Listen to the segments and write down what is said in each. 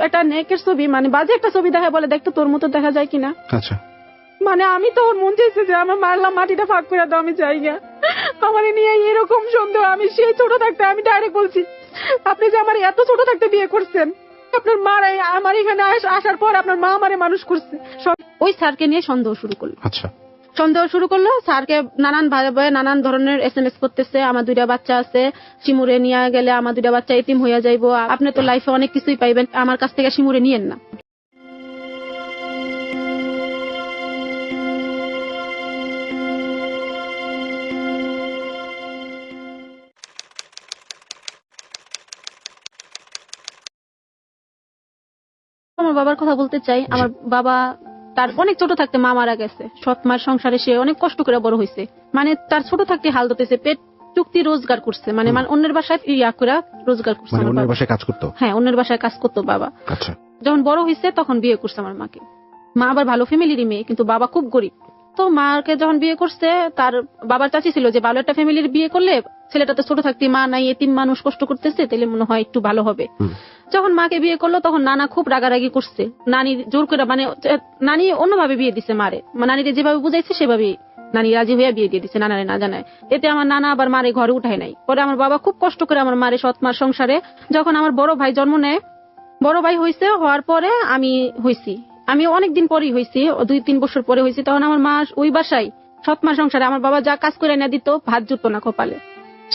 একটা নেকের ছবি, মানে বাজে একটা ছবি দেখা, বলে দেখতো তোর মতো দেখা যায় কিনা। আচ্ছা, মানে আমি তো ওর মন চাইছে যে আমার মারলাম, মাটিটা ফাঁক করে দাও, আমি চাই না। আমার নিয়ে এরকম সন্দেহ। আমি সেই ছোট থাকতে আমি ডাইরেক্ট বলছি, আপনি যে আমার এত ছোট থাকতে বিয়ে করছেন, আপনার মা আমার এখানে আসার পর আপনার মা আমারে মানুষ করছে। ওই স্যারকে নিয়ে সন্দেহ শুরু করলো। আচ্ছা, সন্দেহ শুরু করলো, স্যারকে নানান ভাবে নানান ধরনের SMS করতেছে, আমার 2টা বাচ্চা আছে, শিমুরে নিয়ে গেলে আমার 2টা বাচ্চা এতিম হইয়া যাইবো, আপনি তো লাইফে অনেক কিছুই পাইবেন, আমার কাছ থেকে শিমুরে নিয়েন না। আমার বাবার কথা বলতে চাই। আমার বাবা তার অনেক ছোট থাকতে মা মারা গেছে। সৎ মার সংসারে সে অনেক কষ্ট করে বড় হয়েছে। মানে তার ছোট থাকতে হাল ধরতেছে, পেট চুক্তি রোজগার করছে, মানে অন্যের বাসায় করে রোজগার করছে। মানে অন্যের বাসায় কাজ করতো? হ্যাঁ, অন্যের বাসায় কাজ করতো বাবা। আচ্ছা। যখন বড় হয়েছে তখন বিয়ে করছে আমার মাকে। মা আবার ভালো ফ্যামিলির মেয়ে, কিন্তু বাবা খুব গরিব। তো মাকে যখন বিয়ে করছে, তার বাবার চাচি ছিল যে ভালো একটা ফ্যামিলির বিয়ে করলে ছেলেটা তো ছোট থাকতে মা নাই, এতিম মানুষ কষ্ট করতেছে, তাহলে মনে হয় একটু ভালো হবে। যখন মাকে বিয়ে করলো তখন নানা খুব রাগারাগি করছে। নানি জোর করে, মানে নানি অন্যভাবে বিয়ে দিছে মারে, নানিরে যেভাবে বুঝাইছে সেভাবেই নানি রাজি হয়ে বিয়ে দিয়ে দিচ্ছে, নানারে না জানায়। এতে আমার নানা আবার মারে ঘরে উঠায় নাই। পরে আমার বাবা খুব কষ্ট করে আমার মারে সৎ মার সংসারে, যখন আমার বড় ভাই জন্ম নেয়, বড় ভাই হয়েছে, হওয়ার পরে আমি হয়েছি, আমি অনেকদিন পরেই হয়েছি, 2-3 বছর পরে হয়েছি। তখন আমার মা ওই বাসায় সৎ মার সংসারে আমার বাবা যা কাজ করে না দিত, ভাত জুটতো না কপালে,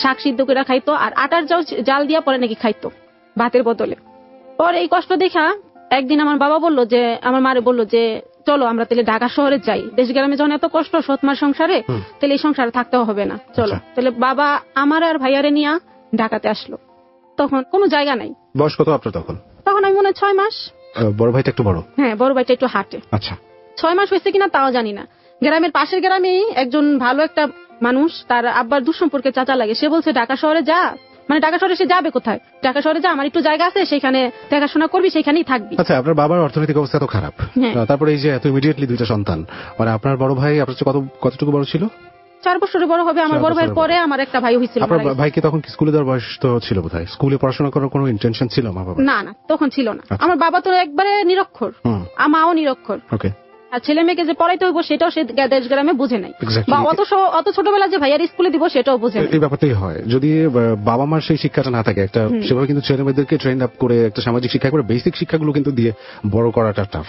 শাক সিদ্ধ করে খাইতো, আর আটার জাল দিয়া পরে নাকি খাইতো ভাতের বদলে। পরে এই কষ্ট দেখা একদিন আমার বাবা বললো যে, আমার মারে বললো যে চলো আমরা তাহলে ঢাকা শহরে যাই, দেশ গ্রামে যখন এত কষ্ট সৎ মার সংসারে, তাহলে এই সংসারে থাকতেও হবে না, চলো। তাহলে বাবা আমার আর ভাইয়ারে নিয়ে ঢাকাতে আসলো। তখন কোনো জায়গা নাই। বয়স কত আপনার তখন? তখন আমি মনে হয় 6 মাস। বড় ভাইটা একটু বড়? হ্যাঁ, বড় ভাইটা একটু হাঁটে। আচ্ছা। 6 মাস হয়েছে কিনা তাও জানি না। গ্রামের পাশের গ্রামেই একজন ভালো একটা মানুষ, তার আব্বার দুঃসম্পর্কে চাচা লাগে, সে বলছে ঢাকা শহরে যা, মানে ঢাকা শহরে সে যাবে কোথায়, ঢাকা শহরে যা, আমার একটু জায়গা আছে, সেখানে দেখাশোনা করবি, সেখানেই থাকবি। আচ্ছা, আপনার বাবার অর্থনৈতিক অবস্থা তো খারাপ, তারপরে এই যে এত ইমিডিয়েটলি 2টা সন্তান, মানে আপনার বড় ভাই আপনার কতটুকু বড় ছিল? 4 বছরের বড় হবে। আমার বড় ভাইয়ের পরে আমার একটা ভাই হয়েছিল। আপনার ভাইকে তখন কি স্কুলে দেওয়ার বয়স তো ছিল বোধহয়? স্কুলে পড়াশোনা করার কোনো ইন্টেনশন ছিল মা বাবা? না, তখন ছিল না। আমার বাবা তো একবারে নিরক্ষর, মাও নিরক্ষর। ওকে। আর ছেলে মেয়েকে যে পড়াইতে হইব সেটাও সে দেশ গ্রামে বুঝে নাই, বা অত ছোটবেলা যে ভাইয়ার স্কুলে দিব সেটাও বুঝে নাই। এই ব্যাপারটাই হয়, যদি বাবা মার সেই শিক্ষাটা না থাকে, একটা সেভাবে কিন্তু ছেলে মেয়েদেরকে ট্রেন আপ করে একটা সামাজিক শিক্ষা করে বেসিক শিক্ষাগুলো কিন্তু দিয়ে বড় করাটা tough.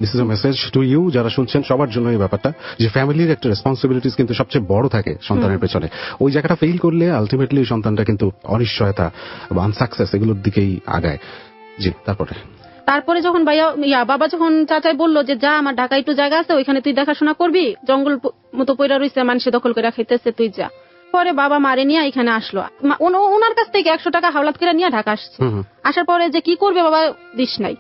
This is a message to you, যারা শুনছেন সবার জন্য এই ব্যাপারটা, যে ফ্যামিলির একটা রেসপন্সিবিলিটিস কিন্তু সবচেয়ে বড় থাকে সন্তানের পেছনে। ওই জায়গাটা ফেইল করলে আলটিমেটলি সন্তানটা কিন্তু অনিশ্চয়তা বা আনসাকসেস এগুলোর দিকেই আগায়। জি, তারপরে যখন বাবা যখন চাচাই বললো যে যা, আমার ঢাকায় একটু জায়গা আছে, ওইখানে তুই দেখাশোনা করবি, জঙ্গল মতো পয়রা রয়েছে, মানুষে দখল করে খাইতেছে, তুই যা। পরে বাবা মারে নিয়ে এখানে আসলো। ওনার কাছ থেকে 100 টাকা হাওলাত করে নিয়ে ঢাকা আসছে। আসার পরে যে কি করবে বাবা দিস নাই।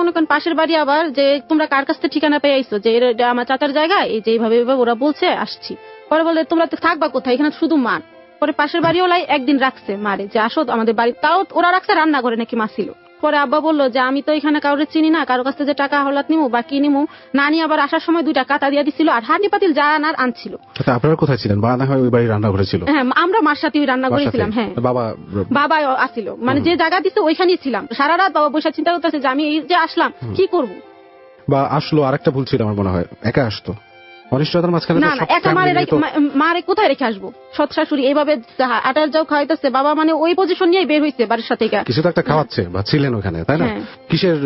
মনে করেন পাশের বাড়ি আবার যে তোমরা কার কাছ থেকে ঠিকানা পেয়ে আইসো, যে আমার চাচার জায়গা, এই যে এইভাবে ওরা বলছে আসছি। পরে বলে তোমরা থাকবা কোথায়, এখানে শুধু মার। পরে পাশের বাড়িওলাই একদিন রাখছে মারে, যে আসো আমাদের বাড়ি, তাও ওরা রাখছে রান্না করে নাকি মা ছিল। পরে আব্বা বললো যে আমি তো এখানে কাউরে চিনি না, কারো কাছ থেকে যে টাকা হাওলাত নিমু বা কি নিমু। নানি আবার আসার সময় 2টা কাতা দিয়ে দিছিল, আর হাঁড়ি পাতিল যা আনার আনছিল। আপনারা কোথায় ছিলেন? বা না হয় ওই বাড়ি রান্না করেছিল? হ্যাঁ, আমরা মার সাথে ওই রান্না করেছিলাম। হ্যাঁ, বাবা আসছিল, মানে যে জায়গা দিছে ওইখানেই ছিলাম সারা রাত। বাবা বসে চিন্তা করতেছে যে আমি এই যে আসলাম কি করব। বা আসলো আরেকটা ভুল ছিল আমার মনে হয়, একা আসতো অনিশ্চয়তার মাঝখানে। না, একা মারে কোথায় রেখে আসবো? সৎ শাশুড়ি এইভাবে আটার যাও খাওয়াইতেছে, বাবা মানে ওই পজিশন নিয়ে বের হয়েছে বাড়ির সাথে। কিছু তো একটা খাওয়াচ্ছে বা ছিলেন ওখানে, তাই না? কিসের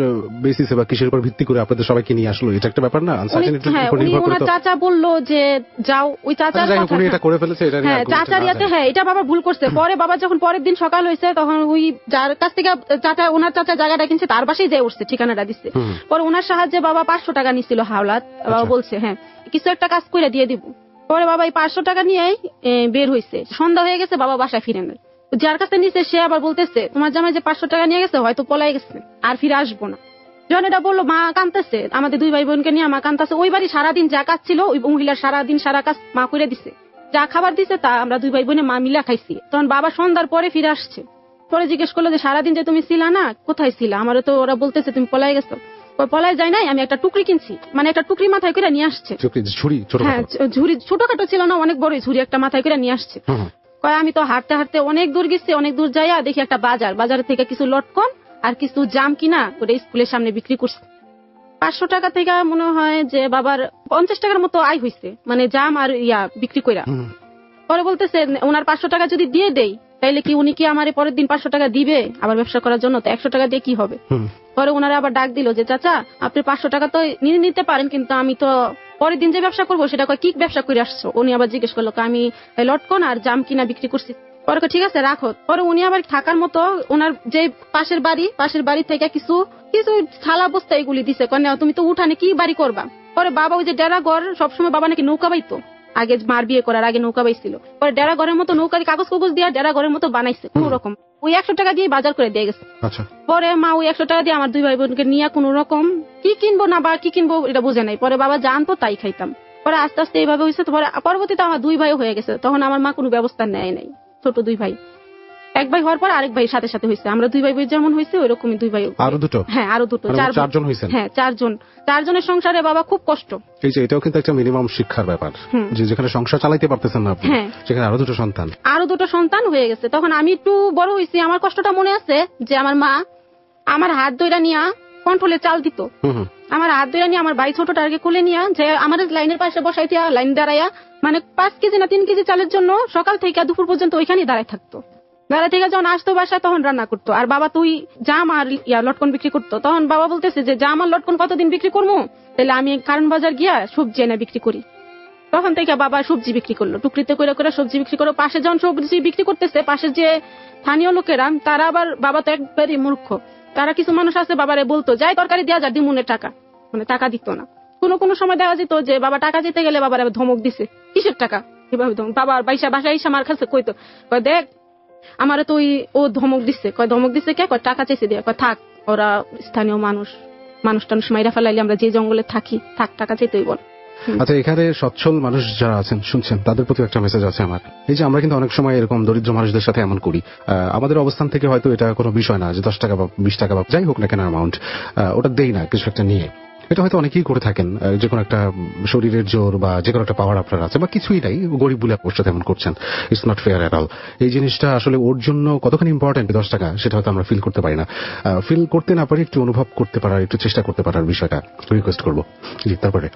বেসিসে বা কিসের উপর ভিত্তি করে আপনাদের সবাইকে নিয়ে আসলো, এটা একটা ব্যাপার না? চাচা বললো যে যাও, ওই চাচার এটা করে ফেলেছে, চাচার ইয়াতে। হ্যাঁ, এটা বাবা ভুল করছে। পরে বাবা যখন পরের দিন সকাল হয়েছে, তখন ওই যার কাছ থেকে ওনার চাচা জায়গাটা কিনছে তার বাসায় যেয়ে উঠছে, ঠিকানাটা দিচ্ছে। পরে ওনার সাহায্যে বাবা 500 টাকা নিছিল হাওলাত। বাবা বলছে হ্যাঁ কিছু একটা কাজ করে দিয়ে দিব। পরে বাবা এই 500 টাকা নিয়েই বের হয়েছে। সন্ধ্যা হয়ে গেছে, বাবা বাসায় ফিরে নেই। যার কাছে নিছে সে আবার বলতেছে তোমার জামাই যে 500 টাকা নিয়ে গেছে হয়তো পলাই গেছে, আর ফিরে আসবো না। যখন এটা বললো, মা কাঁদতেছে, আমাদের 2 ভাই বোনকে নিয়ে মা কাঁদতেছে। ওই বাড়ি সারাদিন যা কাজ ছিল ওই মহিলার সারাদিন সারা কাজ মা করে দিছে, যা খাবার দিছে তা আমরা 2 ভাই বোনে মা মিলা খাইছি। তখন বাবা সন্ধ্যার পরে ফিরে আসছে। পরে জিজ্ঞেস করলো যে সারাদিন যে তুমি ছিলা না, কোথায় ছিলা? আমারও তো ওরা বলতেছে তুমি পলাই গেছো। পলায় যায় নাই, আমি একটা টুকরি কিনছি, মানে একটা টুকরি মাথায় করে নিয়ে আসছে। হ্যাঁ, ঝুড়ি ছোটখাটো ছিল না, অনেক বড় ঝুড়ি একটা মাথায় করে নিয়ে আসছে। আমি তো হাঁটতে হাঁটতে অনেক দূর গেছি, অনেক দূর যাইয়া দেখি একটা বাজার, বাজার থেকে কিছু লটকন আর কিছু জাম কিনা ওটা স্কুলের সামনে বিক্রি করছে। 500 টাকা থেকে মনে হয় যে বাবার 50 টাকার মতো আয় হয়েছে, মানে জাম আর বিক্রি কইরা। পরে বলতেছে ওনার 500 টাকা যদি দিয়ে দেই তাইলে কি উনি কি আমার পরের দিন 500 টাকা দিবে আবার ব্যবসা করার জন্য? তো 100 টাকা দিয়ে কি হবে? পরে ওনারা আবার ডাক দিল যে চাচা আপনি 500 টাকা তো নিয়ে নিতে পারেন, কিন্তু আমি তো পরের দিন যে ব্যবসা করবো সেটা কি ব্যবসা করে আসছো? উনি আবার জিজ্ঞেস করলো আমি লটকন আর জাম কিনা বিক্রি করছি। পরে ঠিক আছে রাখো। পরে উনি আবার থাকার মতো ওনার যে পাশের বাড়ি থেকে কিছু কিছু থালা বস্তা এগুলি দিছে, তুমি তো উঠানে কি বাড়ি করবা। পরে বাবা ওই যে ডেরা ঘর, সবসময় বাবা নাকি নৌকা বাইতো, আগে মার বিয়ে করার আগে নৌকা বাইছিল। পরে ডেরা ঘরের মতো নৌকার কাগজ কাগজ দিয়ে ডেরা ঘরের মতো বানাইছে কোন রকম। ওই 100 টাকা দিয়ে বাজার করে দিয়ে গেছে। পরে মা ওই 100 টাকা দিয়ে আমার 2 ভাই বোনকে নিয়ে কোন রকম কি কিনবো না বা কি কিনবো এটা বুঝে নাই। পরে বাবা জানতো তাই খাইতাম। পরে আস্তে আস্তে এইভাবে হয়েছে। পরবর্তীতে আমার 2 ভাই হয়ে গেছে, তখন আমার মা কোনো ব্যবস্থা নেয় নাই। ছোট 2 ভাই, 1 ভাই হওয়ার পর আরেক ভাই সাথে সাথে হয়েছে। আমরা 2 ভাই যেমন হয়েছে ওই রকমই 2 ভাই। আরো দুটো? হ্যাঁ আরো দুটো, 4জন হয়েছে। হ্যাঁ 4জনের সংসারে বাবা খুব কষ্ট। এই যে এটাও কিন্তু একটা মিনিমাম শিক্ষার ব্যাপার, যে যেখানে সংসার চালাইতে পারতেছেন না আপনি, সেখানে আরো দুটো সন্তান হয়ে গেছে। তখন আমি একটু বড় হয়েছি, আমার কষ্টটা মনে আছে যে আমার মা আমার হাত ধইরা নিয়া কন্ট্রোলে চাল দিত। আমার হাত ধইরা নিয়ে আমার ভাই ছোটটা আগে কোলে নিয়া যে আমাদের লাইনের পাশে বসাইতিয়া লাইন দাঁড়াইয়া, মানে 5 কেজি না 3 কেজি চালের জন্য সকাল থেকে দুপুর পর্যন্ত ওইখানেই দাঁড়ায় থাকতো। বেলা থেকে যখন আসতো বাসায় তখন রান্না করতো। আর বাবা তুই জাম আর লটকন বিক্রি করতো। তখন বাবা বলতেছে যে জাম আর লটকন কতদিন বিক্রি করবো, তাহলে আমি কারণ বাজার গিয়া সবজি এনে বিক্রি করি। তখন থেকে বাবা সবজি বিক্রি করলো, টুকরিতে করে করে সবজি বিক্রি করো। পাশে যখন সবজি বিক্রি করতেছে, পাশের যে স্থানীয় লোকেরা তারা আবার, বাবা তো একবারই মূর্খ, তারা কিছু মানুষ আছে বাবারে বলতো যাই তরকারি দেওয়া যা দিমুনের টাকা, মানে টাকা দিত না। কোনো সময় দেখা যেত যে বাবা টাকা দিতে গেলে বাবার আবার ধমক দিছে, কিসের টাকা এভাবে বাবার বাসায় আমার কাছে কইতো দেখ আমারে তো ও ধমক দিচ্ছে। ধমক দিচ্ছে কে? টাকা চাইছে দিয়ে। থাক ওরা স্থানীয় মানুষ টানুষ মাইরা ফেলাইলে আমরা যে জঙ্গলে থাকি, থাক টাকা চাইতেই বল। আচ্ছা, এখানে সচ্ছল মানুষ যারা আছেন শুনছেন তাদের প্রতি একটা মেসেজ আছে আমার। এই যে আমরা কিন্তু অনেক সময় এরকম দরিদ্র মানুষদের সাথে এমন করি, আমাদের অবস্থান থেকে হয়তো এটা কোনো বিষয় না যে 10 টাকা বা 20 টাকা বা যাই হোক না কেন অ্যামাউন্ট, ওটা দেই না কিছু একটা নিয়ে। এটা হয়তো অনেকেই করে থাকেন, যে কোনো একটা শরীরের জোর বা যে কোনো একটা পাওয়ার আপনার আছে বা কিছুই নাই, গরিব বলে আপনার সাথে এমন করছেন। It's not fair at all. এই জিনিসটা আসলে ওর জন্য কতখানি ইম্পর্টেন্ট 10 টাকা সেটা হয়তো আমরা ফিল করতে পারি না। ফিল করতে না পারি, একটু অনুভব করতে পারার, একটু চেষ্টা করতে পারার বিষয়টা রিকোয়েস্ট করবো। জি, তারপরে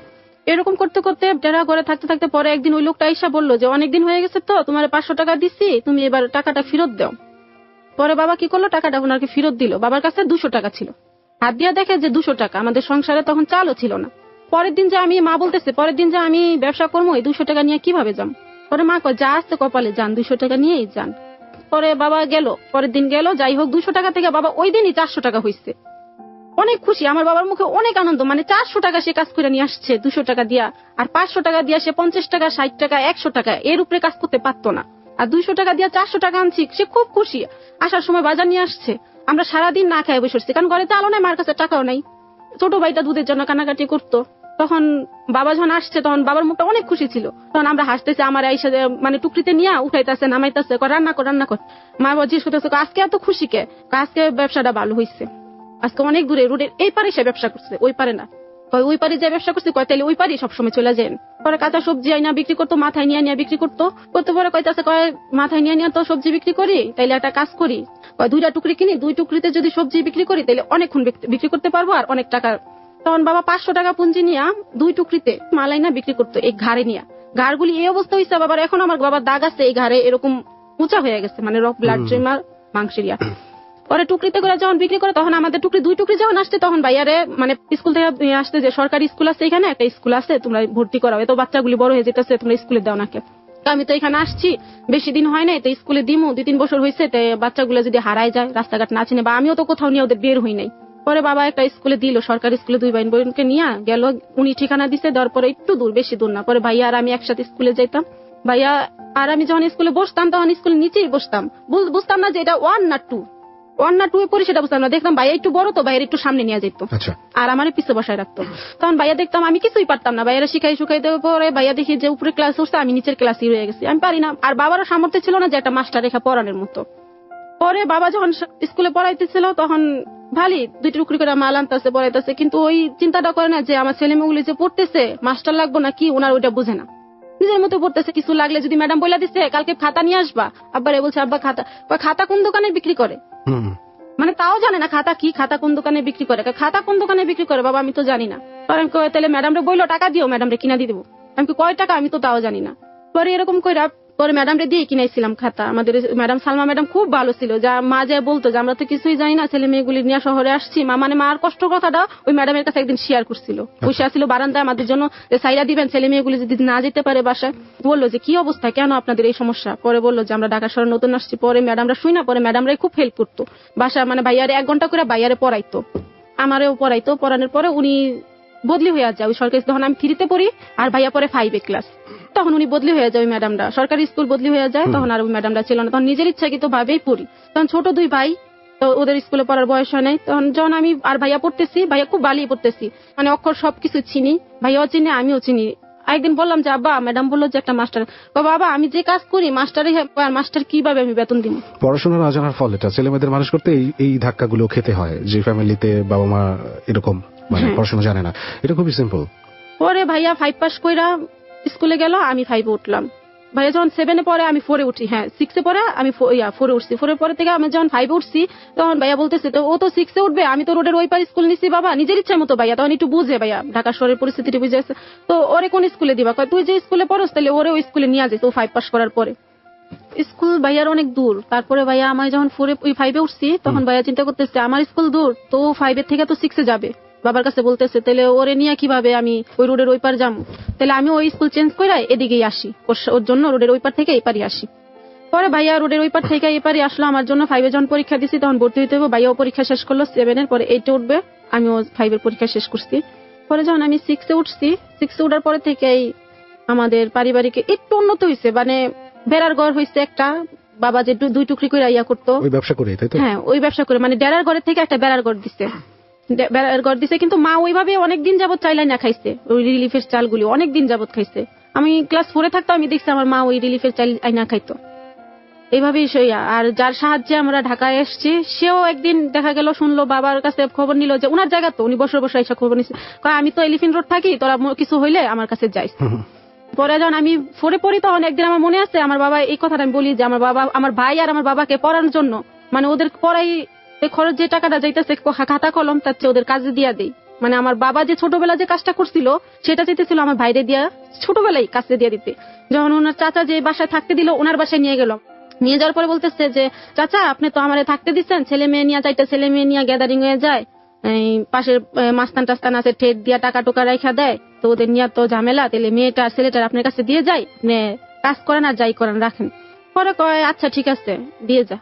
এরকম করতে করতে ডেরা ঘরে থাকতে থাকতে পরে একদিন ওই লোকটা এসে বললো যে অনেকদিন হয়ে গেছে তো তোমার 500 টাকা দিচ্ছি, তুমি এবার টাকাটা ফেরত দাও। পরে বাবা কি করলো, টাকাটা ওনাকে ফেরত দিল। বাবার কাছে 200 টাকা ছিল, হাত দিয়া দেখে যে 200 টাকা। আমাদের সংসারে তখন চালও ছিল না। পরের দিন যে আমি, মা বলতেছে পরের দিন যে আমি ব্যবসা করবো এই 200 টাকা নিয়ে কিভাবে যাম। পরে মা কয় যা আসছে কপালে যান, 200 টাকা নিয়েই যান। পরে বাবা গেল, পরের দিন গেল। যাই হোক 200 টাকা থেকে বাবা ওই দিনই 400 টাকা হয়েছে। অনেক খুশি, আমার বাবার মুখে অনেক আনন্দ। মানে 400 টাকা সে কাজ করে নিয়ে আসছে 200 টাকা দিয়া। আর 500 টাকা দিয়া সে 50 টাকা 60 টাকা 100 টাকা এর উপরে কাজ করতে পারতো না। আর 200 টাকা দিয়া 400 টাকা আনছি, সে খুব খুশি। আসার সময় বাজার নিয়ে আসছে, আমরা সারাদিন না খেয়ে বসে, কারণ ঘরে চালও নাই, মার কাছে টাকাও নাই। ছোট ভাইটা দুধের জন্য কানাকাটি করতো। তখন বাবা যখন আসছে তখন বাবার মুখটা অনেক খুশি ছিল। তখন আমরা হাসতেছি, আমার আইসা মানে টুকরিতে নিয়ে উঠাইতেছে নামাইতেছে, রান্না কর। মা জিজ্ঞেস করতেছে আজকে এত খুশি কে? আজকে ব্যবসাটা ভালো হয়েছে, আজকে অনেক দূরে রোডের এই পারে সে ব্যবসা করছে, ওই পারে না। ওই পারে যে ব্যবসা করছে, তাইলে ওই পারে সবসময় চলে যায়। পরে কাঁচা সবজি আইনা বিক্রি করতো, মাথায় নিয়ে বিক্রি করতো। পরে কইতাছে মাথায় নিয়ে তো সবজি বিক্রি করি, তাইলে একটা কাজ করি, 2টা টুকরি কিনি, 2 টুকরিতে যদি সবজি বিক্রি করি তাইলে অনেকক্ষণ বিক্রি করতে পারবো আর অনেক টাকা। তখন বাবা 500 টাকা পুঁজি নিয়ে 2 টুকরিতে মালাই না বিক্রি করতো, এই ঘাড়ে নিয়ে। ঘাড়গুলি এই অবস্থা হয়েছে বাবার, এখন আমার বাবার দাগ আছে এই ঘাড়ে, এরকম উঁচা হয়ে গেছে, মানে ব্লাড জমার মাংসের ইয়া। পরে টুকরিতে করে যখন বিক্রি করে তখন আমাদের 2 টুকরি যখন আসছে তখন ভাইয়ারে মানে স্কুল থেকে আসতে, যে সরকারি স্কুল আছে এখানে একটা স্কুল আছে, তোমরা ভর্তি করাও, এত বাচ্চাগুলি বড় হয়ে যেতেছে, তোমরা স্কুলে দাও নাকি। আমি তো এখানে আসছি বেশি দিন হয় নাই, তো স্কুলে দিমু 2-3 বছর হয়েছে, বাচ্চাগুলো যদি হারায় যায়, রাস্তাঘাট না চিনে, বা আমিও তো কোথাও নিয়ে ওদের বের হই নাই। পরে বাবা একটা স্কুলে দিল, সরকারি স্কুলে 2 ভাই বোনকে নিয়ে গেল। উনি ঠিকানা দিছে, দেওয়ার পরে একটু দূর, বেশি দূর না। পরে ভাইয়া আর আমি একসাথে স্কুলে যাইতাম। ভাইয়া আর আমি যখন স্কুলে বসতাম তখন স্কুলের নিচেই বসতাম, বুঝতাম না যে এটা 1 না 2 পরে, সেটা বুঝতাম না। দেখতাম ভাইয়া একটু বড় তো, ভাইয়ের একটু সামনে নিয়ে যেত আর আমার পিছে বসায় রাখতো। তখন ভাইয়া দেখতাম আমি কিছুই পারতাম না, ভাইয়ারা শিখাই দেওয়ার পরে ভাইয়া দেখি যে উপরে ক্লাস উঠছে, আমি নিচের ক্লাসই রয়ে গেছি, আমি পারি না। আর বাবারও সামর্থ্য ছিল না যে একটা মাস্টার রেখা পড়ানোর মতো। পরে বাবা যখন স্কুলে পড়াইতেছিল তখন ভালোই 2 টুকরি করে মাল আনতেছে, পড়াইতেছে, কিন্তু ওই চিন্তাটা করে না যে আমার ছেলে মেয়েগুলি যে পড়তেছে মাস্টার লাগবো না কি, ওনার ওইটা বুঝে না। নিজের মতো পড়তেছে, কিছু লাগলে যদি ম্যাডাম বলে দিচ্ছে কালকে খাতা নিয়ে আসবা, আব্বারে বলছে আব্বা খাতা কোন দোকানে বিক্রি করে, মানে তাও জানে না খাতা কি, খাতা কোন দোকানে বিক্রি করে, খাতা কোন দোকানে বিক্রি করে বাবা আমি তো জানি না। পরে আমি তাহলে ম্যাডামরে বললো টাকা দিও, ম্যাডামরে কিনা দিয়ে দেবো। আমি কয় টাকা আমি তো তাও জানি না। পরে এরকম করে পরে ম্যাডামরে দিয়ে কিনাইছিলাম খাতা। আমাদের ম্যাডাম সালমা ম্যাডাম খুব ভালো ছিল, যা মা যা বলতো যে আমরা তো কিছুই জানি না, ছেলে মেয়েগুলি নিয়ে শহরে আসছি, মানে মার কষ্ট কথাটা ওই ম্যাডামের কাছে একদিন শেয়ার করছিল। বসে আসছিল বারান্দায় আমাদের জন্য সাইরা দিবেন, ছেলে মেয়েগুলি যদি না যেতে পারে বাসায়। বললো যে কি অবস্থা, কেন আপনাদের এই সমস্যা। পরে বললো যে আমরা ঢাকা শহরে নতুন আসছি। পরে ম্যাডামরা শুই না, পরে ম্যাডামরাই খুব হেল্প করতো বাসা, মানে ভাইয়ারে 1 ঘন্টা করে ভাইয়ারে পড়াইতো, আমারেও পড়াইতো। পড়ানোর পরে উনি বদলি হয়ে যায় ওই সরকারি, তখন আমি 3-তে পড়ি আর ভাইয়া পরে 5 ক্লাস, তখন উনি বদলি হয়ে যায় ওই ম্যাডামরা, সরকারি স্কুল বদলি হয়ে যায়। তখন আর ওই ম্যাডামরা ছিল না, তখন নিজের ইচ্ছাকৃত ভাবেই পড়ি। তখন ছোট 2 ভাই, তো ওদের স্কুলে পড়ার বয়স হয় নাই। তখন যখন আমি আর ভাইয়া পড়তেছি, ভাইয়া খুব ভালোই পড়তেছি, মানে অক্ষর সবকিছু চিনি, ভাইয়াও চিনি আমিও চিনি। একদিন বললাম যে আব্বা, ম্যাডাম বললো যে একটা মাস্টার, বাবা আমি যে কাজ করি মাস্টার কিভাবে আমি বেতন দিব। পড়াশোনা না জানার ফল এটা ছেলে মেয়েদের মানুষ করতে এই ধাক্কাগুলো খেতে হয়, যে ফ্যামিলিতে বাবা মা এরকম মানে পড়াশোনা জানে না, এটা খুবই সিম্পল। পরে ভাইয়া 5 পাস কইরা স্কুলে গেল, আমি 5-এ উঠলাম। ভাইয়া যখন 7-এ পরে আমি 4-এ উঠি, হ্যাঁ 6-এ পরে আমি 4-এ উঠছি। 4-এর পরে থেকে আমি যখন 5-এ উঠছি, তখন ভাইয়া বলতেছে তো ও তো 6-এ উঠবে, আমি তো রোডের ওই পার স্কুল নিছি বাবা, নিজের ইচ্ছা মতো। ভাইয়া তখন একটু বুঝে, ভাইয়া ঢাকা শহরের পরিস্থিতিটা বুঝে আছে, তো ওরে কোন স্কুলে দিবা, তুই যে স্কুলে পড়স তাহলে ওরে ওই স্কুলে নিয়ে যাইস, ও 5 পাস করার পরে। স্কুল ভাইয়ার অনেক দূর। তারপরে ভাইয়া আমি যখন 5-এ উঠছি, তখন ভাইয়া চিন্তা করতেছে আমার স্কুল দূর, তো 5-এর থেকে তো 6-এ যাবে। বাবার কাছে বলতেছে তাহলে ওরে নিয়ে কিভাবে আমি ওই রোডের ওই পার যাবো, তাহলে আমি ওই স্কুল চেঞ্জ করে এদিকেই আসি, ওর জন্য রোডের ওই পার থেকে এই পারে আসি। পরে ভাইয়া রোডের ওই পার থেকে এই পারে আসলো আমার জন্য। 5-এ যখন পরীক্ষা দিছি তখন ভর্তি হইতে হবে, ভাইয়াও পরীক্ষা শেষ করলো 7-এর, পরে 8-এ উঠবে, আমিও 5-এর পরীক্ষা শেষ করছি। পরে যখন আমি 6-এ উঠছি, 6-এ উঠার পরে থেকেই আমাদের পারিবারিক একটু উন্নত হয়েছে, মানে বেড়ার ঘর হয়েছে একটা, বাবা যে 2 টুকরি করে ইয়া করতো, ওই ব্যবসা করে, তাই তো? হ্যাঁ ওই ব্যবসা করে, মানে ডেরার ঘরের থেকে একটা বেড়ার ঘর দিচ্ছে, বেড়ার ঘর দিছে। কিন্তু মা ওইভাবে অনেকদিন যাবত চাইলাই না খাইছে, ওই রিলিফের চালগুলি অনেকদিন যাবত খাইছে। আমি ক্লাস 4-এ থাকতাম, আমি দেখছি আমার মা ওই রিলিফের চাল আইনা খাইতো এইভাবেই সইয়া। আর যার সাহায্যে আমরা ঢাকায় এসছি, সেও একদিন দেখা গেল শুনলো, বাবার কাছে খবর নিল যে উনার জায়গা তো, উনি বসে বসে এসে খবর নিচ্ছে, আমি তো এলিফেন্ট রোড থাকি, তোরা কিছু হইলে আমার কাছে যাইস। পরে যখন আমি 4-এ পড়ি, তখন একদিন আমার মনে আছে, আমার বাবা এই কথাটা আমি বলি যে আমার বাবা, আমার ভাই আর আমার বাবাকে পড়ানোর জন্য, মানে ওদের পড়াই খরচ যে টাকাটা যাইতেছে খাতা কলম, তার চেয়ে ওদের কাজে দিয়া দেই। মানে আমার বাবা যে ছোটবেলা যে কাজটা করছিল, সেটা চাইতেছিল আমার ভাইরে দিয়া ছোটবেলায় কাজে দিয়া দিতে। যখন ওনার চাচা যে বাসায় থাকতে দিল, ওনার বাসায় নিয়ে গেল, নিয়ে যাওয়ার পরে বলতেছে যে চাচা আপনি তো আমারে থাকতে দিচ্ছেন, ছেলে মেয়ে নিয়ে যাইতে, ছেলে মেয়ে নিয়ে গ্যাদারিং হয়ে যায়, এই পাশের মাস্তান টাস্তান আছে ঠেট দিয়া টাকা টোকা রাখা দেয়, তো ওদের নিয়ে তো ঝামেলা, তাহলে মেয়েটা ছেলেটার আপনার কাছে দিয়ে যায়, আপনি কাজ করেন আর যাই করেন রাখেন। পরে কয় আচ্ছা ঠিক আছে দিয়ে যা।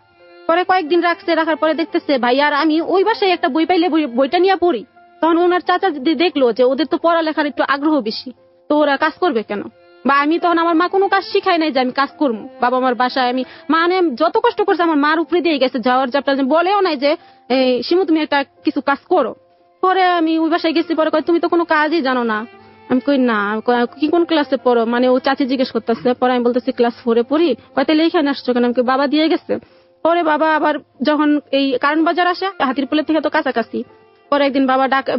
পরে কয়েকদিন রাখছে, রাখার পরে দেখতেছে ভাই আর আমি ওই বাসায় একটা বই পাইলে বইটা নিয়ে পড়ি। তখন ওনার চাচা দেখলো যে ওদের তো পড়ালেখার একটু আগ্রহ বেশি, তো ওরা কাজ করবে কেন, বা আমি তখন আমার মা কোনো কাজ শিখাই নাই যে আমি কাজ করবো। বাবা আমার বাসায় আমি মানে যত কষ্ট করছে আমার মার উপরে দিয়ে গেছে, যাওয়ার জাপটা বলেও নাই যে শিমু তুমি একটা কিছু কাজ করো। পরে আমি ওই বাসায় গেছি, পরে কয় তুমি তো কোনো কাজই জানো না। আমি কই না, কি কোন ক্লাসে পড়ো, মানে ও চাচি জিজ্ঞেস করতেছে। পরে আমি বলতেছি ক্লাস 4-এ পড়ি। কয় তাহলে এইখানে আসছো কেন, আমি বাবা দিয়ে গেছে। পরে বাবা আবার যখন এই কারণ বাজার আসে, হাতিরপুলের থেকে তো কাছাকাছি, পরে একদিন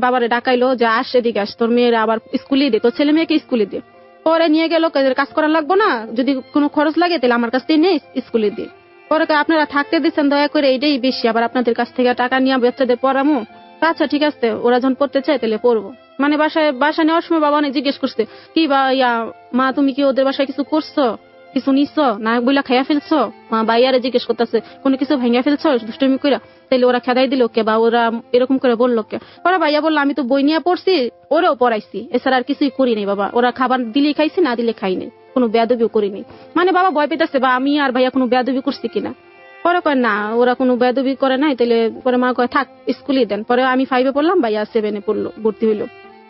বাবারে ডাকাইলো যে আস এদিকে আস, তোর মেয়েরা আবার স্কুলে দে, তোর ছেলে মেয়েকে স্কুলে দে। পরে নিয়ে গেল, কাজ করা লাগবো না, যদি কোনো খরচ লাগে তাহলে আমার কাছ থেকে নিয়ে স্কুলে দে। পরে আপনারা থাকতে দিচ্ছেন দয়া করে, এটাই বেশি, আবার আপনাদের কাছ থেকে টাকা নিয়ে বাচ্চাদের পড়ামো। আচ্ছা ঠিক আছে, ওরা যখন পড়তে চায় তাহলে পড়বো। মানে বাসা নেওয়ার সময় বাবা অনেক জিজ্ঞেস করছে, কি বা মা তুমি কি ওদের বাসায় কিছু করছো, কিছু নিছো না বইলা খাইয়া ফেলছো। মা বাইয়ারে জিজ্ঞেস করতেছে কোনো কিছু ভাইয়া ফেলছো দুষ্টমি কইরা, তাইলে ওরা খেদাই দিল কে, বা ওরা এরকম করে বললো কে। ওরা ভাইয়া বললো আমি তো বই নিয়ে পড়ছি, ওরাও পড়াইছি, এছাড়া আর কিছুই করি নাই বাবা, ওরা খাবার দিলেই খাইছি, না দিলে খাই নাই, কোনো বেয়াদবিও করিনি। মানে বাবা ভয় পেতেছে বা আমি আর ভাইয়া কোনো বেয়াদবি করছি কিনা। পরে কয় না ওরা কোনো বেয়াদবি করে নাই, তাইলে পরে মা কয় থাক স্কুলে দেন। পরে আমি 5-এ পড়লাম, ভাইয়া 7-এ পড়লো, ভর্তি হইলো।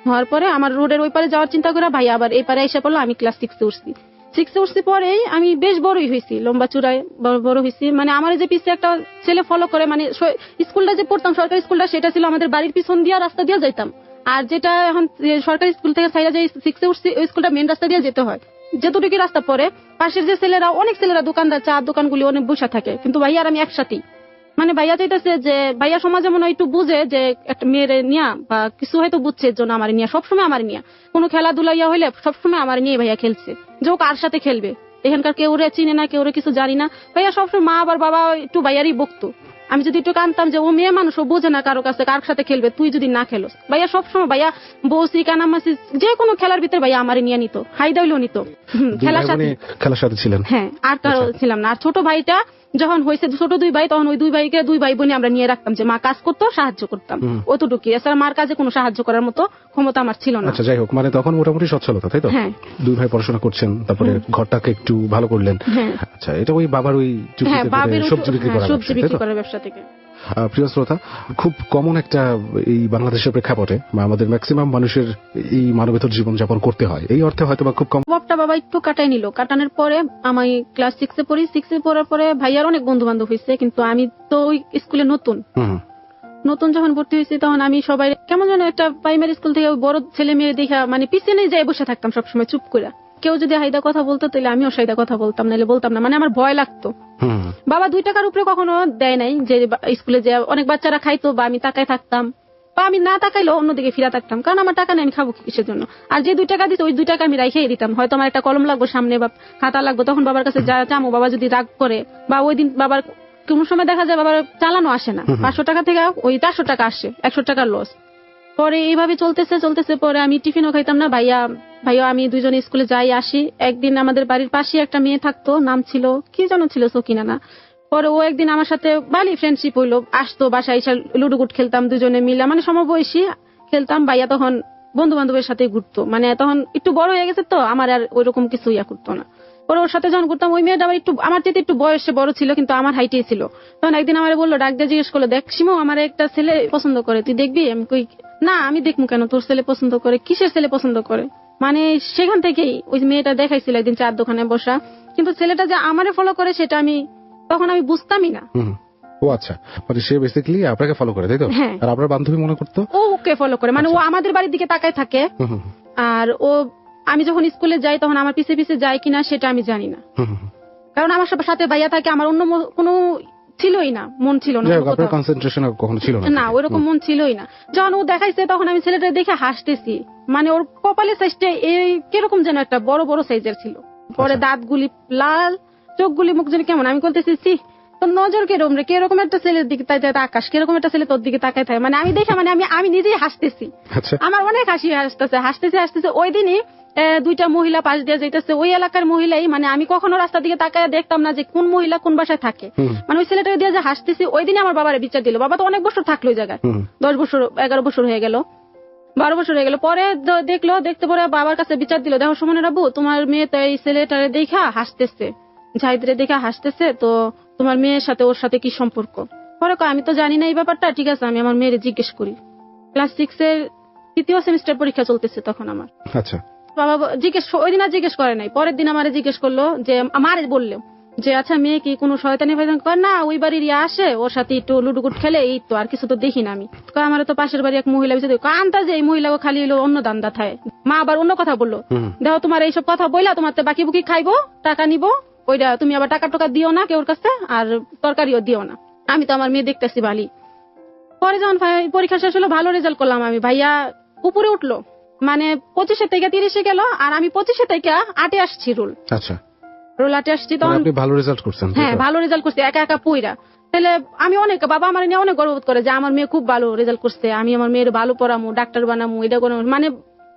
হওয়ার পরে আমার রোডের ওই পারে যাওয়ার চিন্তা করে ভাইয়া আবার এই পারে এসে পড়লো। আমি ক্লাস 6-এ উঠছি। 6-এ উঠছি পরেই আমি বেশ বড়ই হয়েছি, লম্বা চূড়ায় বড় হয়েছি। মানে আমার যে পিছিয়ে একটা ছেলে ফলো করে, মানে স্কুলটা যে পড়তাম সরকারি স্কুলটা, সেটা ছিল আমাদের বাড়ির পিছন দিয়ে রাস্তা দিয়ে যাইতাম। আর যেটা এখন সরকারি স্কুল থেকে সাইডে যে 6-এ উঠছি, ওই স্কুলটা মেন রাস্তা দিয়ে যেতে হয়। যতটুকু রাস্তা পরে পাশের যে ছেলেরা, অনেক ছেলেরা দোকানদার, চা দোকানগুলি অনেক বসে থাকে, কিন্তু ভাইয়া আর আমি একসাথেই। মানে ভাইয়া চাইতেছে যে ভাইয়া সমাজে মনে একটু বুঝে যে একটা মেয়েরে নিয়া বা কিছু হয়তো বুঝছে, এর জন্য আমার নিয়ে সবসময় আমার নিয়ে কোনো খেলাধুলা ইয়া হইলে সবসময় আমার নিয়ে ভাইয়া খেলছে, যে ও কার সাথে খেলবে। এখানকার কেউ রে চিনে না, কেউ রে কিছু জানি না, ভাইয়া সবসময় মা আবার বাবা একটু ভাইয়ারই বকতো। আমি যদি একটু কানতাম যে ও মেয়ে মানুষ, ও বোঝে না কারো কাছে কার সাথে খেলবে, তুই যদি না খেলোস। ভাইয়া সবসময় ভাইয়া বসি কানামাসি যে কোনো খেলার ভিতরে ভাইয়া আমারে নিয়ে নিত, হাইদাইলেও নিত খেলার সাথে ছিলেন। হ্যাঁ, আর কারো ছিলাম না। আর ছোট ভাইটা যখন হয়েছে, ছোট 2 ভাই, তখন ওই 2 ভাইকে 2 ভাই বোনে আমরা নিয়ে রাখতাম, যে মা কাজ করতো সাহায্য করতাম, অতটুকু। এছাড়া মার কাজে কোনো সাহায্য করার মতো ক্ষমতা আমার ছিল না। আচ্ছা, যাই হোক, মানে তখন মোটামুটি সচ্ছলতা, তাই তো? হ্যাঁ। 2 ভাই পড়াশোনা করছেন, তারপরে ঘরটাকে একটু ভালো করলেন। আচ্ছা, এটা ওই বাবার ওই সবজি বিক্রি করার ব্যবসা থেকে। প্রিয় শ্রোতা, খুব কমন একটা এই বাংলাদেশের প্রেক্ষাপটে আমাদের ম্যাক্সিমাম মানুষের এই মানবেতর জীবনযাপন করতে হয়, এই অর্থে হয়তো বা খুব কম। বাপটা বাবা একটু কাটাই নিল, কাটানোর পরে আমি ক্লাস 6 এ পড়ি। 6 এ পড়ার পরে ভাইয়ার অনেক বন্ধু বান্ধব হয়েছে, কিন্তু আমি তো ওই স্কুলে নতুন যখন ভর্তি হয়েছি, তখন আমি সবাই কেমন যেন একটা প্রাইমারি স্কুল থেকে বড় ছেলে মেয়ে দেখা মানে পিছনে যাই বসে থাকতাম সবসময় চুপ করে। কেউ যদি হাইদা কথা বলতো তাহলে আমিও সাইদা কথা বলতাম, নাহলে বলতাম না, মানে আমার ভয় লাগতো। বাবা 2 টাকার উপরে কখনো দেয় নাই, যে স্কুলে যে অনেক বাচ্চারা খাইতো বা আমি তাকায় থাকতাম, বা আমি না তাকাইলেও অন্যদিকে ফিরা থাকতাম, কারণ আমার টাকা নেই, আমি খাবো কিসের জন্য। আর যে 2 টাকা দিত ওই 2 টাকা আমি রাইখেই দিতাম। হয়তো আমার একটা কলম লাগবে সামনে বা খাতা লাগবে, তখন বাবার কাছে যা চামো, বাবা যদি রাগ করে, বা ওই দিন বাবার কোন সময় দেখা যায় বাবার চালানো আসে না, 500 টাকা থেকে ওই 400 টাকা আসে, 100 টাকার লস। পরে এইভাবে চলতেছে। পরে আমি টিফিনও খাইতাম না। ভাইয়া আমি 2 জনে স্কুলে যাই আসি। একদিন আমাদের বাড়ির পাশে একটা মেয়ে থাকতো, নাম ছিল কি যেন ছিল, সকিনা না। পরে ও একদিন আমার সাথে ভালোই ফ্রেন্ডশিপ হইলো, আসতো বাসায় এসে লুডুগুট খেলতাম 2 জনে মিলে, মানে সমবয়সী খেলতাম। ভাইয়া তখন বন্ধু বান্ধবের সাথে ঘুরতো, মানে তখন একটু বড় হয়ে গেছে তো, আমার আর ওইরকম কিছু করতো না। পরে ওর সাথে যখন ঘুরতাম, ওই মেয়েটা আবার একটু আমার চেয়ে একটু বয়সে বড় ছিল, কিন্তু আমার হাইটেই ছিল। তখন একদিন আমার বললো, ডাক দিয়ে জিজ্ঞেস করলো, দেখ শিমু, আমার একটা ছেলে পছন্দ করে, তুই দেখবি? আমি কই, না আমি দেখবো কেন, তোর ছেলে পছন্দ করে? কিসের ছেলে পছন্দ করে? মানে সেখান থেকেই ওই মেয়েটা দেখাইছিল একদিন চার দোকানে বসা, কিন্তু ছেলেটা যে আমারে ফলো করে সেটা তখন আমি বুঝতামই না। ও আচ্ছা, মানে সে বেসিক্যালি আপনাকে ফলো করে, তাই তো? আর আপনার বান্ধবী মনে করতো ও ওকে ফলো করে, মানে ও আমাদের বাড়ির দিকে তাকায় থাকে। আর ও আমি যখন স্কুলে যাই তখন আমার পিছে পিছে যায় কিনা সেটা আমি জানি না, কারণ আমার সাথে ভাইয়া থাকে, আমার অন্য কোনো ছিলই না, মন ছিল না, না ওইরকম মন ছিলই না। যখন ও দেখাইছে তখন আমি ছেলেটা দেখে হাসতেছি, মানে ওর কপালের সাইজটা এই কিরকম যেন একটা বড় বড় সাইজের ছিল। পরে দাঁতগুলি লাল, চোখগুলি মুখ যেন কেমন। আমি বলতেছি, তোর নজর কেরকম রে, কিরকম একটা ছেলের দিকে তাই আকাশ, কিরকম একটা ছেলে তোর দিকে তাকায় থাকে। মানে আমি দেখে, মানে আমি নিজেই হাসতেছি, আমার অনেক হাসি হাসতেছে। ওই দিনই 2টা মহিলা পাশ দিয়ে যাইতেছে, ওই এলাকার মহিলাই, মানে আমি কখনো রাস্তার দিকে তাকায় দেখতাম না যে কোন মহিলা কোন বাসায় থাকে, মানে ওই ছেলেটাকে দিয়ে যে হাসতেছি। ওই দিনই আমার বাবারে বিচার দিল। বাবা তো অনেক বছর থাকলো ওই জায়গায়, 10 বছর 11 বছর হয়ে গেল, 12 বছর হয়ে গেল। পরে দেখতে পরে বাবার কাছে বিচার দিল, দেখো সুমনের আব্বু, তোমার মেয়ে তো এই ছেলেটারে দেখা হাসতেছে, জাহিদরে দেখা হাসতেছে, তো তোমার মেয়ের সাথে ওর সাথে কি সম্পর্ক? পরে আমি তো জানি না এই ব্যাপারটা, ঠিক আছে আমি আমার মেয়েরে জিজ্ঞেস করি। ক্লাস 6 এর 3য় সেমিস্টার পরীক্ষা চলতেছে তখন আমার। আচ্ছা, বাবা ওই দিন আর জিজ্ঞেস করে নাই, পরের দিন আমারে জিজ্ঞেস করলো, যে আমারে বললো যে আচ্ছা মেয়ে কি কোনো শয়তানি ফায়তানি করে? না, ওই বাড়ির আসে, ওর সাথে একটু লুডুগুট খেলে, এই তো, আর কিছু তো দেখি না আমি। আমার তো পাশের বাড়ি এক মহিলা আনতা, যে এই মহিলাও খালি হলো অন্য দান্দা থায়। মা আবার অন্য কথা বললো, দেখো তোমার এইসব কথা বইলা তোমার তো বাকি বুকি খাইবো, টাকা নিবো, ওইটা তুমি আবার টাকা টোকা দিও না কেউর কাছে, আর তরকারিও দিও না। আমি তো আমার মেয়ে দেখতেছি ভালি। পরে যখন পরীক্ষা শেষ হলো, ভালো রেজাল্ট করলাম আমি, ভাইয়া উপরে উঠলো, মানে 25 থেকে 30 গেল, আর আমি 25 থেকে 8 আসছি রোল। আচ্ছা, রোল 8 আসছি, তখন আপনি ভালো রেজাল্ট করছেন? হ্যাঁ, ভালো রেজাল্ট করছি, একা পইরা। তাহলে আমি অনেক, বাবা আমার নিয়ে অনেক গর্ববোধ করে যে আমার মেয়ে খুব ভালো রেজাল্ট করছে, আমি আমার মেয়ের ভালো পড়ামু, ডাক্তার বানামু, এটা করে। মানে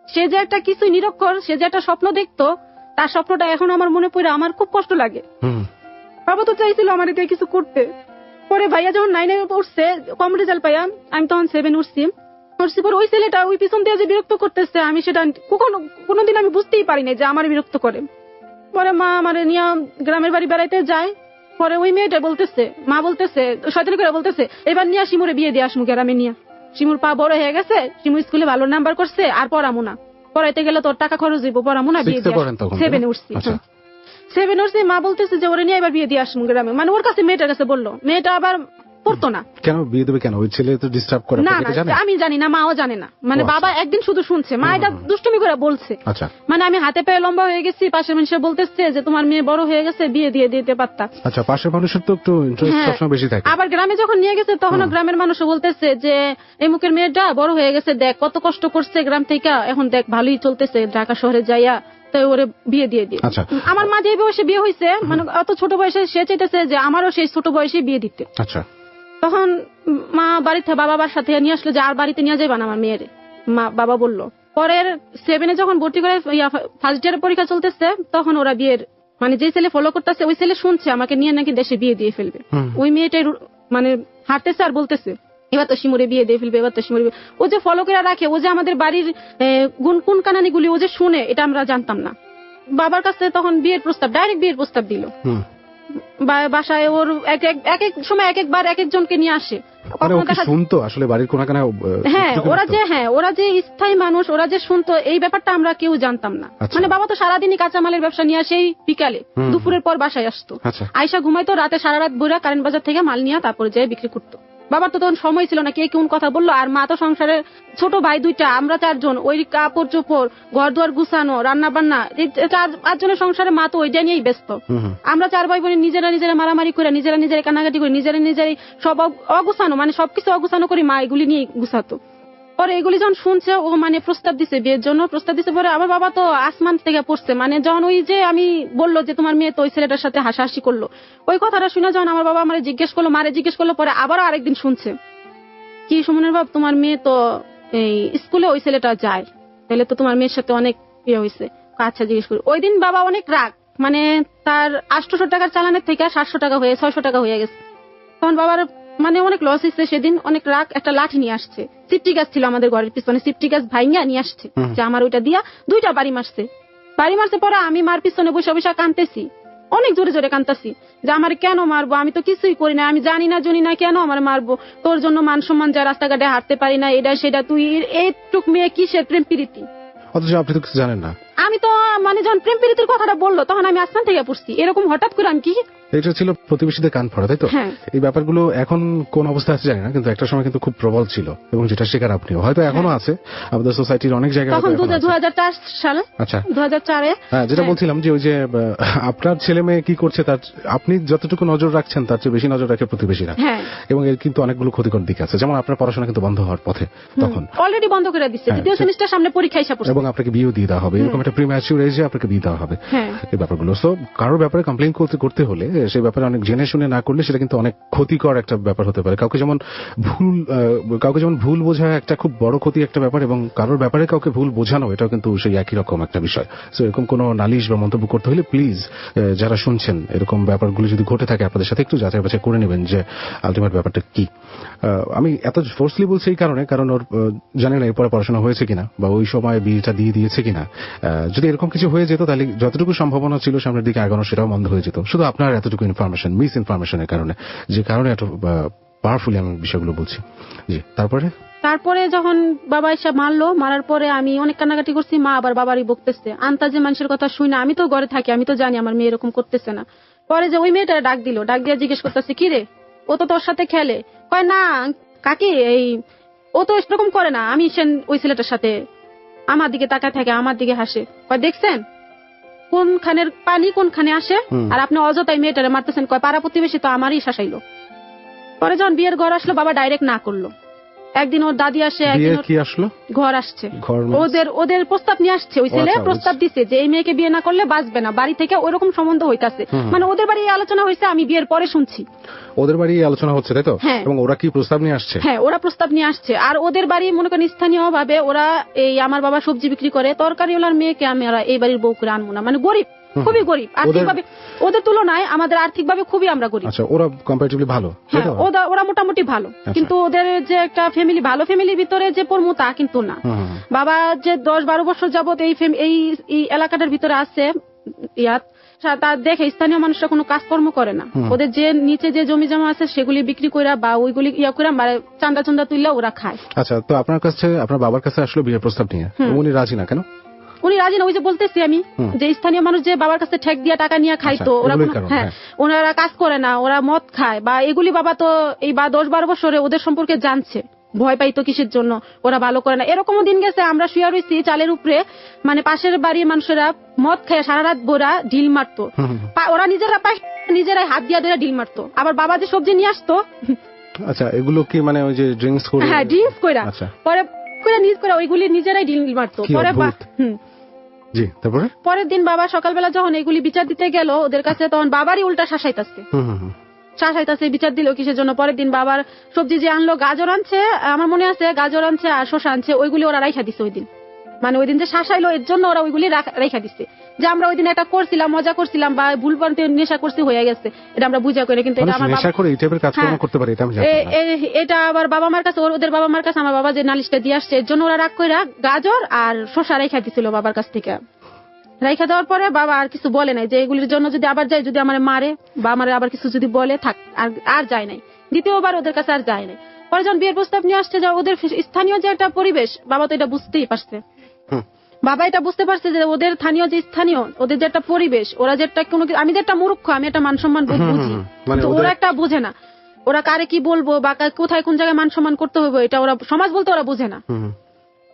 সে যে একটা কিছু নিরক্ষর, সে যে একটা স্বপ্ন দেখতো, তার স্বপ্নটা এখন আমার মনে পড়ে আমার খুব কষ্ট লাগে। বাবা তো চাইছিল আমার এটা কিছু করতে। পরে ভাইয়া যখন 9 এ পড়ছে, কম রেজাল্ট পাইয়া, আমি তখন 7 উঠছি। পরে ওই ছেলেটা ওই পিছন দিয়ে যে বিরক্ত করতেছে, আমি সেটা কোনোদিন আমি বুঝতেই পারিনি যে আমার বিরক্ত করে। পরে মা আমার নিয়ে গ্রামের বাড়ি বেড়াইতে যায়। পরে ওই মেয়েটা বলতেছে, মা বলতেছে, শয়তানি করে বলতেছে, এবার নিয়ে শিমুরে বিয়ে দিয়ে আসমু গ্রামে নিয়ে। শিমুর পা বড় হয়ে গেছে, শিমু স্কুলে ভালো নাম্বার করছে, আর পড়ামু না, পড়াইতে গেলে তোর টাকা খরচ দিব, পড়ামু না, বিয়ে দিয়ে। 7 উঠছি। 7 উঠছি, মা বলতেছে যে ওরে নিয়ে এবার বিয়ে দিয়ে আসমু গ্রামে। মানে ওর কাছে, মেয়েটার কাছে বললো, মেয়েটা আবার পড়তো না। কেন বিয়ে দেবে? কেন ওই ছেলে তো ডিস্টার্ব করে? না, আমি জানি না, মাও জানে না। মানে বাবা একদিন শুধু শুনছে, মা এটা দুষ্টুমি করে বলছে। মানে আমি হাতে পায়ে লম্বা হয়ে গেছি, পাশের মানুষের বলতেছে যে তোমার মেয়ে বড় হয়ে গেছে, বিয়ে দিয়ে দিতে পারতা। আচ্ছা, পাশের মানুষের তো একটু ইন্টারেস্ট সবসময় বেশি থাকে। আবার গ্রামে যখন নিয়ে গেছে তখন গ্রামের মানুষও বলতেছে যে এই মুখের মেয়েটা বড় হয়ে গেছে, দেখ কত কষ্ট করছে গ্রাম থেকে, এখন দেখ ভালোই চলতেছে, ঢাকা শহরে যাইয়া, তাই ওরে বিয়ে দিয়ে দিই। আমার মা যে বয়সে বিয়ে হয়েছে, মানে অত ছোট বয়সে, সে চাইতেছে যে আমারও সেই ছোট বয়সে বিয়ে দিতে। আচ্ছা, তখন মা বাড়িতে বাবার সাথে নিয়ে আসলো যে আর বাড়িতে নিয়ে যাইবা না আমার মেয়ের। বাবা বললো। পরের 7 যখন ভর্তি করে ফার্স্ট ইয়ারের পরীক্ষা চলতেছে তখন ওরা বিয়ের মানে যে ছেলে ফলো করতেছে ওই ছেলে শুনছে আমাকে নিয়ে নাকি দেশে বিয়ে দিয়ে ফেলবে। ওই মেয়েটাই মানে হাঁটতেছে আর বলতেছে এবার তো শিমুরে বিয়ে দিয়ে ফেলবে, এবার তো শিমুরে। ও যে ফলো করে রাখে, ও যে আমাদের বাড়ির কোন কানানি গুলি ও যে শুনে, এটা আমরা জানতাম না। বাবার কাছে তখন বিয়ের প্রস্তাব, ডাইরেক্ট বিয়ের প্রস্তাব দিল। বাসায় ওর এক এক সময় এক একবার এক একজনকে নিয়ে আসে। শুনতো আসলে বাড়ির কোন কানা? ওরা যে স্থায়ী মানুষ, ওরা যে শুনতো, এই ব্যাপারটা আমরা কেউ জানতাম না। মানে বাবা তো সারাদিনই কাঁচামালের ব্যবসা নিয়ে আসে, বিকালে দুপুরের পর বাসায় আসতো, আয়সা ঘুমাইতো, রাতে সারা রাত বইরা কারেন্ট বাজার থেকে মাল নিয়ে তারপরে যেয়ে বিক্রি করতো। বাবার তো তখন সময় ছিল না কে কোন কথা বললো। আর মা তো সংসারের ছোট ভাই 2টা, আমরা 4 জন, ওই কাপড় চোপড়, ঘর দুয়ার গুছানো, রান্না বান্না, 4 জনের সংসারে মা তো ওইটা নিয়েই ব্যস্ত। আমরা 4 ভাই বোন নিজেরা মারামারি করে, নিজেরা কান্নাকাটি করে, নিজেরাই সব অগুছানো, মানে সবকিছু অগুছানো করে মা এগুলি নিয়ে গুছাতো। পরে এগুলি যখন শুনছে ও মানে প্রস্তাব দিছে, বিয়ের জন্য প্রস্তাব দিছে। পরে আমার বাবা তো আসমান থেকে পড়ছে। মানে যখন ওই যে আমি বললো যে তোমার মেয়ে তো ওই ছেলেটার সাথে হাসাহাসি করলো, ওই কথাটা শুনে যখন আমার বাবা আমার জিজ্ঞেস করলো, মারে জিজ্ঞেস করলো, পরে আবারও আরেকদিন শুনছে কি সুমনের বাবা তোমার মেয়ে তো এই স্কুলে ওই ছেলেটা যায়, তাহলে তো তোমার মেয়ের সাথে অনেক ইয়ে হয়েছে। আচ্ছা জিজ্ঞেস করি। ওই দিন বাবা অনেক রাগ, মানে তার 800 টাকার চালানের থেকে 700 টাকা হয়ে 600 টাকা হয়ে গেছে। তখন বাবার মানে অনেক লস হয়েছে। সেদিন অনেক রাগ, একটা লাঠি নিয়ে আসছে। সিপটি গাছ ছিল আমাদের ঘরের পিছনে, সিপটি গাছ ভাইঙ্গা নিয়ে আসছে যে আমার ওইটা দিয়া 2টা বাড়ি মারছে। পরে আমি মার পিছনে বসে বসে কাঁদতেছি, অনেক জোরে জোরে কাঁদতেছি যে আমার কেন মারবো, আমি তো কিছুই করি না, আমি জানি না জুনি না, কেন আমার মারবো, তোর জন্য মান সম্মান যা, রাস্তাঘাটে হাঁটতে পারি না, এটা সেটা, তুই এইটুক মেয়ে কিসের প্রেম প্রীতি? অথচ আপনি তো কিছু জানেন না। আমি তো মানে যখন প্রেম প্রীতির কথাটা বললো তখন আমি আসমান থেকে পড়ছি, এরকম হঠাৎ করে আমি কি। এটা ছিল প্রতিবেশীদের কান পড়া, তাই তো? এই ব্যাপারগুলো এখন কোন অবস্থা আছে জানি না, কিন্তু একটা সময় কিন্তু খুব প্রবল ছিল, এবং যেটা শিকার আপনিও হয়তো এখনো আছে আমাদের সোসাইটির অনেক জায়গায়। তখন 2004 সালে। আচ্ছা 2004-এ যেটা বলছিলাম যে ওই যে আপনার ছেলে মেয়ে কি করছে তার আপনি যতটুকু নজর রাখছেন তার চেয়ে বেশি নজর রাখে প্রতিবেশীরা, এবং এর কিন্তু অনেকগুলো ক্ষতিকর দিক আছে। যেমন আপনার পড়াশোনা কিন্তু বন্ধ হওয়ার পথে, তখন অলরেডি বন্ধ করে দিচ্ছে, দ্বিতীয় সেমিস্টার সামনে পরীক্ষা হিসাব, এবং আপনাকে বিয়ে দিয়ে দেওয়া হবে, এরকম একটা প্রিম্যাচিউর এজে আপনাকে বিয়ে দেওয়া হবে। এই ব্যাপারগুলো সো কারোর ব্যাপারে কমপ্লেইন করতে হলে সেই ব্যাপারে অনেক জেনে শুনে না করলে সেটা কিন্তু অনেক ক্ষতিকর একটা ব্যাপার হতে পারে। কাউকে যেমন ভুল বোঝা একটা খুব বড় ক্ষতি একটা ব্যাপার, এবং কারোর ব্যাপারে কাউকে ভুল বোঝানো এটাও কিন্তু সেই একই রকম একটা বিষয়। সো এরকম কোনো নালিশ বা মন্তব্য করতে হলে প্লিজ যারা শুনছেন এরকম ব্যাপারগুলো যদি ঘটে থাকে আপনাদের সাথে একটু যাচাই বাছাই করে নেবেন যে আলটিমেট ব্যাপারটা কি। আমি এত ফোর্সলি বলছি এই কারণ ওর জানি না এরপরে পড়াশোনা হয়েছে কিনা বা ওই সময় বিয়েটা দিয়ে দিয়েছে কিনা। যদি এরকম কিছু হয়ে যেত তাহলে যতটুকু সম্ভাবনা ছিল সামনের দিকে আগানো সেটাও বন্ধ হয়ে যেত, শুধু আপনার এতটুকু ইনফরমেশন, মিস ইনফরমেশনের কারণে, যে কারণে এত পাওয়ারফুলি আমি বিষয়গুলো বলছি। জি, তারপরে যখন বাবা এসে মারার পরে আমি অনেক কান্নাকাটি করছি। মা আবার বাবারই বকতেছে, আন্তাজে মানুষের কথা শুই না, আমি তো ঘরে থাকি, আমি তো জানি আমার মেয়ে এরকম করতেছে না। পরে যে ওই মেয়েটা ডাক দিয়ে জিজ্ঞেস করতেছে কি রে, ও তো তোর সাথে খেলে? কয় না কাকি, ও তো এরকম করে না, আমি ওই ছেলেটার সাথে, আমার দিকে তাকায় থাকে, আমার দিকে হাসে। কয় দেখছেন কোনখানের পানি কোনখানে আসে, আর আপনি অযথাই মেয়েটারে মারতেছেন। কয় পাড়া প্রতিবেশী তো আমারই শাসাইলো। পরে যখন বিয়ের ঘর আসলো বাবা ডাইরেক্ট না করলো। একদিন ওর দাদি আসে, একদিন কি আসলো, ঘর আসছে, ওদের প্রস্তাব নিয়ে আসছে। ওই ছেলে প্রস্তাব দিছে যে এই মেয়েকে বিয়ে না করলে বাঁচবে না, বাড়ি থেকে ওইরকম সম্বন্ধ হইতাছে। মানে ওদের বাড়ি আলোচনা হয়েছে, আমি বিয়ের পরে শুনছি ওদের বাড়ি আলোচনা হচ্ছে, তাই তো? এবং ওরা কি প্রস্তাব নিয়ে আসছে? ওরা প্রস্তাব নিয়ে আসছে। আর ওদের বাড়ি মনে করেন স্থানীয় ভাবে ওরা আমার বাবা সবজি বিক্রি করে, তরকারিওয়ালার মেয়েকে আমরা এই বাড়ির বউ করে আনবো না, মানে গরিব, খুবই গরিব আর্থিকভাবে, ওদের তুলনায় আমাদের আর্থিকভাবে খুবই আমরা গরিব। আচ্ছা, ওরা কম্পারেটিভলি ভালো? ওরা মোটামুটি ভালো, কিন্তু ওদের যে একটা ফ্যামিলি, ভালো ফ্যামিলির ভিতরে যে পড়মু তা কিন্তু না। বাবা যে 10-12 বছর যাবত এই এলাকাটার ভিতরে আছে, তা দেখে স্থানীয় মানুষরা কোনো কাজকর্ম করে না। ওদের যে নিচে যে জমি জমা আছে সেগুলি বিক্রি করে বা ওইগুলি করে চান্দা তুললে ওরা খায়। আচ্ছা, তো আপনার বাবার কাছে আসলে বিয়ের প্রস্তাব নিয়ে উনি রাজি না কেন? উনি রাজি না, ওই যে বলতেছি আমি যে স্থানীয় মানুষ যে বাবার কাছে ঠেক দিয়ে টাকা নিয়ে খাইতো, ওনারা কাজ করে না, ওরা মদ খায় বা এগুলি। বাবা তো এই 10-12 বছরে ওদের সম্পর্কে জানছে, ভয় পাইতো কিসের জন্য, ওরা ভালো করে না। এরকমও দিন গেছে আমরা শুয়ে রয়েছি চালের উপরে, মানে পাশের বাড়ির মানুষেরা মদ খায় সারা রাত বোরা ঢিল মারতো, ওরা নিজেরাই হাত দিয়া ধরে ঢিল মারতো। আবার বাবা যে সবজি নিয়ে আসতো। আচ্ছা, এগুলো কি মানে ওই যে ড্রিঙ্কস করে? ড্রিঙ্কস করে, পরে ওইগুলি নিজেরাই ঢিল মারতো। পরের দিন বাবা সকালবেলা যখন এগুলি বিচার দিতে গেল ওদের কাছে, তখন বাবারই উল্টা শাসাইতেছে শাসাইতাছে, বিচার দিল কিসের জন্য। পরের দিন বাবার সবজি যে আনলো, গাজর আনছে, আমার মনে আছে গাজর আনছে আর শসা আনছে, ওইগুলি ওরা রাইখা দিছে ওই দিন। মানে ওই দিন যে শাসাইলো এর জন্য ওরা ওইগুলি রাইখা দিচ্ছে, যে আমরা ওই দিন একটা করছিলাম, মজা করছিলাম বা ভুল পন্থে নেশা করছি হয়ে গেছে, এটা আমরা বুঝা করে। কিন্তু এটা আমার এটা আবার বাবা মার কাছে, ওদের বাবা মার কাছে আমার বাবা যে নালিশটা দিয়ে আসছে, এর জন্য ওরা রাগ করে গাজর আর শসা রাইখা দিছিল বাবার কাছ থেকে। রাইখা দেওয়ার পরে বাবা আর কিছু বলে নাই, যে এগুলির জন্য যদি আবার যায়, যদি আমার মারে বা আমার আবার কিছু যদি বলে থাক, আর যায় নাই, দ্বিতীয়বার ওদের কাছে আর যায় নাই। পরে যখন বিয়ের প্রস্তাব নিয়ে আসছে, যা ওদের স্থানীয় যে একটা পরিবেশ, বাবা তো এটা বুঝতেই পারছে। বাবা এটা বুঝতে পারছে যে ওদের স্থানীয় ওদের যে একটা পরিবেশ, ওরা যে একটা কোনো, আমি যে একটা মূর্খ, আমি একটা মান সম্মান বুঝি, ওরা একটা বুঝে না। ওরা কারে কি বলবো বা কোথায় কোন জায়গায় মান সম্মান করতে হবে, এটা ওরা সমাজ বলতে ওরা বুঝে না।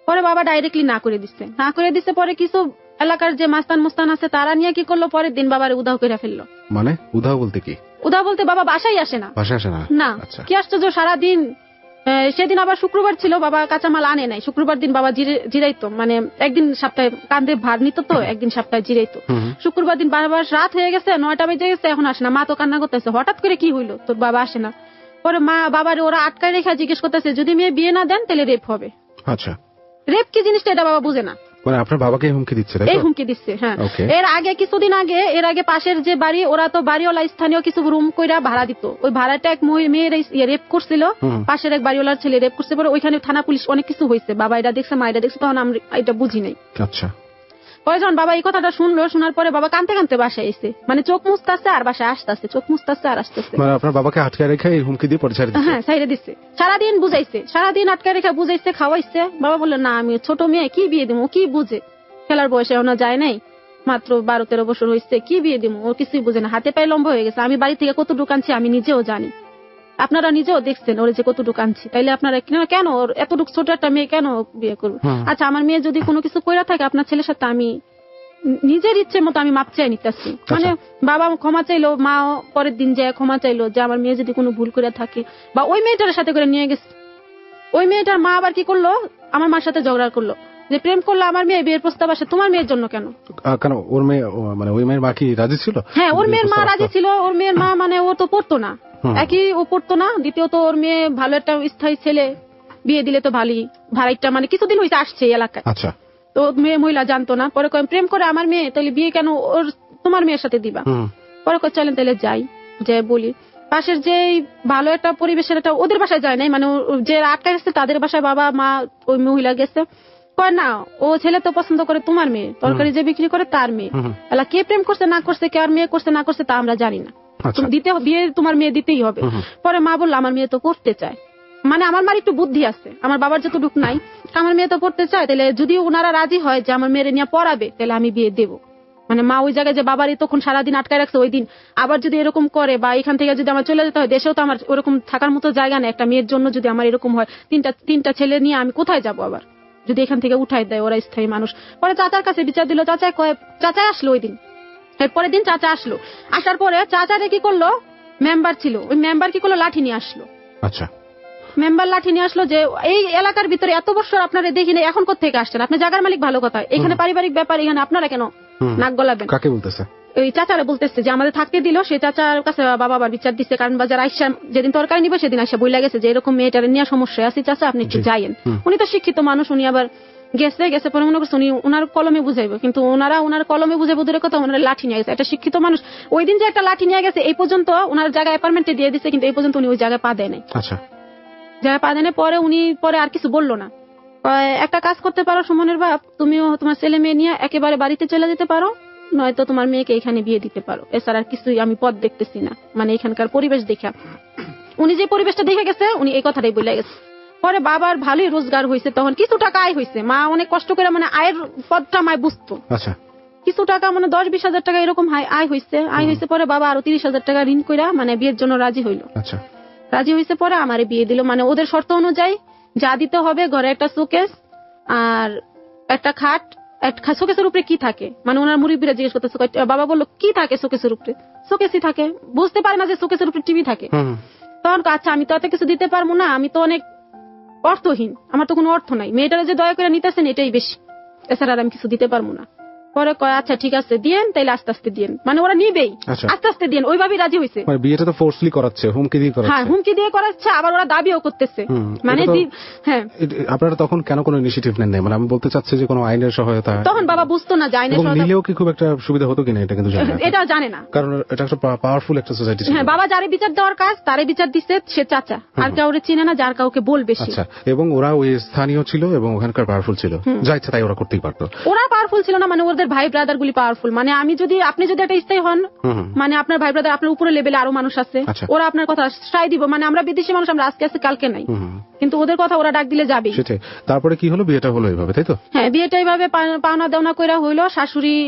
পরে বাবা ডাইরেক্টলি না করে দিচ্ছে। পরে কিছু এলাকার যে মাস্তান আছে তারা নিয়ে কি করলো, পরের দিন বাবার উধাও করে ফেললো। মানে উধাও বলতে কি? উধাও বলতে বাবা বাসায় আসে না। না, কি আশ্চর্য, সারাদিন। সেদিন আবার শুক্রবার ছিল, বাবা কাঁচামাল আনে নাই। শুক্রবার দিন বাবা জিরাইতো, মানে একদিন সপ্তাহে কান্দে ভার নিত তো, একদিন সপ্তাহে জিরাইতো। শুক্রবার দিন বাবার রাত হয়ে গেছে, 9টা বেজে গেছে, এখন আসে না। মা তো কান্না করতেছে, হঠাৎ করে কি হইলো তোর বাবা আসে না। পরে মা বাবার ওরা আটকায় রেখা জিজ্ঞেস করতেছে, যদি মেয়ে বিয়ে না দেন তাহলে রেপ হবে। আচ্ছা, রেপ কি জিনিসটা এটা বাবা বুঝে না। মানে আপনার বাবাকে হুমকি দিচ্ছে? এই হুমকি দিচ্ছে, হ্যাঁ। এর আগে কিছুদিন আগে, পাশের যে বাড়ি, ওরা তো বাড়িওয়ালা স্থানীয় কিছু রুম কইরা ভাড়া দিত। ওই ভাড়াটা এক মেয়ের রেপ করছিল, পাশের এক বাড়িওয়ালার ছেলে রেপ করছে। পরে ওইখানে থানা পুলিশ অনেক কিছু হয়েছে, বাবা এটা দেখছে, মা এটা দেখছে, তখন আমরা এটা বুঝি নাই। আচ্ছা, পরে যখন বাবা এই কথাটা শুনলো, শোনার পরে বাবা কাঁদতে কাঁদতে বাসায় এসে, মানে চোখ মুছতেছে আর বাসায় আসতেছে, চোখ মুছতেছে আর আসতেছে। মানে আপনার বাবাকে আটকে রেখে হুমকি দিয়ে পরে ছেড়ে দিচ্ছে? হ্যাঁ, ছেড়ে দিচ্ছে। সারাদিন বুঝাইছে, সারাদিন আটকে রেখে বুঝাইছে, খাওয়াইছে। বাবা বললো, না আমি ছোট মেয়ে, কি বিয়ে দিব, কি বুঝে, খেলার বয়সে ওনা যায় নাই, মাত্র 12-13 বছর হয়েছে, কি বিয়ে দিব, ও কিছুই বুঝে না, হাতে পায়ে লম্বা হয়ে গেছে। আমি বাড়ি থেকে কতটুকু আনছি আমি নিজেও জানি, আপনারা নিজেও দেখছেন ওরে যে কতটুকু আনছি। তাইলে আপনারা কেন ওর এতটুকু ছোট একটা মেয়ে কেন বিয়ে করবো? আচ্ছা, আমার মেয়ে যদি কোনো কিছু কইরা থাকে আপনার ছেলের সাথে, আমি নিজের ইচ্ছে মতো আমি মাপ চাই নিতেছি। মানে বাবা ক্ষমা চাইলো, মা পরের দিন যায় ক্ষমা চাইলো, যে আমার মেয়ে যদি কোনো ভুল করে থাকে, বা ওই মেয়েটার সাথে করে নিয়ে গেছে। ওই মেয়েটার মা আবার কি করলো, আমার মার সাথে ঝগড়া করলো, যে প্রেম করলো আমার মেয়ে, বিয়ের প্রস্তাব আসে তোমার মেয়ের জন্য কেন? কেন ওর মেয়ে, মানে ওই মেয়ের মা কি রাজি ছিল? হ্যাঁ, ওর মেয়ের মা রাজি ছিল। ওর মেয়ের মা, মানে ও তো পড়তো না, একই ও পড়তো না, দ্বিতীয়ত ওর মেয়ে ভালো একটা স্থায়ী ছেলে বিয়ে দিলে তো ভালোই, ভাড়াইটা মানে কিছুদিন হয়েছে আসছে এলাকায়। আচ্ছা, তো মেয়ে মহিলা জানতো না। পরে কয় প্রেম করে আমার মেয়ে, তাহলে বিয়ে কেন ওর তোমার মেয়ের সাথে দিবা? পরে কয় চলেন তাহলে যাই, যে বলি পাশের যে ভালো একটা পরিবেশের একটা, ওদের বাসায় যায় নাই, মানে যে আটকা গেছে তাদের বাসায় বাবা মা ওই মহিলা গেছে। কয় না, ও ছেলে তো পছন্দ করে তোমার মেয়ে, তরকারি যে বিক্রি করে তার মেয়ে। এলা কে প্রেম করছে না করছে, কে আর মেয়ে করছে না করছে তা আমরা জানি না, দিতে বিয়ে তোমার মেয়ে দিতেই হবে। পরে মা বললো আমার মেয়ে তো পড়তে চায়, মানে আমার মার একটু বুদ্ধি আছে, আমার বাবার যতটুকু নাই, আমার মেয়ে তো পড়তে চায়, তাহলে যদি ওনারা রাজি হয় যে আমার মেয়ের নিয়ে পড়াবে, তাহলে আমি বিয়ে দেবো। মানে মা ওই জায়গায় যে বাবারই তখন সারাদিন আটকায় রাখছে, ওই দিন আবার যদি এরকম করে, বা এখান থেকে যদি আমার চলে যেতে হয়, দেশেও তো আমার ওরকম থাকার মতো জায়গা নেই, একটা মেয়ের জন্য যদি আমার এরকম হয়, তিনটা ছেলে নিয়ে আমি কোথায় যাবো আবার, যদি এখান থেকে উঠাই দেয় ওরা স্থায়ী মানুষ। পরে চাচার কাছে বিচার দিল, চাচা আসলো ওই দিন। এরপরের দিন চাচা আসলো, আসার পরে চাচারে কি করলো, মেম্বার ছিল, ওই মেম্বার কি করলো, লাঠি নিয়ে আসলো। আচ্ছা, মেম্বার লাঠি নিয়ে আসলো, যে এই এলাকার ভিতরে এত বছর আপনারা দেখিনি, এখন কোথেকে আসছেন, আপনি জায়গার মালিক, ভালো কথা, এখানে পারিবারিক ব্যাপার, এখানে আপনারা কেন নাক গলাবেন? কাকে বলতেছে? ওই চাচারা বলতেছে যে আমাদের থাকতে দিল, সেই চাচার কাছে বাবা আবার বিচার দিচ্ছে, কারণ বাজার আইসা যেদিন তরকারি নিবে সেদিন আইসা বইলা গেছে যে এরকম মেয়েটার নিয়ে সমস্যা আছে, চাচা আপনি একটু যাইয়েন। উনি তো শিক্ষিত মানুষ, উনি আবার গেছে পরে মনে করছে উনি ওনার কলমে বুঝাইবো, কিন্তু ওনার কলমে বুঝাইবো দূরের কথা, ওনার লাঠি নিয়ে গেছে। একটা শিক্ষিত মানুষ ওই দিন যে একটা লাঠি নিয়ে গেছে, এই পর্যন্ত ওনার জায়গায় অ্যাপার্টমেন্টে দিয়ে দিচ্ছে, কিন্তু এই পর্যন্ত উনি ওই জায়গায় পা দেয় নাই। আচ্ছা, জায়গায় পা দেয় পরে উনি পরে আর কিছু বললো না। একটা কাজ করতে পারো সুমনের বাপ, তুমিও তোমার ছেলে মেয়ে নিয়ে একেবারে বাড়িতে চলে যেতে পারো, নয়তো তোমার মেয়েকে এখানে বিয়ে দিতে পারো, এছাড়া আর কিছুই আমি পথ দেখতেছি না। মানে এখানকার পরিবেশ দেখা, উনি যে পরিবেশটা দেখে গেছে, উনি এই কথাটাই বলে গেছে। পরে বাবার ভালোই রোজগার হয়েছে, তখন কিছু টাকা আয় হয়েছে, মা অনেক কষ্ট করে, মানে আয়ের পথটা মায় বুঝতো। আচ্ছা, কিছু টাকা মানে 10-20 হাজার টাকা এরকম আয় হয়েছে। পরে বাবা আরো 30 হাজার টাকা ঋণ কইরা মানে বিয়ের জন্য রাজি হইলো। আচ্ছা, রাজি হয়েছে, পরে আমারে বিয়ে দিল, মানে ওদের শর্ত অনুযায়ী যা দিতে হবে, ঘরে একটা শোকেস আর একটা খাট, শোকেসের উপরে কি থাকে, মানে ওনার মুরব্বীরা জিজ্ঞেস করতেছে, বাবা বললো কি থাকে শোকেসের উপরে? শোকেসই থাকে, বুঝতে পারে না যে শোকেসের উপরে টিভি থাকে। তখন আচ্ছা আমি তো এত কিছু দিতে পারবো না, আমি তো অনেক অর্থহীন, আমার তো কোনো অর্থ নাই, মেয়েটারা যে দয়া করে নিতেছেন এটাই বেশি, এছাড়া আর আমি কিছু দিতে পারবো না। পরে কয় আচ্ছা ঠিক আছে দিয়েন, তাইলে আস্তে আস্তে দিয়েন, মানে ওরা নিবেই, আস্তে আস্তে দিয়েন, ওইভাবেই রাজি হয়েছে। বিয়েটা তো ফোর্সলি করাচ্ছে, হুমকি দিয়ে করাচ্ছে। হ্যাঁ, হুমকি দিয়ে করাচ্ছে, আবার ওরা দাবিও করতেছে। মানে হ্যাঁ, আপনারা তখন কেন কোনো ইনিশিয়েটিভ নেন নাই? মানে আমি বলতে চাচ্ছি যে কোনো আইনের সহায়তা। তখন বাবা বুঝতো না যে আইনের সহায়তা নিলেও কি খুব একটা সুবিধা হতো কিনা এটা কিন্তু জানে না, এটা জানে না, কারণ এটা একটা পাওয়ারফুল একটা সোসাইটি। হ্যাঁ, বাবা যারে বিচার দেওয়ার কাজ তারে বিচার দিচ্ছে, সে চাচা, আর কাউরে চিনে না, যার কাউকে বলবে সে। আচ্ছা, এবং ওরা ওই স্থানীয় ছিল এবং ওখানকার পাওয়ারফুল ছিল, যা ইচ্ছা তাই ওরা করতেই পারতো। ওরা পাওয়ারফুল ছিল না, মানে ওদের ভাই ব্রাদার গুলি পাওয়ারফুল। মানে আপনি যদি একটা স্থায়ী হন, মানে আপনার ভাই ব্রাদার, আপনার উপরে লেভেলে আরো মানুষ আছে, ওরা আপনার কথা সাই দিব। মানে আমরা বিদেশি মানুষ, আমরা আজকে আছে কালকে নাই, কিন্তু ওদের কথা ওরা ডাক দিলে যাবে। সেটাই। তারপরে কি হলো? বিয়েটা হলো এইভাবে, তাই তো? হ্যাঁ, বিয়েটা এইভাবে পাওনা দেওনা কইরা হইলো।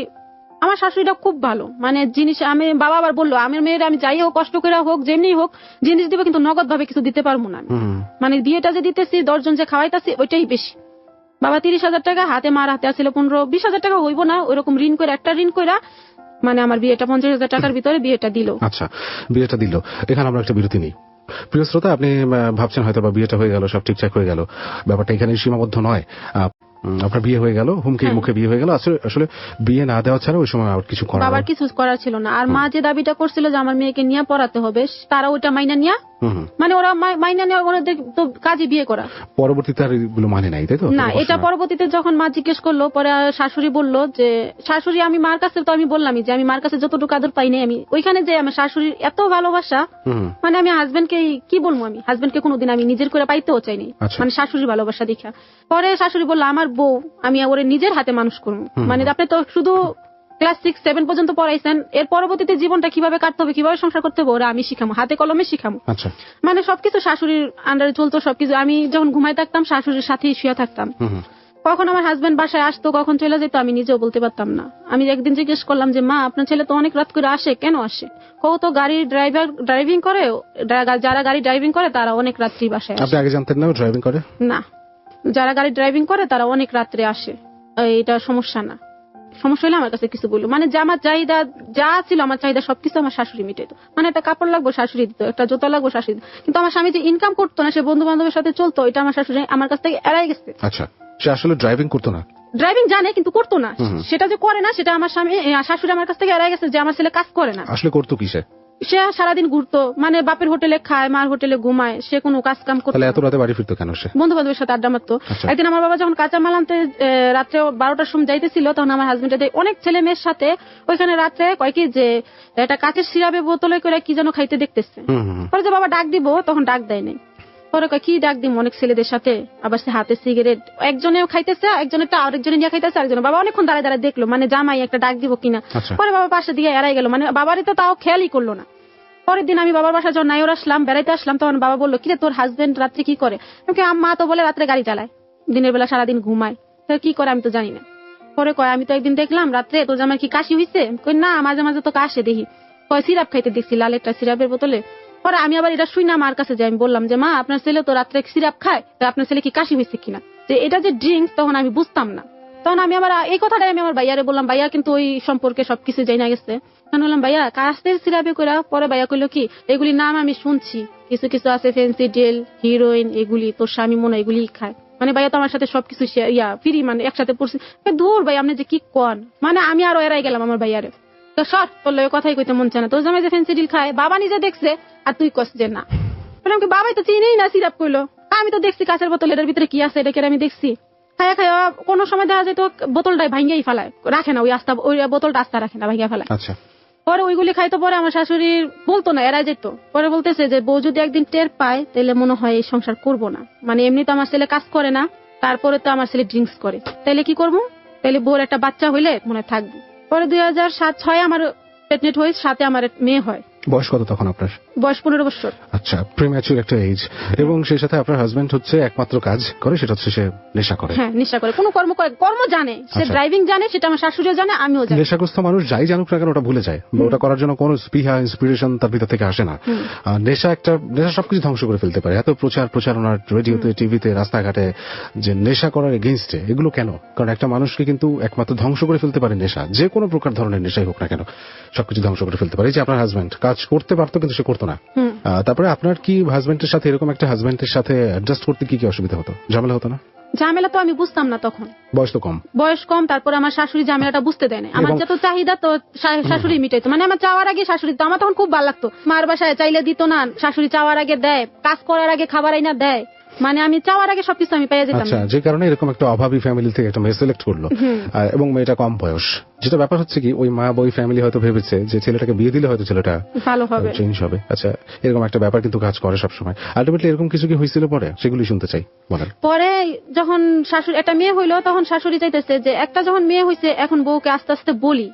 আমার শাশুড়িটা খুব ভালো, মানে জিনিস আমি বাবা আবার বললো আমার মেয়ের আমি যাই হোক, কষ্ট করে হোক, যেমনি হোক জিনিস দিব, কিন্তু নগদ ভাবে কিছু দিতে পারবো না। মানে বিয়েটা যে দিতেছি, 10 জন যে খাওয়াইতেছি ওইটাই বেশি। বাবা 30,000 টাকা হাতে, মার হাতে আসলে 15-20,000 টাকা হইব না, ওইরকম ঋণ করে, একটা ঋণ করে মানে আমার বিয়েটা 50,000 টাকার ভিতরে বিয়েটা দিল। আচ্ছা, বিয়েটা দিল। এখানে আমরা একটা বিরতি নিই। প্রিয় শ্রোতা, আপনি ভাবছেন হয়তো বা বিয়েটা হয়ে গেল, সব ঠিকঠাক হয়ে গেল, ব্যাপারটা এখানে সীমাবদ্ধ নয়। আপনার বিয়ে হয়ে গেল, হুমকির মুখে বিয়ে হয়ে গেল। আসলে বিয়ে না দেওয়া ছাড়া ওই সময় আর কিছু বাবার কিছু করার ছিল না। আর মা যে দাবিটা করছিল যে আমার মেয়েকে নিয়ে পড়াতে হবে, তারা ওইটা মাইনা নিয়া, মানে ওরা মাইনা নিয়ে ওদের তো কাজে বিয়ে করা। পরবর্তীতে আর এগুলো মানে নাই, তাই তো? না, এটা পরবর্তীতে যখন মা জিজ্ঞেস করলো, পরে শাশুড়ি বললো যে, শাশুড়ি আমি মার কাছে তো আমি বললামই যে আমি মার কাছে যতটুকু আদর পাই নাই, আমি ওইখানে যে আমার শাশুড়ির এত ভালোবাসা, মানে আমি হাজবেন্ডকে কি বলবো, আমি হাজবেন্ডকে কোনোদিন আমি নিজের করে পাইতেও চাইনি, মানে শাশুড়ির ভালোবাসা দেখা। পরে শাশুড়ি বললো আমার বউ আমি ওরে নিজের হাতে মানুষ করবো। মানে আপনি তো শুধু ক্লাস 6-7 পর্যন্ত পড়াইছেন, এর পরবর্তীতে জীবনটা কিভাবে কাটতে হবে, কিভাবে সংসার করতে হবে, ওরা আমি শিখামো, হাতে কলমে শিখামো। মানে সবকিছু শাশুড়ির আন্ডারে চলতো, সবকিছু। আমি যখন ঘুমাই থাকতাম শাশুড়ির সাথেই শুয়ে থাকতাম। কখন আমার হাজবেন্ড বাসায় আসতো, কখন চলে যেত, আমি নিজেও বলতে পারতাম না। আমি একদিন জিজ্ঞেস করলাম যে মা, আপনার ছেলে তো অনেক রাত করে আসে, কেন আসে? তো গাড়ি ড্রাইভিং করে, যারা গাড়ি ড্রাইভিং করে তারা অনেক রাত্রি বাসায় আসে। আপনি আগে জানতেন না ড্রাইভিং করে? না, যারা গাড়ি ড্রাইভিং করে তারা অনেক রাত্রে আসে, এটা সমস্যা না। সমস্যা হলে আমার কাছে কিছু বললো, মানে যে আমার চাহিদা যা ছিল, আমার চাহিদা সবকিছু আমার শাশুড়ি মিটাইতো। মানে একটা কাপড় লাগবো শাশুড়ি দিত, একটা জুতা লাগবো শাশুড়ি দিত। কিন্তু আমার স্বামী যে ইনকাম করতো না, সে বন্ধু বান্ধবের সাথে চলতো, এটা আমার শাশুড়ি আমার কাছ থেকে এড়াই গেছে। আচ্ছা, সে আসলে ড্রাইভিং করতো না? ড্রাইভিং জানে কিন্তু করতো না। সেটা যে করে না, সেটা আমার স্বামী শাশুড়ি আমার কাছ থেকে এড়াই গেছে, যে আমার ছেলে কাজ করে না। আসলে করতো কি? সে সারাদিন ঘুরতো, মানে বাপের হোটেলে খায়, মার হোটেলে ঘুমায়, সে কোনো কাজ কাম করতো। এত রাতে বাড়ি ফিরতো কেন? সে বন্ধু বান্ধবের সাথে আড্ডা মারতো। একদিন আমার বাবা যখন কাঁচামাল আনতে রাত্রে 12টার সময় যাইতেছিল, তখন আমার হাজবেন্ড অনেক ছেলে মেয়ের সাথে ওইখানে রাত্রে কয় কি যে একটা কাঁচের সিরাপে বোতলে করে কি যেন খাইতে দেখতেছে। পরে যে বাবা ডাক দিব, তখন ডাক দেয় নাই। পরে কয় কি ডাক দিব, অনেক ছেলেদের সাথে, আবার সে হাতে সিগারেট, একজনেও খাইতেছে, একজনেরটা আরেকজনে নিয়ে খাইতেছে, আরেকজন। বাবা অনেকক্ষণ দাঁড়ায় দাঁড়ায় দেখলো, মানে জামাই একটা ডাক দিব কিনা। পরে বাবা পাশে দিয়ে এড়াই গেল, মানে বাবারই তো তাও খেয়ালই করলো না। পরের দিন আমি বাবার বাসা যখন নাইর আসলাম, বেড়াইতে আসলাম, তখন বাবা বললো কিরে তোর হাজবেন্ড রাত্রে কি করে? মা তো বলে রাত্রে গাড়ি চালায়, দিনের বেলা সারাদিন ঘুমায়, কি করে আমি তো জানি না। পরে কয় আমি তো একদিন দেখলাম রাত্রে তোর জামাই কি কাশি হয়েছে? কই না, মাঝে মাঝে তো কাশে দেখি। কয় সিরাপ খাইতে দেখছি, লাল একটা সিরাপের বোতলে। পরে আমি আবার এটা শুই না মার কাছে যাই, আমি বললাম যে মা আপনার ছেলে তো রাত্রে সিরাপ খায়, আপনার ছেলে কি কাশি হয়েছে কিনা, যে এটা যে ড্রিঙ্কস, তখন আমি বুঝতাম না। তখন আমি আমার এই কথাটাই আমি আমার ভাইয়ারে বললাম, ভাইয়া কিন্তু ওই সম্পর্কে সবকিছু জানা গেছে। তখন বললাম ভাইয়া কাস্তের সিরাপে করে। পরে ভাইয়া কইলো কি এগুলির নাম আমি শুনছি, কিছু কিছু আছে ফেন্সিডিল, হিরোইন, এগুলি তোর স্বামী মনে এগুলি খায়। মানে ভাইয়া তো আমার সাথে সবকিছু ফ্রি, মানে একসাথে পড়ছি। দূর ভাই আপনি যে কি কন, মানে আমি আরো এড়াই গেলাম আমার ভাইয়ারে। তো সর তোর লোক কথাই কইতে মন চায় না, তোর জামাই যে ফেন্সিডিল খায়, বাবা নিজে দেখছে আর তুই কস যে না। আমাকে বাবাই তো চিনেই না সিরাপ কইলো, আমি তো দেখছি কাঁচের বোতল, এটার ভিতরে কি আছে এটাকে আমি দেখছি। খায়া খায়া কোন সময় দেখা যায় তো বোতলটাই ভাঙ্গিয়াই ফেলায়, রাখে না, ওই বোতলটা আস্তা রাখে না, ভাঙ্গিয়া ফেলায়। পরে ওইগুলি খাইতো। পরে আমার শাশুড়ি বলতো না, এড়াই যেত। পরে বলতেছে যে বউ যদি একদিন টের পায় তাহলে মনে হয় এই সংসার করবো না। মানে এমনি তো আমার ছেলে কাজ করে না, তারপরে তো আমার ছেলে ড্রিঙ্কস করে, তাইলে কি করবো? তাইলে বউর একটা বাচ্চা হইলে মনে থাকবো। পরে 2007-06 আমার প্রেগনেন্ট হয়ে, 7-এ আমার মেয়ে হয়। বয়স কত তখন আপনার? বয়স 15 বছর। আচ্ছা, প্রিম্যাচুর একটা এজ। এবং সেই সাথে আপনার হাজবেন্ড হচ্ছে একমাত্র কাজ করে সেটা হচ্ছে সে নেশা করে। হ্যাঁ, নেশা করে, কোনো কর্ম জানে, সে ড্রাইভিং জানে, সেটা আমার শাশুড়িও জানে, আমিও জানি। নেশাগ্রস্ত মানুষ যাই জানুক না কেন ওটা ভুলে যায়, ওটা করার জন্য কোনো স্পৃহা ইন্সপিরেশন তার ভিতর থেকে আসে না। নেশা সবকিছু ধ্বংস করে ফেলতে পারে। এত প্রচারণা রেডিওতে, টিভিতে, রাস্তাঘাটে যে নেশা করার এগেইনস্টে, এগুলো কেন? কারণ একটা মানুষকে কিন্তু একমাত্র ধ্বংস করে ফেলতে পারে নেশা, যে কোনো প্রকার ধরনের নেশাই হোক না কেন, সবকিছু ধ্বংস করে ফেলতে পারে। যে আপনার হাজবেন্ড কাজ করতে পারতো কিন্তু সে করতো না। তারপরে আপনার কি হাজবেন্ডের সাথে, এরকম একটা হাজবেন্ডের সাথে অ্যাডজাস্ট করতে কি কি অসুবিধা হতো, ঝামেলা হতো না? ঝামেলা তো আমি বুঝতাম না তখন, বয়স কম। তারপর আমার শাশুড়ি ঝামেলাটা বুঝতে দেয় না। আমার যত চাহিদা তো শাশুড়ি মিটাইতো, মানে আমার চাওয়ার আগে শাশুড়ি তো, আমার তখন খুব ভালো লাগতো। মার বাসায় চাইলে দিত না, শাশুড়ি চাওয়ার আগে দেয়, কাজ করার আগে খাবার আইনা দেয়, মানে আমি চাওয়ার আগে সবকিছু আমি পেয়ে যেতাম। আচ্ছা, যে কারণে এরকম একটা অভাবী ফ্যামিলি থেকে একটা মেয়ে সিলেক্ট করলো, এবং মেয়েটা কম বয়স। যেটা ব্যাপার হচ্ছে কি, ওই মা বই ফ্যামিলি হয়তো ভেবেছে যে ছেলেটাকে বিয়ে দিলে হয়তো ছেলেটা ভালো হবে, চেঞ্জ হবে। আচ্ছা, এরকম একটা ব্যাপার কিন্তু কাজ করে সবসময়। আলটিমেটলি এরকম কিছু কি হয়েছিল পরে, সেগুলি শুনতে চাই, বলেন। পরে যখন শাশুড়ি একটা মেয়ে হইলো, তখন শাশুড়ি চাইতেছে যে একটা যখন মেয়ে হয়েছে, এখন বউকে আস্তে আস্তে বলি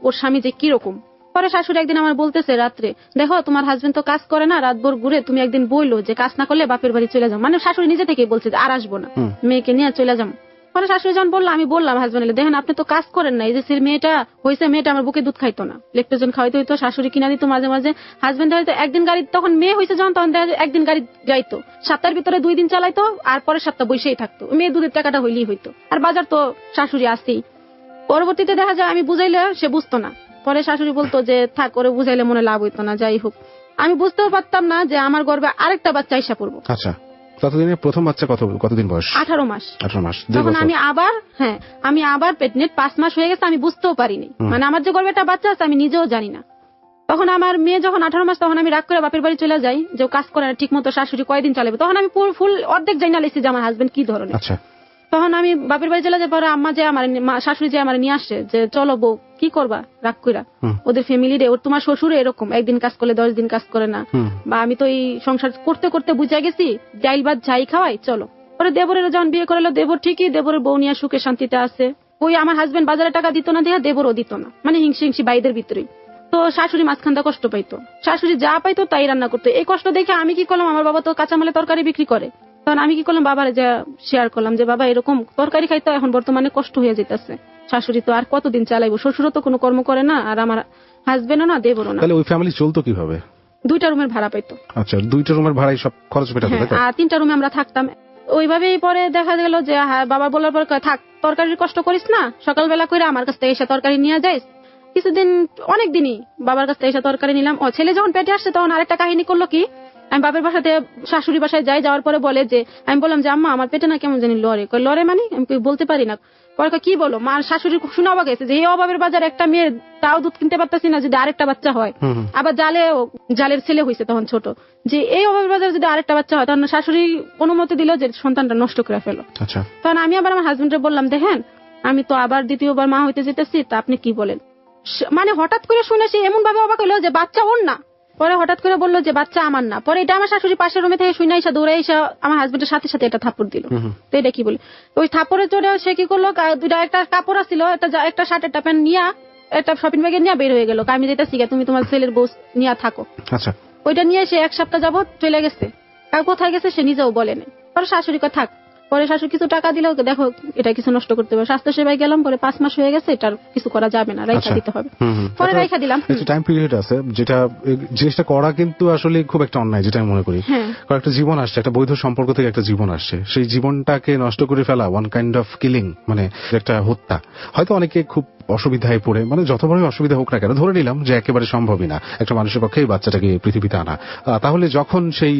ওর স্বামী যে কিরকম। পরে শাশুড়ি একদিন আমার বলতেছে রাত্রে, দেখো তোমার হাজবেন্ড তো কাজ করে না, রাত ভোর ঘুরে, তুমি একদিন বইলো যে কাজ না করলে বাপের বাড়ি চলে যাও। মানে শাশুড়ি নিজে থেকে বলছে যে আর আসবো না, মেয়েকে নিয়ে চলে যাও। পরে শাশুড়ি যখন বললো, আমি বললাম হাজবেন্ড, দেখেন আপনি তো কাজ করেন না, এই যে মেয়েটা হয়েছে, মেয়েটা আমার বুকে দুধ খাইতো না, লেকটোজেন খাওয়াইতে হইতো, শাশুড়ি কিনা দিত মাঝে মাঝে। হাজবেন্ড হয়তো একদিন গাড়ি, তখন মেয়ে হয়েছে যখন, তখন একদিন গাড়ি যাইতো, সপ্তাহের ভিতরে 2 দিন চালাইতো, আর পরে সপ্তাহ বসেই থাকতো। মেয়ে দুধের টাকাটা হইলেই হইতো, আর বাজার তো শাশুড়ি আসতেই। পরবর্তীতে দেখা যায় আমি বুঝাইলে সে বুঝতো না। পরে শাশুড়ি বলতো যে থাক, করে বুঝাইলে মনে লাভ হইতো না। যাই হোক, আমি বুঝতেও পারতাম না যে আমার গর্ভে আরেকটা বাচ্চা আইসা পড়বো। আচ্ছা, ততদিনে প্রথম বাচ্চা কতদিন বয়স? 18 মাস। তখন আমি আবার প্রেগনেন্ট, 5 মাস হয়ে গেছে, আমি বুঝতেও পারিনি। মানে আমার যে গর্ভে একটা বাচ্চা আছে আমি নিজেও জানি না। তখন আমার মেয়ে যখন 18 মাস, তখন আমি রাগ করে বাপের বাড়ি চলে যাই, যে কাজ করে ঠিক মতো, শাশুড়ি কয়দিন চালাবে। তখন আমি ফুল অর্ধেক জানা লেছি যে আমার হাজবেন্ড কি ধরনের। তখন আমি বাপের বাড়ি চলে যাই। পরে আম্মা যে আমার শাশুড়ি যে আমার নিয়ে আসছে, যে চলো বউ কি করবা রাগ কইরা, ওদের ফ্যামিলি রে, ওর তোমার শ্বশুর এরকম, একদিন কাজ করলে 10 দিন কাজ করে না, বা আমি তো এই সংসার করতে করতে বুঝা গেছি, ডাইল ভাত যাই খাওয়াই চলো। পরে দেবরের যখন বিয়ে করালো, দেবর ঠিকই দেবরের বউ নিয়ে সুখে শান্তিতে আছে। ওই আমার হাজবেন্ড বাজারে টাকা দিত না, দেয়া দেবরও দিত না, মানে হিংসি বাইদের ভিতরেই। তো শাশুড়ি মাঝখানটা কষ্ট পাইতো, শাশুড়ি যা পাইতো তাই রান্না করতো। এই কষ্ট দেখে আমি কি করলাম, আমার বাবা তো কাঁচামালে তরকারি বিক্রি করে, তখন আমি কি করলাম, বাবার যা শেয়ার করলাম যে বাবা এরকম তরকারি খাইতো, এখন বর্তমানে কষ্ট হয়ে যেতেছে, শাশুড়ি তো আর কতদিন চালাইবো, শ্বশুরও তো কোনো কর্ম করে না, আর আমার হাজবেন্ডও না, দেবরও না। তাহলে ওই ফ্যামিলি চলতো কিভাবে? 2টা রুমের ভাড়া পাইতো। আচ্ছা, 2টা রুমের ভাড়াই সব খরচ মেটাতো, আর 3টা রুমে আমরা থাকতাম। ওইভাবেই পরে দেখা গেল যে বাবা বলার পর, থাক তরকারির কষ্ট করিস না, সকালবেলা করে আমার কাছ থেকে এসে তরকারি নিয়ে যাইস। কিছুদিন, অনেক দিনই বাবার কাছ থেকে এসে তরকারি নিলাম। ছেলে যখন পেটে আসছে, তখন আরেকটা কাহিনী করলো কি, আমি বাপের বাসাতে শাশুড়ি বাসায় যাওয়ার পরে বলে যে, আমি বললাম যে আম্মা আমার পেটে না কেমন জানি লড়ে, মানে আমি বলতে পারি না। পরে কি বলো, মার শাশুড়ি খুব শোনা গেছে যে এই অভাবের বাজার একটা মেয়ে, তাও দুধ কিনতে পারতেছি না, যদি আরেকটা বাচ্চা হয়, আবার জালের ছেলে হয়েছে তখন ছোট, যে এই অভাবের বাজার যদি আরেকটা বাচ্চা হয়, তখন শাশুড়ি অনুমতি দিল যে সন্তানটা নষ্ট করে ফেলো। তখন আমি আবার আমার হাজবেন্ডে বললাম, দেখেন আমি তো আবার দ্বিতীয়বার মা হইতে যেতেছি, তা আপনি কি বলেন। মানে হঠাৎ করে শুনেছি, এমন ভাবে অবাক হলো যে বাচ্চা ওর না। পরে হঠাৎ করে বললো যে বাচ্চা আমার না। পরে এটা আমার শাশুড়ি পাশের রুমে থেকে শুনে এসে দৌড়ে এসে আমার হাজবেন্ডের সাথে সাথে একটা থাপ্পড় দিল। তো এটা কি বলি, ওই থাপ্পড়ের জোরে সে কি করলো, একটা কাপড় ছিল, একটা শার্ট, একটা প্যান্ট নিয়ে, একটা শপিং ব্যাগে নিয়ে বের হয়ে গেল, আমি যেতেছি, তুমি তোমার ছেলের বউ নিয়ে থাকো। আচ্ছা, ওইটা নিয়ে সে 1 সপ্তাহ যাবত চলে গেছে, কোথায় গেছে সে নিজেও বলেনি। পরে শাশুড়ি থাক, পরে শাশুড়ি কিছু টাকা দিল, দেখো এটা কিছু নষ্ট করতে হবে। স্বাস্থ্য সেবায় গেলাম, পরে 5 মাস হয়ে গেছে, এটার কিছু করা যাবে না, রাইখা দিতে হবে। পরে রাইখা দিলাম। টাইম পিরিয়ড আছে, যেটা জিনিসটা করা কিন্তু আসলে খুব একটা অন্যায়, যেটা আমি মনে করি। কারণ একটা জীবন আসছে, একটা বৈধ সম্পর্ক থেকে একটা জীবন আসছে, সেই জীবনটাকে নষ্ট করে ফেলা ওয়ান কাইন্ড অফ কিলিং, মানে একটা হত্যা। হয়তো অনেকে খুব অসুবিধায় পড়ে, মানে যত বড় অসুবিধা হোক না কেন, ধরে নিলাম যে একেবারে সম্ভবই না একটা মানুষের পক্ষে এই বাচ্চাটাকে পৃথিবীতে আনা, তাহলে যখন সেই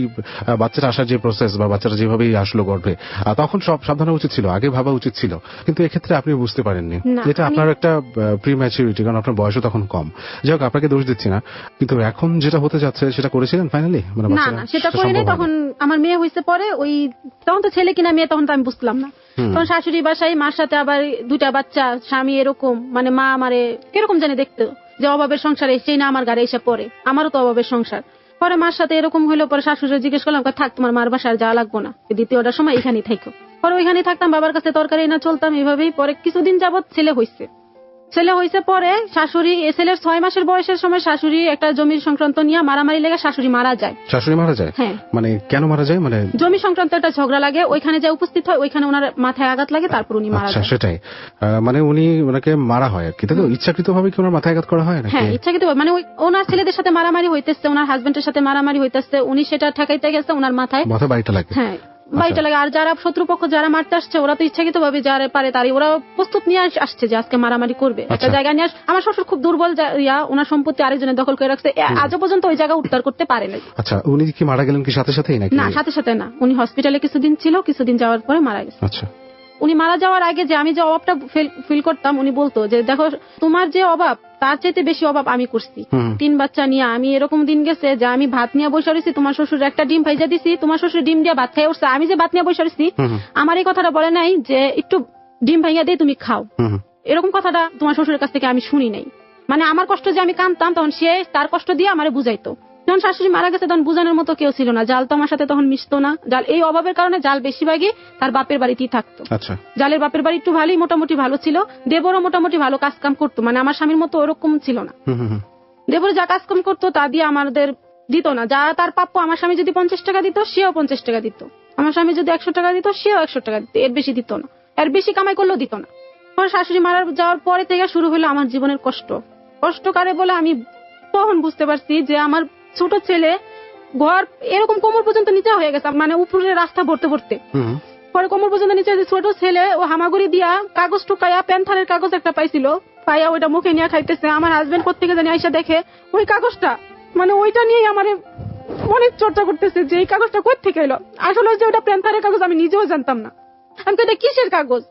বাচ্চাটা আসার যে প্রসেস, বা বাচ্চাটা যেভাবেই আসলো গর্ভে, তখন সব সাবধান উচিত ছিল, আগে ভাবা উচিত ছিল। কিন্তু এক্ষেত্রে আপনি বুঝতে পারেননি, এটা আপনার একটা প্রিম্যাচুরিটি, কারণ আপনার বয়সও তখন কম। যাই হোক, আপনাকে দোষ দিচ্ছি না, কিন্তু এখন যেটা হতে যাচ্ছে সেটা করেছিলেন ফাইনালি? মানে না, সেটা করিনি। তখন আমার মেয়ে হয়েছে পরে, ওই তখন তো ছেলে কিনা মেয়ে, তখন তো আমি বুঝলাম না। তখন শাশুড়ি বাসায় মার সাথে আবার 2টা বাচ্চা, স্বামী এরকম, মানে মা আমারে কিরকম জানি দেখতো, যে অভাবের সংসারে সেই না আমার গাড়ি এসে পড়ে, আমারও তো অভাবের সংসার। পরে মার সাথে এরকম হইলো, পরে শাশুড়ি জিজ্ঞেস করলাম, থাক তোমার মার বাসায় যাওয়া লাগবো না, দ্বিতীয়টার সময় এখানেই থাকো। পরে ওইখানেই থাকতাম, বাবার কাছে তরকারি না চলতাম এইভাবেই। পরে কিছুদিন যাবত ছেলে হয়েছে, পরে শাশুড়ি, ছেলের 6 মাসের বয়সের সময় শাশুড়ি একটা জমির সংক্রান্ত নিয়ে মারামারি লেগে শাশুড়ি মারা যায়। হ্যাঁ। মানে কেন মারা যায়? মানে জমি সংক্রান্ত একটা ঝগড়া লাগে, ওইখানে যে উপস্থিত হয়, ওইখানে ওনার মাথায় আঘাত লাগে, তারপর উনি মারা যায়। সেটাই, মানে ওনাকে মারা হয় আর কি, তাই তো? ইচ্ছাকৃত ভাবে কি ওনার মাথায় আঘাত করা হয়? হ্যাঁ, ইচ্ছাকৃত। মানে ওনার ছেলেদের সাথে মারামারি হইতেছে, ওনার হাজবেন্ডের সাথে মারামারি হইতেছে, উনি সেটা ঠেকাইতে গেছে, ওনার মাথায় বাড়িটা লাগে। হ্যাঁ, বাড়িটা লাগে। আর যারা শত্রুপক্ষ যারা মারতে আসছে ওরা তো ইচ্ছাকৃত ভাবে যারা পারে তারই ওরা প্রস্তুত নিয়ে আসছে যে আজকে মারামারি করবে। একটা জায়গা নিয়ে আমার শ্বশুর খুব দুর্বল, ওনার সম্পত্তি আরেকজনের দখল করে রাখছে, আজও পর্যন্ত ওই জায়গা উদ্ধার করতে পারে না। আচ্ছা, উনি কি মারা গেলেন কি সাথে সাথেই নাকি? না, সাথে সাথে না, উনি হসপিটালে কিছুদিন ছিল, কিছুদিন যাওয়ার পরে মারা গেছে। আচ্ছা, উনি মারা যাওয়ার আগে যে আমি যে অভাবটা ফিল করতাম, উনি বলতো যে দেখো তোমার যে অভাব তার চাইতে বেশি অভাব আমি করছি। 3 বাচ্চা নিয়ে আমি এরকম দিন গেছে যে আমি ভাত নিয়ে বসে রয়েছি, তোমার শ্বশুর একটা ডিম ভাইজা দিছি, তোমার শ্বশুর ডিম দিয়ে ভাত খাই উঠছে, আমি যে ভাত নিয়ে বসে রয়েছি আমার এই কথাটা বলে নাই যে একটু ডিম ভাইয়া দিয়ে তুমি খাও, এরকম কথাটা তোমার শ্বশুরের কাছ থেকে আমি শুনি নাই। মানে আমার কষ্ট যে আমি কাঁদতাম তখন সে তার কষ্ট দিয়ে আমারে বুঝাইতো। যখন শাশুড়ি মারা গেছে তখন বুঝানোর মতো কেউ ছিল না, জাল তো আমার সাথে তখন মিশতো না। জাল এই অভাবের কারণে জাল বেশিরভাগই তার বাপের বাড়িতেই থাকতো। জালের বাপের বাড়ি একটু ভালোই মোটামুটি ভালো ছিল, দেবরও মোটামুটি ভালো কাজ কাম করতো, মানে আমার স্বামীর মতো ওরকম ছিল না। দেবর যা কাজ কাম করতো তা দিয়ে আমাদের দিত না, যা তার প্রাপ্য। আমার স্বামী যদি 50 টাকা দিত সেও 50 টাকা দিত, আমার স্বামী যদি 100 টাকা দিত সেও 100 টাকা দিত, এর বেশি দিত না, এর বেশি কামাই করলেও দিত না। আমার শাশুড়ি মারা যাওয়ার পরে থেকে শুরু হলো আমার জীবনের কষ্ট কারে বলে আমি তখন বুঝতে পারছি যে আমার ছোট ছেলে ঘর এরকম কোমর পর্যন্ত নিচে হয়ে গেছে, মানে উপরে রাস্তা ভরতে ভরতে পরে কোমর পর্যন্ত নিচে। ছোট ছেলে ও হামাগুড়ি দিয়া কাগজ টুকাইয়া প্যান্থারের কাগজ একটা পাইছিল, পাইয়া ওইটা মুখে নিয়ে খাইতেছে। আমার হাজবেন্ড কোত্থেকে জানি আইসা দেখে ওই কাগজটা, মানে ওইটা নিয়ে আমার অনেক চর্চা করতেছে যে এই কাগজটা কোত্থেকে এলো। আসলে যে ওটা প্যান্থারের কাগজ আমি নিজেও জানতাম না। আমি তো এটা কিসের কাগজ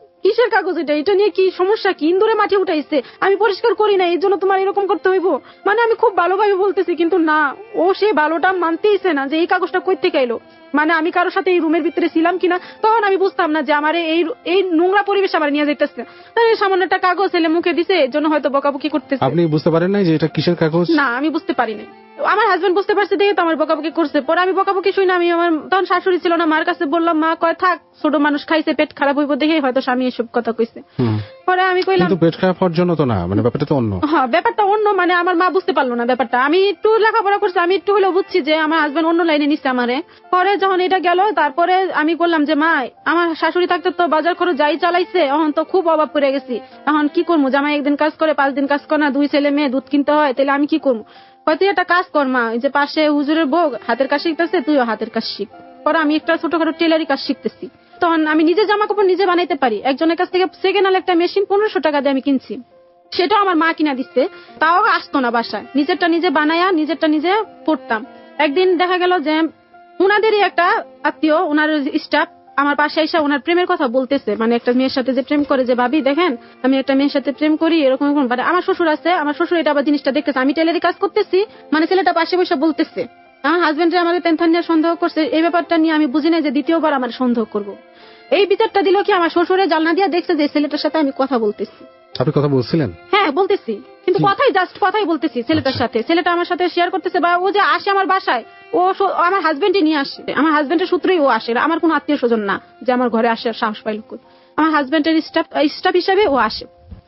এটা নিয়ে কি সমস্যা, কি ইন্দুরে মাটি উঠাইছে, আমি পরিষ্কার করি না, এই জন্য তোমার এরকম করতে হইব। মানে আমি খুব ভালোভাবে বলতেছি, কিন্তু না, ও সেই ভালোটা মানতেইছে না যে এই কাগজটা কই থেকে এলো। মানে আমি কারোর সাথে এই রুমের ভিতরে ছিলাম কিনা তখন আমি বুঝতাম না যে আমার এই নোংরা পরিবেশ আমার নিয়ে যাইতেছে। সামান্য একটা কাগজ এলে মুখে দিছে, এর জন্য হয়তো বকাবকি করতেছে। আপনি বুঝতে পারেন না যে এটা কিসের কাগজ? না, আমি বুঝতে পারি না। আমার হাজবেন্ড বুঝতে পারছে দেখে তো আমার বকাবকি করছে। পরে আমি বকাবকি শুনি না, আমি আমার তখন শাশুড়ি ছিল না, মার কাছে বললাম, মা কয় থাক, ছোট মানুষ খাইছে, পেট খারাপ হইব দেখে হয়তো স্বামী এসব কথা কইছে। পরে আমি কইলাম কিন্তু পেট খারাপ হওয়ার জন্য তো না, মানে ব্যাপারটা তো অন্য। হ্যাঁ, ব্যাপারটা অন্য, মানে আমার মা বুঝতে পারলো না ব্যাপারটা। আমি একটু লেখাপড়া করছি, আমি একটু হলেও বুঝছি যে আমার হাজবেন্ড অন্য লাইনে নিচ্ছে আমারে। পরে যখন এটা গেল তারপরে আমি বললাম যে মা, আমার শাশুড়ি থাকতে তো বাজার খরচ যাই চালাইছে, এখন তো খুব অভাব পড়ে গেছি, এখন কি করবো, জামাই একদিন কাজ করে 5 দিন কাজ করে না, 2 ছেলে মেয়ে, দুধ কিনতে হয়, তাহলে আমি কি করবো। তুই একটা কাজ কর মা, যে পাশে হুজুরের বউ হাতের কাজ শিখতেছে, তুইও হাতের কাজ শিখ। পরে আমি একটা ছোটখাটো টেলারি কাজ শিখতেছি, তখন আমি নিজে জামা কাপড় নিজে বানাইতে পারি। একজনের কাছ থেকে সেকেন্ড হ্যান্ড একটা মেশিন 1500 টাকা দিয়ে আমি কিনছি, সেটাও আমার মা কিনা দিচ্ছে, তাও আসতো না বাসায়। নিজেরটা নিজে বানায়া নিজেরটা নিজে পড়তাম। একদিন দেখা গেল যে উনাদেরই একটা আত্মীয়, উনার স্টাফ আমার পাশে এসে ওনার প্রেমের কথা বলতেছে, মানে একটা মেয়ের সাথে যে প্রেম করে, যে ভাবি দেখেন আমি একটা মেয়ের সাথে প্রেম করি, এরকম এরকম। আমার শ্বশুর আছে, আমার শ্বশুর এটা আবার জিনিসটা দেখতেছে, আমি টেলারি কাজ করতেছি, মানে ছেলেটা পাশে বসে বলতেছে। আমার হাজবেন্ডে আমাদের টেনশন নিয়ে সন্দেহ করছে, এই ব্যাপারটা নিয়ে আমি বুঝি না যে দ্বিতীয়বার আমার সন্দেহ করব। এই বিচারটা দিল কি, আমার শ্বশুরে জানলা দিয়ে দেখছে যে ছেলেটার সাথে আমি কথা বলতেছি। আপনি কথা বলছিলেন? হ্যাঁ, বলতেছি, কিন্তু কথাই বলতেছি ছেলেটার সাথে। ছেলেটা আমার সাথে শেয়ার করতেছে, বা ও যে আসে আমার বাসায়, ও আমার হাজবেন্ডই নিয়ে আসে, আমার হাজবেন্ডের সূত্রেই ও আসে, আমার কোনো আত্মীয় স্বজন না যে আমার ঘরে আসে সাহস পাইল। আমার হাজবেন্ডের স্টাফ হিসাবে ও আসে।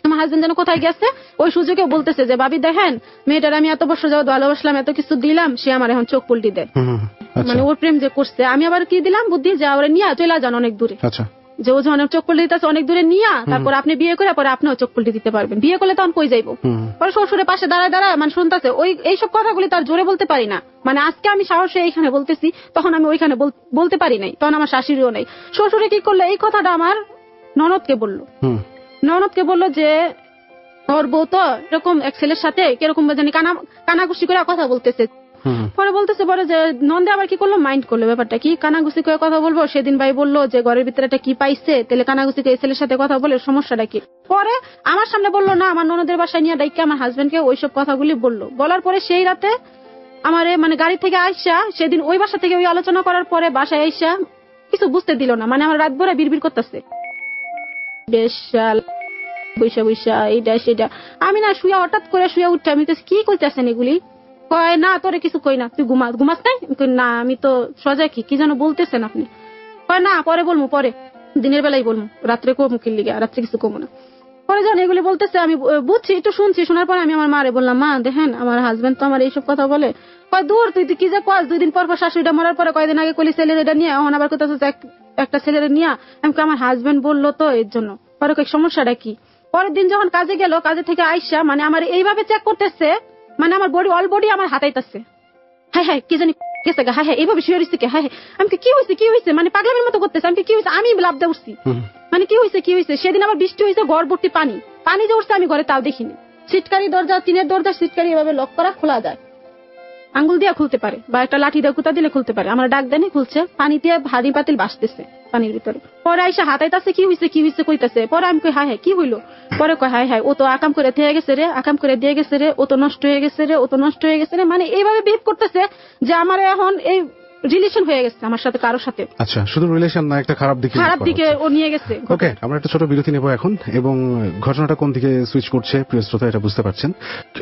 আমার হাজবেন্ড যেন কোথায় গেছে ওই সুযোগে বলতেছে যে ভাবি দেখেন, মেয়েটার আমি এত বছর যাবত ভালোবাসলাম, এত কিছু দিলাম, সে আমার এখন চোখ পল্টি দেয়। মানে ওর প্রেম যে করছে, আমি আবার কি দিলাম বুদ্ধি, যে ওরা নিয়ে চলে যান অনেক দূরে, যে ও যখন চোখ পল্টি দিতেছে অনেক দূরে নিয়ে, তারপর আপনি বিয়ে করে পরে আপনিও চোখ পল্টি দিতে পারবেন। বিয়ে করলে তখন কই যাইবো। পরে শ্বশুরের পাশে দাঁড়ায় মানে শুনতেছে, এইসব কথাগুলি তার জোরে বলতে পারি না। মানে আজকে আমি সাহসে এইখানে বলতেছি, তখন আমি ওইখানে বলতে পারি নাই, তখন আমার শাশুড়িও নেই। শ্বশুরে কি করলো, এই কথাটা আমার ননদকে বললো যে ওর বউ তো এরকম এক ছেলের সাথে কিরকম জানি কানাঘুষি করে কথা বলতেছে। পরে বলতেছে পরে যে নন্দে আবার কি করলো, মাইন্ড করলো ব্যাপারটা কি, কানাঘুষি করে কথা বলবো। সেদিন ভাই বললো যে ঘরের ভিতরে একটা কি পাইছে, তাহলে কানাঘুষি করে ছেলের সাথে কথা বলে সমস্যাটা কি। পরে আমার সামনে বললো না, আমার ননদের বাসায় নিয়ে ডাইকে আমার হাজবেন্ডকে ওইসব কথাগুলি বলার পরে সেই রাতে আমারে মানে গাড়ি থেকে আইসা, সেদিন ওই বাসা থেকে ওই আলোচনা করার পরে বাসায় আইসা কিছু বুঝতে দিল না, মানে আমার রাত ভরে বিড়বিড় করতেছে, বেশ বৈশা এইটা সেটা। আমি না শুয়ে হঠাৎ করে শুয়ে উঠে আমি কি কইতেছেন এগুলি, কয় না তোরে কিছু কই না, তুই ঘুমাস নাই। না আমি তো সজাগ, কি যেন বলতেছেন আপনি। কয় না পরে বলবো, পরে দিনের বেলায় বলবো, রাত্রে কমু কিল লিগে, রাত্রে কিছু কমু না। পরে যখন এগুলি বলতেছে আমি বুঝছি, একটু শুনছি, শোনার পরে আমি আমার মারে বললাম, মা দেখেন আমার হাজবেন্ড তো আমার এইসব কথা বলে। কয় দূর তুই কি যে কস, 2 দিন পর শাশুড়িটা মরার পরে কয়দিন আগে কলি ছেলে এটা নিয়ে, এখন আবার কোথাও একটা ছেলের নিয়ে। আমি আমার হাজবেন্ড বললো তো এর জন্য। পরে কয়েক সমস্যাটা কি। পরের দিন যখন কাজে গেল, কাজে থেকে আইসা মানে আমার এইভাবে চেক করতেছে, মানে আমার বডি অল বডি আমার হ্যাঁ কি জানি গেছে গা, হ্যাঁ এইভাবে শুয়ে রয়েছে কে, হ্যাঁ আমি কি হয়েছে মানে পাগলামের মতো করতেছে, আমি কি হয়েছে, আমি লাভ দিয়ে উঠছি, মানে কি হয়েছে। সেদিন আবার বৃষ্টি হয়েছে, ঘর ভর্তি পানি যে উঠছে আমি ঘরে তাও দেখিনি। সিটকারি দরজা, টিনের দরজা সিটকারি এভাবে লক করা, খোলা যায়, আঙ্গুল দিয়ে খুলতে পারে বা একটা লাঠি দিয়ে কুতা দিলে খুলতে পারে। আমার ডাক দেনি, খুলছে, পানি দিয়ে ভারী পাতিল ভাসতেছে পানির ভিতরে। পরে আইসা হাতাইতাছে কি হয়েছে কইতাছে। পরে আমি কই হ্যাঁ কি হইলো, পরে কয় হ্যাঁ ও তো আকাম করে দিয়ে গেছে রে, ও তো নষ্ট হয়ে গেছে রে, মানে এইভাবে বিহেভ করতেছে যে আমার এখন এই রিলেশন হয়ে গেছে আমার সাথে কারোর সাথে। আচ্ছা, শুধু রিলেশন না, একটা খারাপ দিকে ও নিয়ে গেছে। ওকে, আমরা একটা ছোট বিরতি নেব এখন, এবং ঘটনাটা কোন দিকে সুইচ করছে প্রিয় শ্রোতা এটা বুঝতে পারছেন।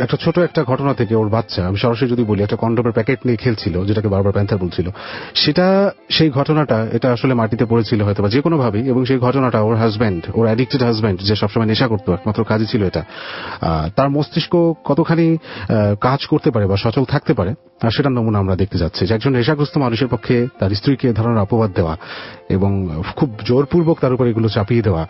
একটা ছোট একটা ঘটনা থেকে ওর বাচ্চা, আমি সরাসরি যদি বলি, একটা কন্ডোমের প্যাকেট নিয়ে খেলছিল, যেটাকে বারবার প্যান্থার বলছিল, সেই ঘটনাটা এটা আসলে মাটিতে পড়েছিল হয়তো বা যে কোনো ভাবেই, এবং সেই ঘটনাটা ওর হাজব্যান্ড, ওর অ্যাডিক্টেড হাজব্যান্ড, যে সবসময় নেশা করতো, একমাত্র কাজই ছিল এটা, তার মস্তিষ্ক কতখানি কাজ করতে পারে বা সচল থাকতে পারে সেটার নমুনা আমরা দেখতে যাচ্ছি। যে একজন নেশাগ্রস্ত মানুষের পক্ষে তার স্ত্রীকে ধরনের অপবাদ দেওয়া এবং খুব জোরপূর্বক তার উপর এগুলো চাপিয়ে দেওয়া,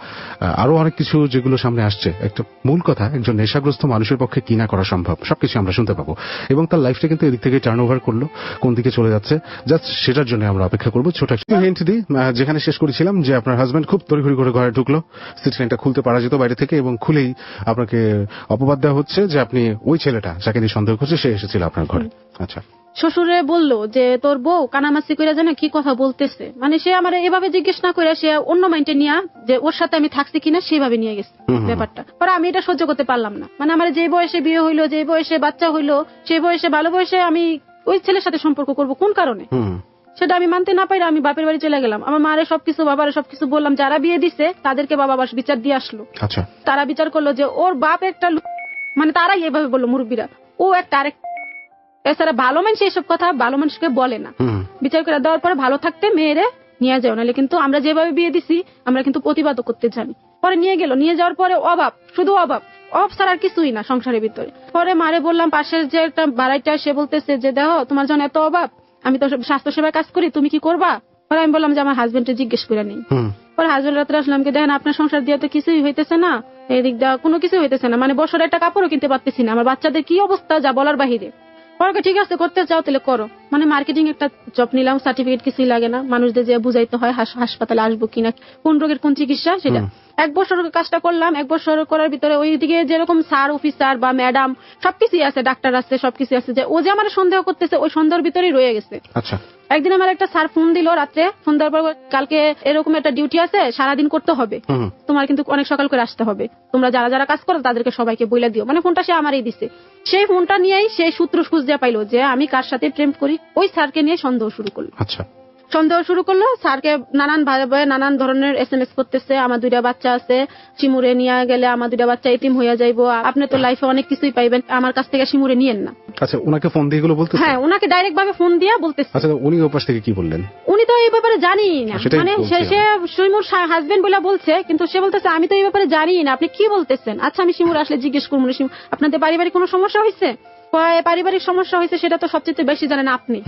আরো অনেক কিছু যেগুলো সামনে আসছে, একটা মূল কথা একজন নেশাগ্রস্ত মানুষের পক্ষে কি না করা সম্ভব সবকিছু আমরা শুনতে পাবো। এবং তার লাইফটা কিন্তু এদিক থেকে টার্ন ওভার করলো, কোন দিকে চলে যাচ্ছে জাস্ট সেটার জন্য আমরা অপেক্ষা করবো। ছোট একটা হিন্ট দিই, যেখানে শেষ করেছিলাম যে আপনার হাজব্যান্ড খুব তড়িঘড়ি করে ঘরে ঢুকলো, সিট লাইনটা খুলতে পারা যেত বাইরে থেকে, এবং খুলেই আপনাকে অপবাদ দেওয়া হচ্ছে যে আপনি ওই ছেলেটা যাকে নিয়ে সন্দেহ করছে সে এসেছিল আপনার ঘরে। আচ্ছা, শ্বশুরে বললো যে তোর বউ কানামাসি করে জানে কি কথা বলতেছে, মানে সে আমার এভাবে জিজ্ঞেস না করে সে অন্য মাইন্ডে নিয়ে যে ওর সাথে আমি থাকছি কিনা সেভাবে নিয়ে গেছে ব্যাপারটা। পরে আমি এটা সহ্য করতে পারলাম না, মানে আমার যে বয়সে বিয়ে হইলো, যে বয়সে বাচ্চা হইলো, সেই বয়সে ভালো বয়সে আমি ওই ছেলের সাথে সম্পর্ক করব কোন কারণে, সেটা আমি মানতে না পারি আমি বাপের বাড়ি চলে গেলাম। আমার মারে সবকিছু, বাবারে সবকিছু বললাম, যারা বিয়ে দিছে তাদেরকে বাবা বাস বিচার দিয়ে আসলো। আচ্ছা, তারা বিচার করলো যে ওর বাপ একটা, মানে তারাই এভাবে বললো মুরব্বীরা, ও একটা আরেক, এছাড়া ভালো মানুষ এইসব কথা ভালো মানুষকে বলে না। বিচার করে দেওয়ার পরে ভালো থাকতে মেয়েরে নিয়ে যাও, নাহলে কিন্তু আমরা যেভাবে বিয়ে দিছি আমরা কিন্তু প্রতিবাদও করতে জানি। পরে নিয়ে গেল, নিয়ে যাওয়ার পরে অভাব, শুধু অভাব ছাড়া আর কিছুই না সংসারের ভিতরে। পরে মারে বললাম, পাশের যে একটা বাড়াইটা, সে বলতেছে যে দেখো তোমার জন্য এত অভাব, আমি তো স্বাস্থ্য সেবায় কাজ করি, তুমি কি করবা? পরে আমি বললাম যে আমার হাজবেন্ডকে জিজ্ঞেস করে নেই। পরে হাজবেন্ড রাত্রে আসলাম, দেখেন আপনার সংসার দিয়ে তো কিছুই হইতেছে না, এদিক দেওয়া কোনো কিছু হইতেছে না, মানে বছরে একটা কাপড়ও কিনতে পারতেছি না, আমার বাচ্চাদের কি অবস্থা যা বলার বাহিরে। পরে ঠিক আছে করতে চাও তাহলে করো, মানে মার্কেটিং একটা জব নিলাম, সার্টিফিকেট কিছুই লাগে না, মানুষদের যে বুঝাইতে হয় হাসপাতালে আসবো কিনা, কোন রোগের কোন চিকিৎসা, সেটা 1 বছর কাজটা করলাম। 1 বছর করার ভিতরে ওইদিকে যেরকম স্যার অফিসার বা ম্যাডাম সবকিছু আছে, ডাক্তার আছে, সবকিছু আছে, যে ও যে আমার সন্দেহ করতেছে ওই সন্দেহের ভিতরেই রয়ে গেছে। আচ্ছা, একদিন আমার একটা স্যার ফোন দিল রাত্রে, ফোন দেওয়ার পর কালকে এরকম একটা ডিউটি আছে, সারাদিন করতে হবে, তোমার কিন্তু অনেক সকাল করে আসতে হবে, তোমরা যারা যারা কাজ করো তাদেরকে সবাইকে বইলা দিও, মানে ফোনটা সে আমারই দিছে। সেই ফোনটা নিয়েই সেই সূত্র খুঁজতে পাইলো যে আমি কার সাথে প্রেম করি, ওই স্যারকে নিয়ে সন্দেহ শুরু করলো। আচ্ছা, সন্দেহ শুরু করলো, স্যারকে নানান ভাবে নানান ধরনের SMS করতেছে, আমার 2টা বাচ্চা আছে, শিমুরে নিয়ে গেলে আমার 2টা বাচ্চা এতিম হয়ে যাইবো, আপনি তো লাইফে অনেক কিছুই পাইবেন, আমার কাছ থেকে শিমুরে নিয়েন না। আচ্ছা, ওনাকে ফোন দিয়ে এগুলো বলতেছে? হ্যাঁ, ওনাকে ডাইরেক্ট ভাবে ফোন দিয়ে বলতেছে। আচ্ছা, উনি ওপাশ থেকে কি বললেন? উনি তো এই ব্যাপারে জানি না, মানে সে শিমুর হাজবেন্ড বলে বলছে, কিন্তু সে বলতেছে আমি তো এই ব্যাপারে জানি না, আপনি কি বলতেছেন? আচ্ছা, আমি শিমুর আসলে জিজ্ঞেস করবো, আপনাদের পারিবারিক কোনো সমস্যা হয়েছে? পারিবারিক সমস্যা হয়েছে সেটা তো সবচেয়ে বেশি জানেন আপনি,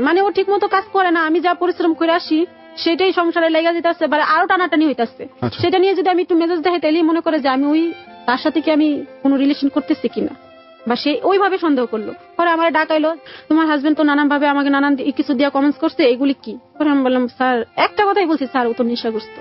মানে ও ঠিক মতো কাজ করে না, আমি যা পরিশ্রম করে আসি সেটাই সংসারে লেগে যেতেছে, আরো টানাটানি হইতেছে, সেটা নিয়ে যদি আমি একটু মেজাজ দেখাই তাহলে মনে করে যে আমি ওই তার সাথে কি আমি কোনো রিলেশন করতেছি কিনা, বা সে ওইভাবে সন্দেহ করলো। পরে আমার ডাকাইলো, তোমার হাজবেন্ড তো নানান ভাবে আমাকে নানান কিছু দিয়ে কমেন্টস করছে, এগুলি কি? পরে আমি বললাম, স্যার একটা কথাই বলছি, স্যার ও তো নেশাগ্রস্ত।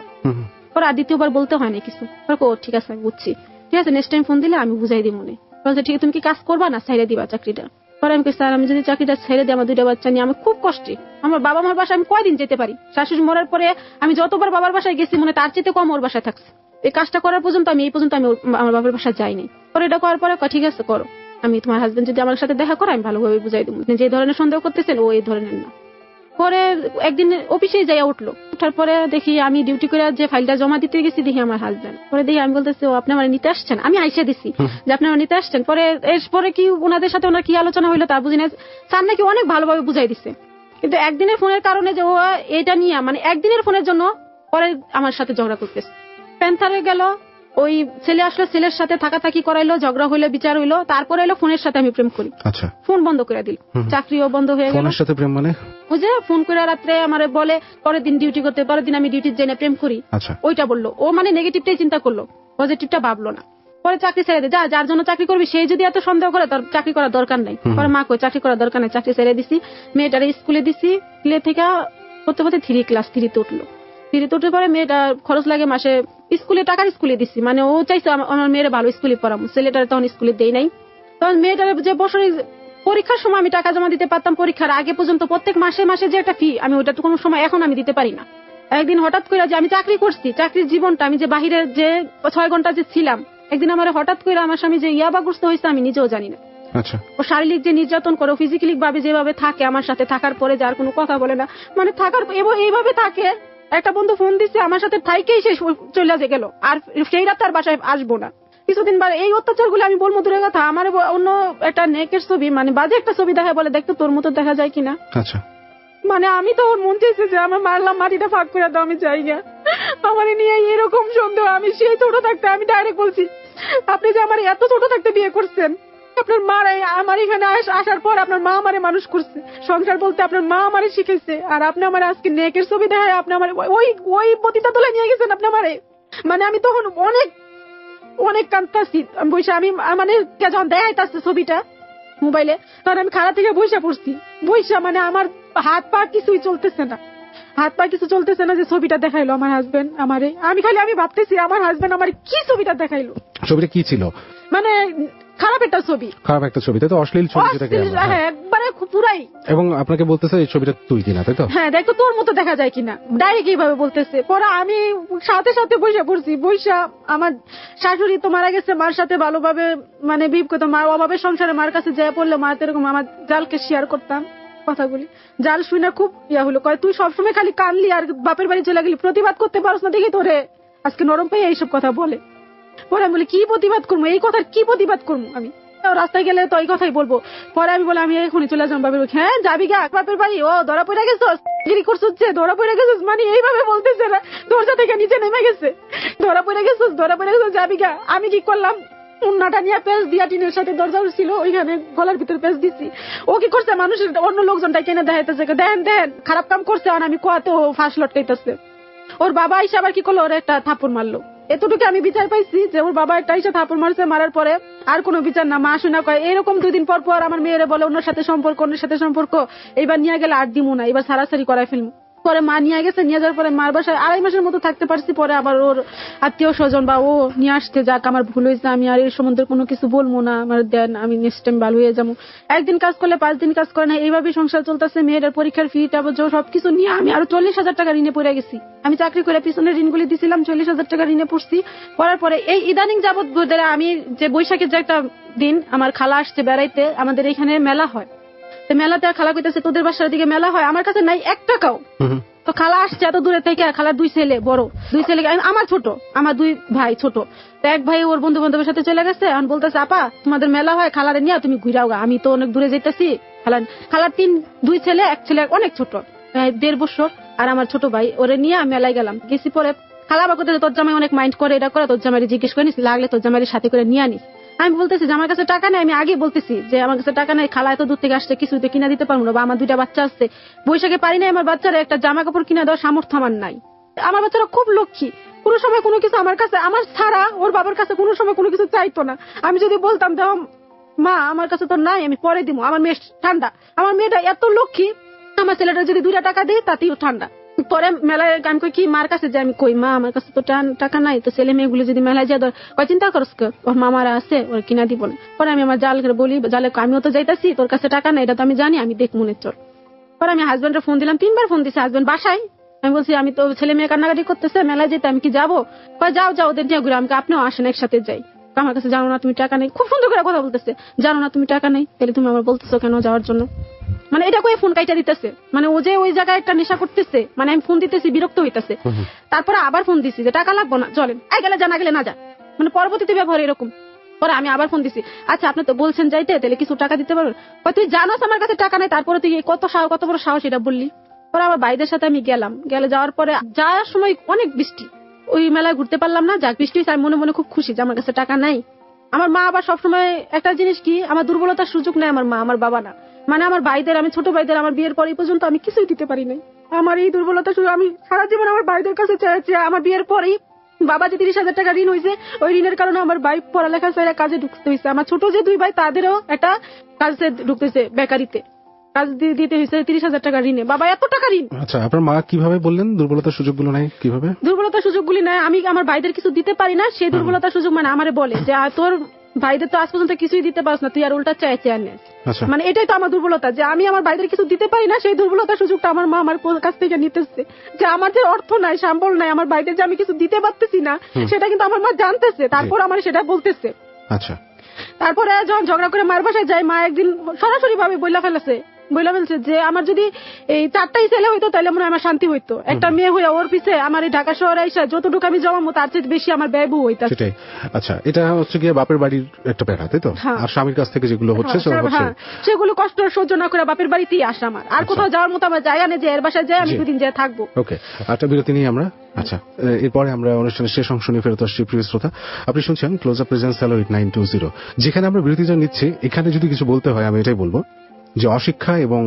পরে আর দ্বিতীয়বার বলতে হয় না কিছু। ও ঠিক আছে, আমি বুঝছি, ঠিক আছে, নেক্সট টাইম ফোন দিলে আমি বুঝাই দিই মনে। বলছে ঠিক আছে, তুমি কি কাজ করবা না ছেড়ে দিবা চাকরিটা? পরে আমি স্যার আমি যদি চাকরিটা ছেড়ে দিই আমার 2টা বাচ্চা নিয়ে আমি খুব কষ্টে, আমার বাবা মার বাসায় আমি কয়দিন যেতে পারি, শাশুড়ি মরার পরে আমি যতবার বাবার বাসায় গেছি মনে তার চেয়ে কম ওর বাসায় থাকছে, এই কাজটা করার পর্যন্ত আমি আমার বাবার বাসায় যাইনি। পরে এটা করার পরে ঠিক আছে করো, আমি তোমার হাজবেন্ড যদি আমার সাথে দেখা করে আমি ভালোভাবে বুঝাই দেবো, যে ধরনের সন্দেহ করতেছেন ও এই ধরনের না। পরে একদিন অফিসে যাইয়া উঠলো, উঠার পরে দেখি আমি ডিউটি করে যে ফাইলটা জমা দিতে গেছি, দেখি আমার হাজবেন্ড। পরে দেখি আমি বলতেছি, ও আপনি আমার নিতে আসছেন? আমি আইসা দিছি যে আপনি আমার নিতে আসছেন। পরে এরপরে কি ওনাদের সাথে ওনার কি আলোচনা হইলো তা বুঝি না, স্যার নাকি অনেক ভালোভাবে বুঝাই দিছে, কিন্তু একদিনের ফোনের কারণে যে ও এটা নিয়ে, মানে একদিনের ফোনের জন্য পরে আমার সাথে ঝগড়া করতেছে। প্যান্থারে গেল, ওই ছেলে আসলে ছেলের সাথে থাকাথাকি করাইলো, ঝগড়া হইলো, বিচার হইলো, তারপরে এলো ফোনের সাথে আমি প্রেম করি। আচ্ছা, ফোন বন্ধ করে দিল, চাকরিও বন্ধ হয়ে গেল। ফোনের সাথে প্রেম মানে ওই যে ফোন করে রাত্রে আমারে বলে পরের দিন ডিউটি করতে, পরের দিন আমি ডিউটির জেনে প্রেম করি, ওইটা বললো ও, মানে নেগেটিভটাই চিন্তা করলো, পজিটিভটা ভাবলো না। পরে চাকরি ছেড়ে দে, যার জন্য চাকরি করবি সেই যদি এত সন্দেহ করে তোর চাকরি করার দরকার নেই। পরে মা কই চাকরি করার দরকার নেই, চাকরি ছেড়ে দিছি। মেয়েটারে স্কুলে দিছি, স্কুলে থেকে করতে করতে ক্লাস 3-তে উঠলো। 3-তে উঠে পরে মেয়েটা খরচ লাগে মাসে স্কুলে টাকার স্কুলে দিছি, মানে ও চাইছে আমার মেয়েরা ভালো স্কুলে পড়াবো, ছেলেটারে তখন স্কুলে দেই নাই। তখন মেয়েটারে যে বছরে পরীক্ষার সময় আমি টাকা জমা দিতে পারতাম, পরীক্ষার আগে পর্যন্ত প্রত্যেক মাসে মাসে যে একটা ফি, আমি ওইটা তো কোনো সময় এখন আমি দিতে পারি না। একদিন হঠাৎ করে যে আমি চাকরি করছি, চাকরির জীবনটা আমি যে বাহিরের যে 6 ঘন্টা যে ছিলাম, একদিন আমার হঠাৎ করে আমার স্বামী যে ইয়াবাগ্রস্ত হয়েছে আমি নিজেও জানি না। আচ্ছা, ও শারীরিক যে নির্যাতন করে, ফিজিক্যালি ভাবে যেভাবে থাকে আমার সাথে, থাকার পরে যার কোনো কথা বলে না, মানে থাকার এইভাবে থাকে। একটা বন্ধু ফোন দিচ্ছে আমার সাথে থাইকেই সে চলে গেল, আর সেই রাত তার বাসায় আসবো না। কিছুদিন পরে এই অত্যাচার গুলো আমি বলবো দূরের কথা, আমার অন্য একটা নেকের ছবি, মানে বাজে একটা ছবি দেখা, বলে দেখতো তোর মতো দেখা যায় কিনা। আচ্ছা, মানে আমি তো ওর মন চেয়েছে যে আমার মারলাম, মাটিটা ফাঁক করে দাও, আমি চাই না। আমার নিয়ে এরকম সন্দেহ, আমি সেই ছোট থাকতে আমি ডাইরেক্ট বলছি, আপনি যে আমার এত ছোট থাকতে বিয়ে করছেন, আপনার মা আমার এখানে আসার পর আপনার মা আমারে মানুষ করছে, সংসার বলতে আপনার মা আমারে শিখেছে, আর আপনি আমার আজকে নেকের ছবি দেখায় আপনি আমার ওই পতিতা তোলা নিয়ে গেছেন আপনি আমারে। মানে আমি তখন অনেক অনেক কাঁদতাছি বসে, আমি মানে যখন দেখাইতাছে ছবিটা মোবাইলে, তখন আমি খাড়া থেকে বসে পড়ছি, মানে আমার হাত পা কিছুই চলতেছে না, যে ছবিটা দেখাইলো আমার হাজবেন্ড আমারে। আমি ভাবতেছি আমার হাজবেন্ড আমার কি ছবিটা দেখাইলো। ছবিটা কি ছিল? মানে খারাপ একটা ছবি, তাই তো? অশ্লীল ছবি, একবারে পুরাই। এবং আপনাকে বলতেছে এই ছবিটা তুই কিনা, তাই তো? হ্যাঁ, দেখো তোর মতো দেখা যায় কিনা, ডাইরেক্ট এইভাবে বলতেছে। পরে আমি সাথে সাথে বসে পড়ছি, আমার শাশুড়ি তো মারা গেছে, মার সাথে ভালোভাবে মানে বিপ করতাম, মার অভাবে সংসারে মার কাছে যায় পড়লে মা এরকম আমার জালকে শেয়ার করতাম কথাগুলি। জাল শুনে খুব হলো, কয় তুই সবসময় খালি কানলি আর বাপের বাড়ি চলে গেলি, প্রতিবাদ করতে পারস না দেখি তোরে আজকে নরম পেয়ে এইসব কথা বলে। পরে আমি বলি কি প্রতিবাদ করবো, এই কথার কি প্রতিবাদ করবো, আমি রাস্তায় গেলে তো এই কথাই বলবো। পরে আমি বলে আমি এখনই চলে যাবো বাপের বাড়ি। হ্যাঁ যাবি গা বাপের বাড়ি? ও ধরা পড়ে গেছিস, গিরি করছিস, ধরা পড়ে গেছিস, মানে এইভাবে বলতেছে না, দরজা থেকে নিচে নেমে গেছে, ধরা পড়ে গেছিস, যাবি গা। আমি কি করলাম, উন্নাটা নিয়ে পেঁচ দিয়া টিনের সাথে দরজা ছিল ওইখানে গলার ভিতরে পেঁচ দিচ্ছি। ও কি করছে, মানুষের অন্য লোকজনটাই কেনে দেখাইতেছে, দেন খারাপ কাম করছে, আর আমি কোয়াতে ও ফাঁস লটকাইতেছে। ওর বাবা এসে আবার কি করলো, ওর একটা থাপ্পড় মারলো। এতটুকু আমি বিচার পাইছি যে ওর বাবা একটা এসে থাপ্পড় মারছে, মারার পরে আর কোনো বিচার না। মা শোনা কয় এরকম 2 দিন পর পর আমার মেয়েরে বলে অন্যের সাথে সম্পর্ক, এইবার নিয়ে গেলে আর দিমু না, এবার সারাসারি করাই ফেলবো। পরে মা নিয়ে গেছে, নিয়ে যাওয়ার পরে মার বাসায় 2.5 মাসের মতো থাকতে পারছি। পরে আবার ওর আত্মীয় স্বজন বা ও নিয়ে আসতে, যাক আমার ভুল হয়েছে, আমি আর এর সম্বন্ধে কোনো কিছু বলবো না, আমার দেন, আমি নেক্সট টাইম ভালো হয়ে যাবো। একদিন কাজ করলে 5 দিন কাজ করে না, এইভাবে সংসার চলতেছে। মেয়েদের পরীক্ষার ফি সবকিছু নিয়ে আমি আরো 40,000 টাকা ঋণে পড়ে গেছি। আমি চাকরি করে পিছনের ঋণগুলি দিছিলাম, 40,000 টাকা ঋণে পড়ছি। পড়ার পরে এই ইদানিং যাবৎ আমি যে বৈশাখের যে একটা দিন আমার খালা আসছে বেড়াইতে, আমাদের এখানে মেলা হয়, তো মেলাতে খালা কইতেছে তোদের বাসার দিকে মেলা হয়, আমার কাছে নাই 1 টাকাও। তো খালা আসছে এত দূরে থেকে, খালার 2 ছেলে, বড় 2 ছেলে, আমার ছোট, আমার 2 ভাই ছোট। তো এক ভাই ওর বন্ধু বান্ধবের সাথে চলে গেছে, এখন বলতেছে আপা তোমাদের মেলা হয়, খালারে নিয়ে তুমি ঘুরাও গা, আমি তো অনেক দূরে যেতেছি। খালার 2 ছেলে, 1 ছেলে অনেক ছোট, 1.5 বছর, আর আমার ছোট ভাই, ওরে নিয়ে আমি মেলায় গেছি। পরে খালা আবার করতেছে তোর জামাই অনেক মাইন্ড করে, এটা করে, তোর জামাইরে জিজ্ঞেস করে নিস, লাগলে তোর জামাইয়ের সাথে করে নিয়ে আনিস। আমি বলতেছি যে আমার কাছে টাকা নেই, আমি আগে বলতেছি যে আমার কাছে টাকা নেই, খালা এত দূর থেকে আসছে, কিছু তো কিনা দিতে পারবো না, বা আমার 2টা বাচ্চা আসছে, বৈশাখে পারি নাই আমার বাচ্চারা একটা জামা কাপড় কিনা দেওয়ার সামর্থ্য আমার নাই। আমার বাচ্চারা খুব লক্ষ্মী, কোনো সময় কোনো কিছু আমার কাছে, আমার ছাড়া ওর বাবার কাছে কোনো সময় কোনো কিছু চাইতো না। আমি যদি বলতাম যে মা আমার কাছে তো নাই, আমি পরে দিব, আমার মেয়ে ঠান্ডা, আমার মেয়েটা এত লক্ষ্মী, আমার ছেলেটা যদি 2টা টাকা দেয় তাতেও ঠান্ডা। পরে মেলায় আমি কই কি মার কাছে যে আমি কই মা আমার কাছে তো টাকা নাই, তো ছেলে মেয়েগুলো যদি মেলায় যায় কয় চিন্তা করস, ওর মামারা আছে ওর কিনা দিব না। পরে আমি আমার জাল বলি, জালে আমিও তো যাইতাছি, তোর কাছে টাকা নাই, এটা তো আমি জানি, আমি দেখ মনে চল। পরে আমি হাজবেন্ডের ফোন দিলাম, 3বার ফোন দিছে, হাজবেন্ড বাসায়। আমি বলছি আমি তো ছেলে মেয়ে কান্নাকাটি করতেছে, মেলায় যেতে আমি কি যাবো? কয় যাও ওদের নিয়ে ঘুরে, আমাকে আপনিও আসেন একসাথে যাই। আমার কাছে জানো না তুমি টাকা নেই, খুব সুন্দর করে কথা বলতেছে, জানো না তুমি টাকা নেই, তাহলে তুমি আমার বলতেছো কেন যাওয়ার জন্য? মানে এটা কই ফোন কাইটা দিতেছে, মানে ও যে ওই জায়গায় একটা নেশা করতেছে, মানে আমি ফোন দিতেছি বিরক্ত হইতেছে। তারপরে আবার ফোন দিছি যে টাকা লাগবো না, চলেন, আই গেলে যা, না গেলে না যা, মানে পরবর্তীতে ব্যবহার এরকম। পরে আমি আবার ফোন দিছি, আচ্ছা আপনি তো বলছেন যাইতে, তাহলে কিছু টাকা দিতে পারবেন? তুই জানোস আমার কাছে টাকা নাই, তারপরে তুই কত বড় সাহস এটা বললি? পরে আমার ভাইদের সাথে আমি গেলে যাওয়ার পরে যাওয়ার সময় অনেক বৃষ্টি, ওই মেলায় ঘুরতে পারলাম না, যাক বৃষ্টি হয়েছে, আমি মনে মনে খুব খুশি যে আমার কাছে টাকা নাই। আমার মা আবার সবসময় একটা জিনিস কি, আমার দুর্বলতার সুযোগ নেই আমার মা, আমার বাবা না, মানে আমার ভাইদের, আমি ছোট ভাইদের আমার বিয়ের পরে পর্যন্ত আমি কিছুই দিতে পারি নাই। আমার এই দুর্বলতা শুধু আমি সারা জীবন আমার ভাইদের কাছে চেয়েছি, আমার বিয়ের পরেই বাবা যে 30,000 টাকা ঋণ হয়েছে, ওই ঋণের কারণে আমার ভাই পড়ালেখা ছেড়ে কাজে ঢুকতে হয়েছে। আমার ছোট যে 2 ভাই তাদেরও একটা কাজে ঢুকতেছে, বেকারিতে কাজ দিতে হয়েছে 30,000 টাকা ঋণে। বাবা এত টাকা ঋণ। আচ্ছা, আপনার মা কিভাবে বললেন দুর্বলতার সুযোগগুলো নেয়? কিভাবে দুর্বলতার সুযোগগুলি নেয়? আমি আমার ভাইদের কিছু দিতে পারি না, সেই দুর্বলতার সুযোগ মানে আমারে বলে যে তোর ভাইদের তো আজ পর্যন্ত কিছুই দিতে পারছ না, তুই আর উল্টা চেয়ে নেস। মানে এটাই তো আমার দুর্বলতা, যে আমি আমার ভাইদের কিছু দিতে পারি না, সেই দুর্বলতার সুযোগটা আমার মা আমার কাছ থেকে নিতেছে। যে আমার যে অর্থ নাই, সম্বল নাই, আমার ভাইদের যে আমি কিছু দিতে পারতেছি না, সেটা কিন্তু আমার মা জানতেছে, তারপর আমার সেটা বলতেছে। আচ্ছা, তারপরে যখন ঝগড়া করে মার বাসায় যাই, মা একদিন সরাসরি ভাবে বইলা ফেলছে যে আমার যদি এই 4টাই ছেলে হইতো তাহলে মনে হয় আমার শান্তি হইতো। একটা মেয়ে হইয়া ওর পিছে আমার এই ঢাকা শহরে এসে যতটুকু আমি জমাবো তার চেয়ে বেশি আমার ব্যয় হইতো। সেটাই। আচ্ছা, এটা হচ্ছে গিয়ে বাপের বাড়ির একটা প্যারা, তাই তো? আর স্বামীর কাছ থেকে যেগুলো হচ্ছে সেগুলো কষ্ট সহ্য না করে বাপের বাড়িতেই আসা আমার। আর কোথাও যাওয়ার মতো আমার জায়গা নেই যে এর বাসায় যাই আমি 2 দিন যাই থাকবো। ওকে, একটা বিরতি নিয়ে আমরা আচ্ছা এরপরে আমরা অনুষ্ঠানের শেষ অংশ নিয়ে ফেরত আসছি। প্রিয় শ্রোতা, আপনি শুনছেন ক্লোজ আপ প্রেজেন্স হ্যালো 8920। যেখানে আমরা বিরতি নিচ্ছি, এখানে যদি কিছু বলতে হয় আমি এটাই বলবো যে অশিক্ষা এবং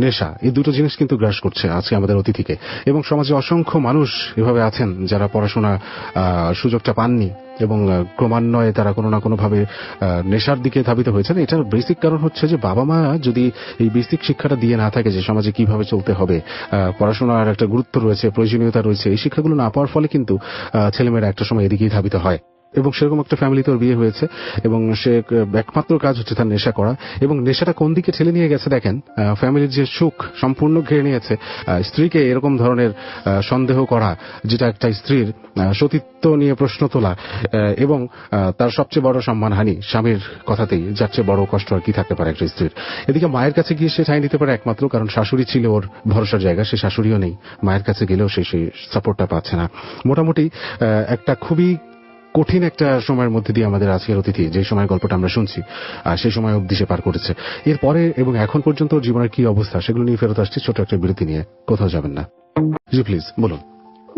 নেশা, এই দুটো জিনিস কিন্তু গ্রাস করছে আজকে আমাদের অতিথিকে, এবং সমাজে অসংখ্য মানুষ এভাবে আছেন যারা পড়াশোনা সুযোগটা পাননি এবং ক্রমান্বয়ে তারা কোনো না কোনো ভাবে নেশার দিকে ধাবিত হয়েছেন। এটার বেসিক কারণ হচ্ছে যে বাবা মা যদি এই বেসিক শিক্ষাটা দিয়ে না থাকে যে সমাজে কিভাবে চলতে হবে, পড়াশোনার একটা গুরুত্ব রয়েছে, প্রয়োজনীয়তা রয়েছে, এই শিক্ষাগুলো না পাওয়ার ফলে কিন্তু ছেলেমেয়েরা একটা সময় এদিকেই ধাবিত হয়। এবং সেরকম একটা ফ্যামিলিতে ওর বিয়ে হয়েছে এবং সে একমাত্র কাজ হচ্ছে তার নেশা করা। এবং নেশাটা কোন দিকে ঠেলে নিয়ে গেছে দেখেন, ফ্যামিলির যে সুখ সম্পূর্ণ ঘিরে নিয়েছে। স্ত্রীকে এরকম ধরনের সন্দেহ করা, যেটা একটা স্ত্রীর সতীত্ব নিয়ে প্রশ্ন তোলা, এবং তার সবচেয়ে বড় সম্মানহানি স্বামীর কথাতেই, যার চেয়ে বড় কষ্ট আর কি থাকতে পারে একটা স্ত্রীর। এদিকে মায়ের কাছে গিয়ে সে ঠাঁই নিতে পারে একমাত্র, কারণ শাশুড়ি ছিল ওর ভরসার জায়গা, সে শাশুড়িও নেই, মায়ের কাছে গেলেও সে সেই সাপোর্টটা পাচ্ছে না। মোটামুটি একটা খুবই কঠিন একটা সময়ের মধ্যে দিয়ে আমাদের আজকের অতিথি যে সময়ের গল্পটা আমরা শুনছি সেই সময় অবধি সে পার করেছে। এরপরে এবং এখন পর্যন্ত জীবনের কি অবস্থা সেগুলো নিয়ে ফেরত আসছি ছোট একটা বিরতি নিয়ে। কোথাও যাবেন না, জি প্লিজ বলুন।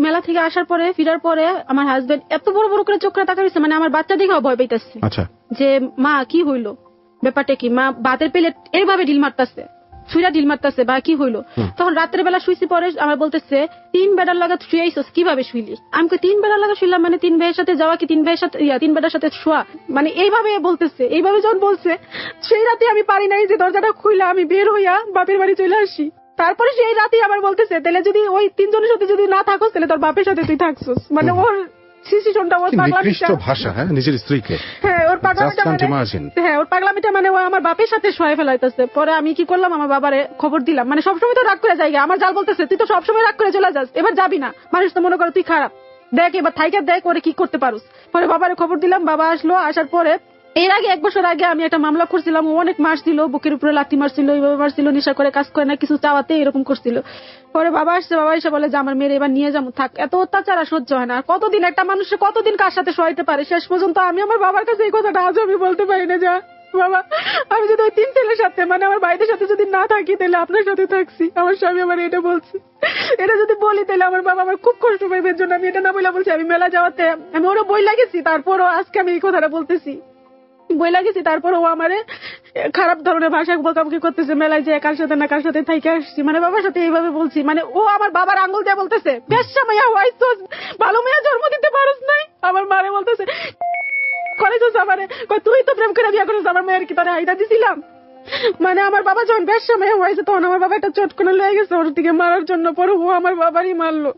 মেলা থেকে আসার পরে, ফিরার পরে আমার হাজবেন্ড এত বড় বড় করে চোখ রাখা হয়েছে, মানে আমার বাচ্চা দেখেও ভয় পাইতেছে। আচ্ছা, যে মা কি হইলো, ব্যাপারটা কি? মা ভাতের প্লেট এইভাবে ঢিল মারতেছে, শুইরা ঢিল মারতেছে, বা কি হইলো? তখন রাত্রে বেলা শুইছি, পরে আমার বলতেছে 3 বেড়ার লাগা শুয়ে আইসস, কিভাবে শুইলি? আমি 3 বেড়ার লাগা শুইলাম মানে 3 ভাইয়ের সাথে যাওয়া কি 3 ভাইয়ের সাথে 3 বেড়ার সাথে শোয়া, মানে এইভাবে বলতেছে। এইভাবে যখন বলছে, সেই রাতে আমি পারি নাই যে দরজাটা খুইলা আমি বের হইয়া বাপের বাড়ি চলে আসি। তারপরে সেই রাতে আবার বলতেছে, তাহলে যদি ওই 3 জনের সাথে যদি না থাকস তাহলে তোর বাপের সাথে তুই থাকছস। মানে ওর সিচুয়েশনটা, ওর পাগলামিটা, ভাষা, হ্যাঁ নিজের স্ত্রীকে, হ্যাঁ ওর পাগলামিটা মানে ও আমার বাপের সাথে শোয়া ফেলাইতেছে। পরে আমি কি করলাম, আমার বাবারে খবর দিলাম। মানে সবসময় তো রাগ করে যাই, আমার জাল বলতেছে তুই তো সবসময় রাগ করে চলে যাস, এবার যাবি না, মানুষ তো মনে করে তুই খারাপ, দেখ এবার থাইকা দেখ ওরে কি করতে পারুস। পরে বাবারে খবর দিলাম, বাবা আসলো। আসার পরে এর আগে 1 বছর আগে আমি একটা মামলা করছিলাম, ও অনেক মারছিল, বুকের উপরে লাথি মারছিল, এইভাবে মারছিল, নেশা করে কাজ করে না, কিছু চাওয়াতে এরকম করছিল। পরে বাবা আসছে, বাবা এসে বলে যে আমার মেয়ের এবার নিয়ে যাবো, থাক, এত অত্যাচার আর সহ্য হয় না। আর কতদিন একটা মানুষের কতদিন কার সাথে সহাইতে পারে? শেষ পর্যন্ত আমি আমার বাবার কাছে এই কথাটা আজও আমি বলতে পারি না, যা বাবা আমি যদি ওই 3 ছেলের সাথে, মানে আমার ভাইদের সাথে যদি না থাকি তাহলে আপনার সাথে থাকছি। আমার স্বামী আমার এটা বলছে, এটা যদি বলি তাহলে আমার বাবা আমার খুব কষ্ট পাইবে, এর জন্য আমি এটা না বলে বলছি। আমি মেলা যাওয়াতে আমি ওরও বই লাগেছি, তারপরও আজকে আমি এই কথাটা বলতেছি, বই লাগেছি, তারপর ও আমারে খারাপ ধরনের ভাষা বকাবকি করতেছে, মেলায় যে কার সাথে না কার সাথে থাইকে আসছি, মানে বাবার সাথে এইভাবে বলছি। মানে ও আমার বাবার আঙ্গুল দিয়ে বলতেছে, বেশ্যা মাইয়া হইছস, ভালো মেয়ে জন্ম দিতে পারস নাই। আমার মারে বলতেছে করেছস আমারে, তুই তো প্রেম করে বিয়ে করেছিস, আমার মেয়ের কি তোরে আইদা দিছিলাম? মানে আমার বাবা যখন বেশ্যা মাইয়া হয়েছে তখন আমার বাবা একটা চট করে লয়ে গেছে ওর দিকে মারার জন্য, পরে ও আমার বাবারই মারলো।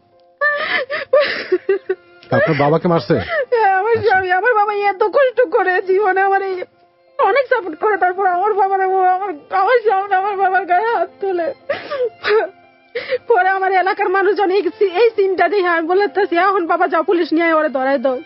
আপনার বাবাকে মারছে? আমার স্বামী, আমার বাবা এত কষ্ট করে জীবনে আমার অনেক সাপোর্ট করে, তারপর আমার বাবার আমার সামনে আমার বাবার গায়ে হাত তোলে। পরে আমার এলাকার মানুষজন এই সিনটা দেখে আমি বলতেছি, এখন বাবা যাও পুলিশ নিয়ে ওরে ধরাই দাও,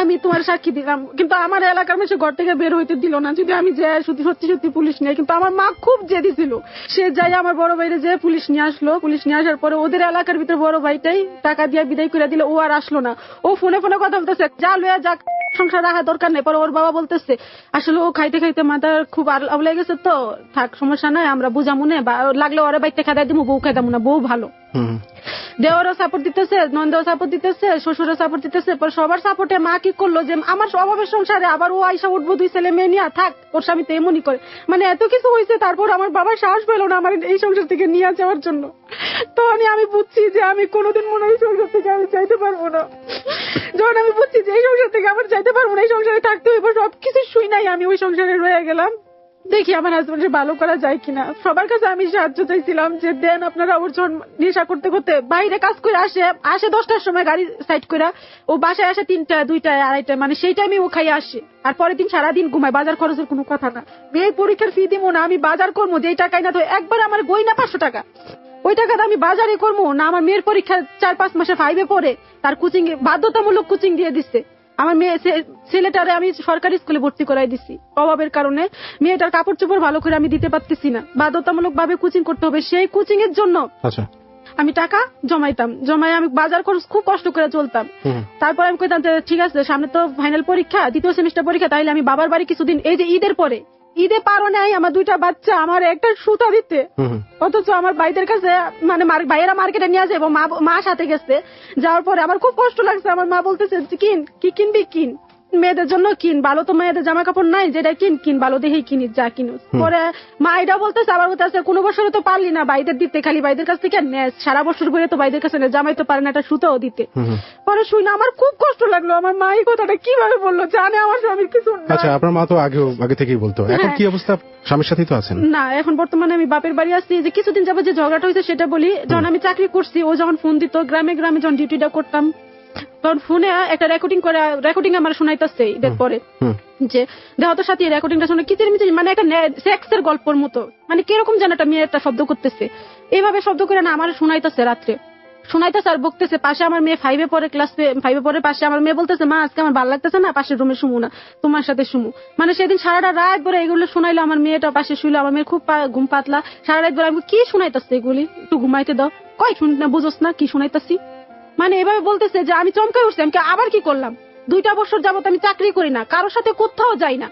আমি তোমার সাক্ষী দিলাম। কিন্তু আমার এলাকার মানুষ ঘর থেকে বের হইতে দিল না, যদি আমি যাই সত্যি সত্যি পুলিশ নিয়ে। কিন্তু আমার মা খুব জেদি ছিল, সে যাই আমার বড় ভাইরে যে পুলিশ নিয়ে আসলো। পুলিশ নিয়ে আসার পরে ওদের এলাকার ভিতরে বড় ভাইটাই টাকা দিয়ে বিদায় করে দিল, ও আর আসলো না। ও ফোনে ফোনে কথা বলতেছে, যা লয়ে যা, সংসার রাখা দরকার নেই। পরে ওর বাবা বলতেছে আসলে ও খাইতে খাইতে মাথা খুব আউলে গেছে, তো থাক সমস্যা নাই, আমরা বুঝা মনে লাগলে ওরে বাইতে খাইতে দিব, বউ খাইতাম না, বউ ভালো, দেওয়ারও সাপোর্ট দিতেছে, নন্দাও সাপোর্ট দিতেছে, শ্বশুরও সাপোর্ট দিতেছে। পর সবার সাপোর্টে মা কি করলো যে আমার অভাবের সংসারে আবার ও আইসা উঠবো 2 ছেলে মেয়ে নিয়ে থাক, ওর স্বামী তো এমনই করে, মানে এত কিছু হয়েছে। তারপর আমার বাবার সাহস পেল না আমার এই সংসার থেকে নিয়ে যাওয়ার জন্য। তখন আমি বুঝছি যে আমি কোনোদিন মনে হয় সংসার থেকে আমি চাইতে পারবো না। যখন আমি বুঝছি যে এই সংসার থেকে আমার চাইতে পারবো না, এই সংসারে থাকতে হইব, সবকিছু শুই নাই আমি ওই সংসারে রয়ে গেলাম। দেখি আমার হাজবেন্ডের ভালো করা যায় কিনা। সবার কাছে আমি সাহায্য চাইছিলাম যে দেন আপনারা, ওর যখন নেশা করতে করতে বাইরে কাজ করে আসে 10টার সময় গাড়ি সাইড করে, ও বাসায় আসে 3টা 2টা 2:30, মানে সেই টাইমে ও খাই আসে। আর পরের দিন সারাদিন ঘুমায়, বাজার খরচের কোনো কথা না। মেয়ের পরীক্ষার ফি দিব না, আমি বাজার করবো যেই টাকায় না তো একবার আমার গয়না 500 টাকা, ওই টাকাটা আমি বাজারে করবো না। আমার মেয়ের পরীক্ষা 4-5 মাসে 5-এ পড়ে, তার কোচিং বাধ্যতামূলক কোচিং দিয়ে দিচ্ছে। আমার মেয়ে ছেলেটারে আমি সরকারি স্কুলে ভর্তি করাই দিছি অভাবের কারণে। মেয়েটার কাপড় চোপড় ভালো করে আমি দিতে পারতেছি না, বাধ্যতামূলক ভাবে কোচিং করতে হবে। সেই কোচিং এর জন্য আমি টাকা জমাই আমি বাজার খরচ খুব কষ্ট করে চলতাম। তারপর আমি কইতাম যে ঠিক আছে সামনে তো ফাইনাল পরীক্ষা, 2য় সেমিস্টার পরীক্ষা, তাইলে আমি বাবার বাড়ি কিছুদিন, এই যে ঈদের পরে, ঈদে পারো নাই আমার 2টা বাচ্চা আমার একটা সুতা দিতে, অথচ আমার ভাইদের কাছে মানে ভাইয়েরা মার্কেটে নিয়ে যাবো, মা সাথে গেছে। যাওয়ার পরে আমার খুব কষ্ট লাগছে। আমার মা বলতেছে কি কিনবি কিন, মেয়েদের জন্য কিন, ভালো তো মেয়েদের জামা কাপড় নাই, যেটা কিন ভালো দেখেই কিনিস, যা কিনুস। পরে মা এটা বলতেছে, আবার বলতেছে কোনো বছরে তো পারলি না ভাইদের দিতে, খালি ভাইদের কাছ থেকে নেস, সারা বছর ঘুরে তো ভাইদের কাছে নেস, জামাই তো পারে না একটা সুতাও দিতে। পরে শুনে আমার খুব কষ্ট লাগলো। আমার মা এই কথাটা কিভাবে বললো, জানে আমার স্বামীর কিছু। আচ্ছা, আপনার মা তো আগে থেকেই বলতো, এখন কি অবস্থা? স্বামীর সাথেই তো আছেন না, এখন বর্তমানে আমি বাপের বাড়ি আসছি। যে কিছুদিন যাবো যে ঝগড়াটা হয়েছে সেটা বলি। যখন আমি চাকরি করছি, ও যখন ফোন দিত গ্রামে যখন ডিউটিটা করতাম, তখন ফোনে একটা রেকর্ডিং আমার শোনাইতেছে ঈদের পরে, যে দেহতার সাথে রেকর্ডিংটা শুনে কিচিরমিচির, মানে একটা সেক্সের গল্পের মতো, মানে কিরকম যেন একটা মেয়ে একটা শব্দ করতেছে, এইভাবে শব্দ করে না আমার শোনাইতেছে রাত্রে, শোনাইতেছে আর বকতেছে। পাশে আমার মেয়ে 5-এ পড়ে, ক্লাস 5-এ পড়ে। পাশে আমার মেয়ে বলতেছে মা আজকে আমার ভালো লাগতেছে না, পাশের রুমে শুমু না, তোমার সাথে শুমু। মানে সেদিন সারাটা রাত ধরে এগুলো শোনাইলো। আমার মেয়েটা পাশে শুইলো, আমার মেয়ের খুব ঘুম পাতলা। সারা রাত ধরে আমি কি শোনাইতেছে এগুলি, একটু ঘুমাইতে দাও, কয় শুন না, বুঝোস না কি শোনাইতেছি, মানে এভাবে বলতেছে যে আমি চমকে উঠছি। আমি আবার কি করলাম, 2টা বছর যাবত আমি চাকরি করি না, কারোর সাথে কোথাও যাই না।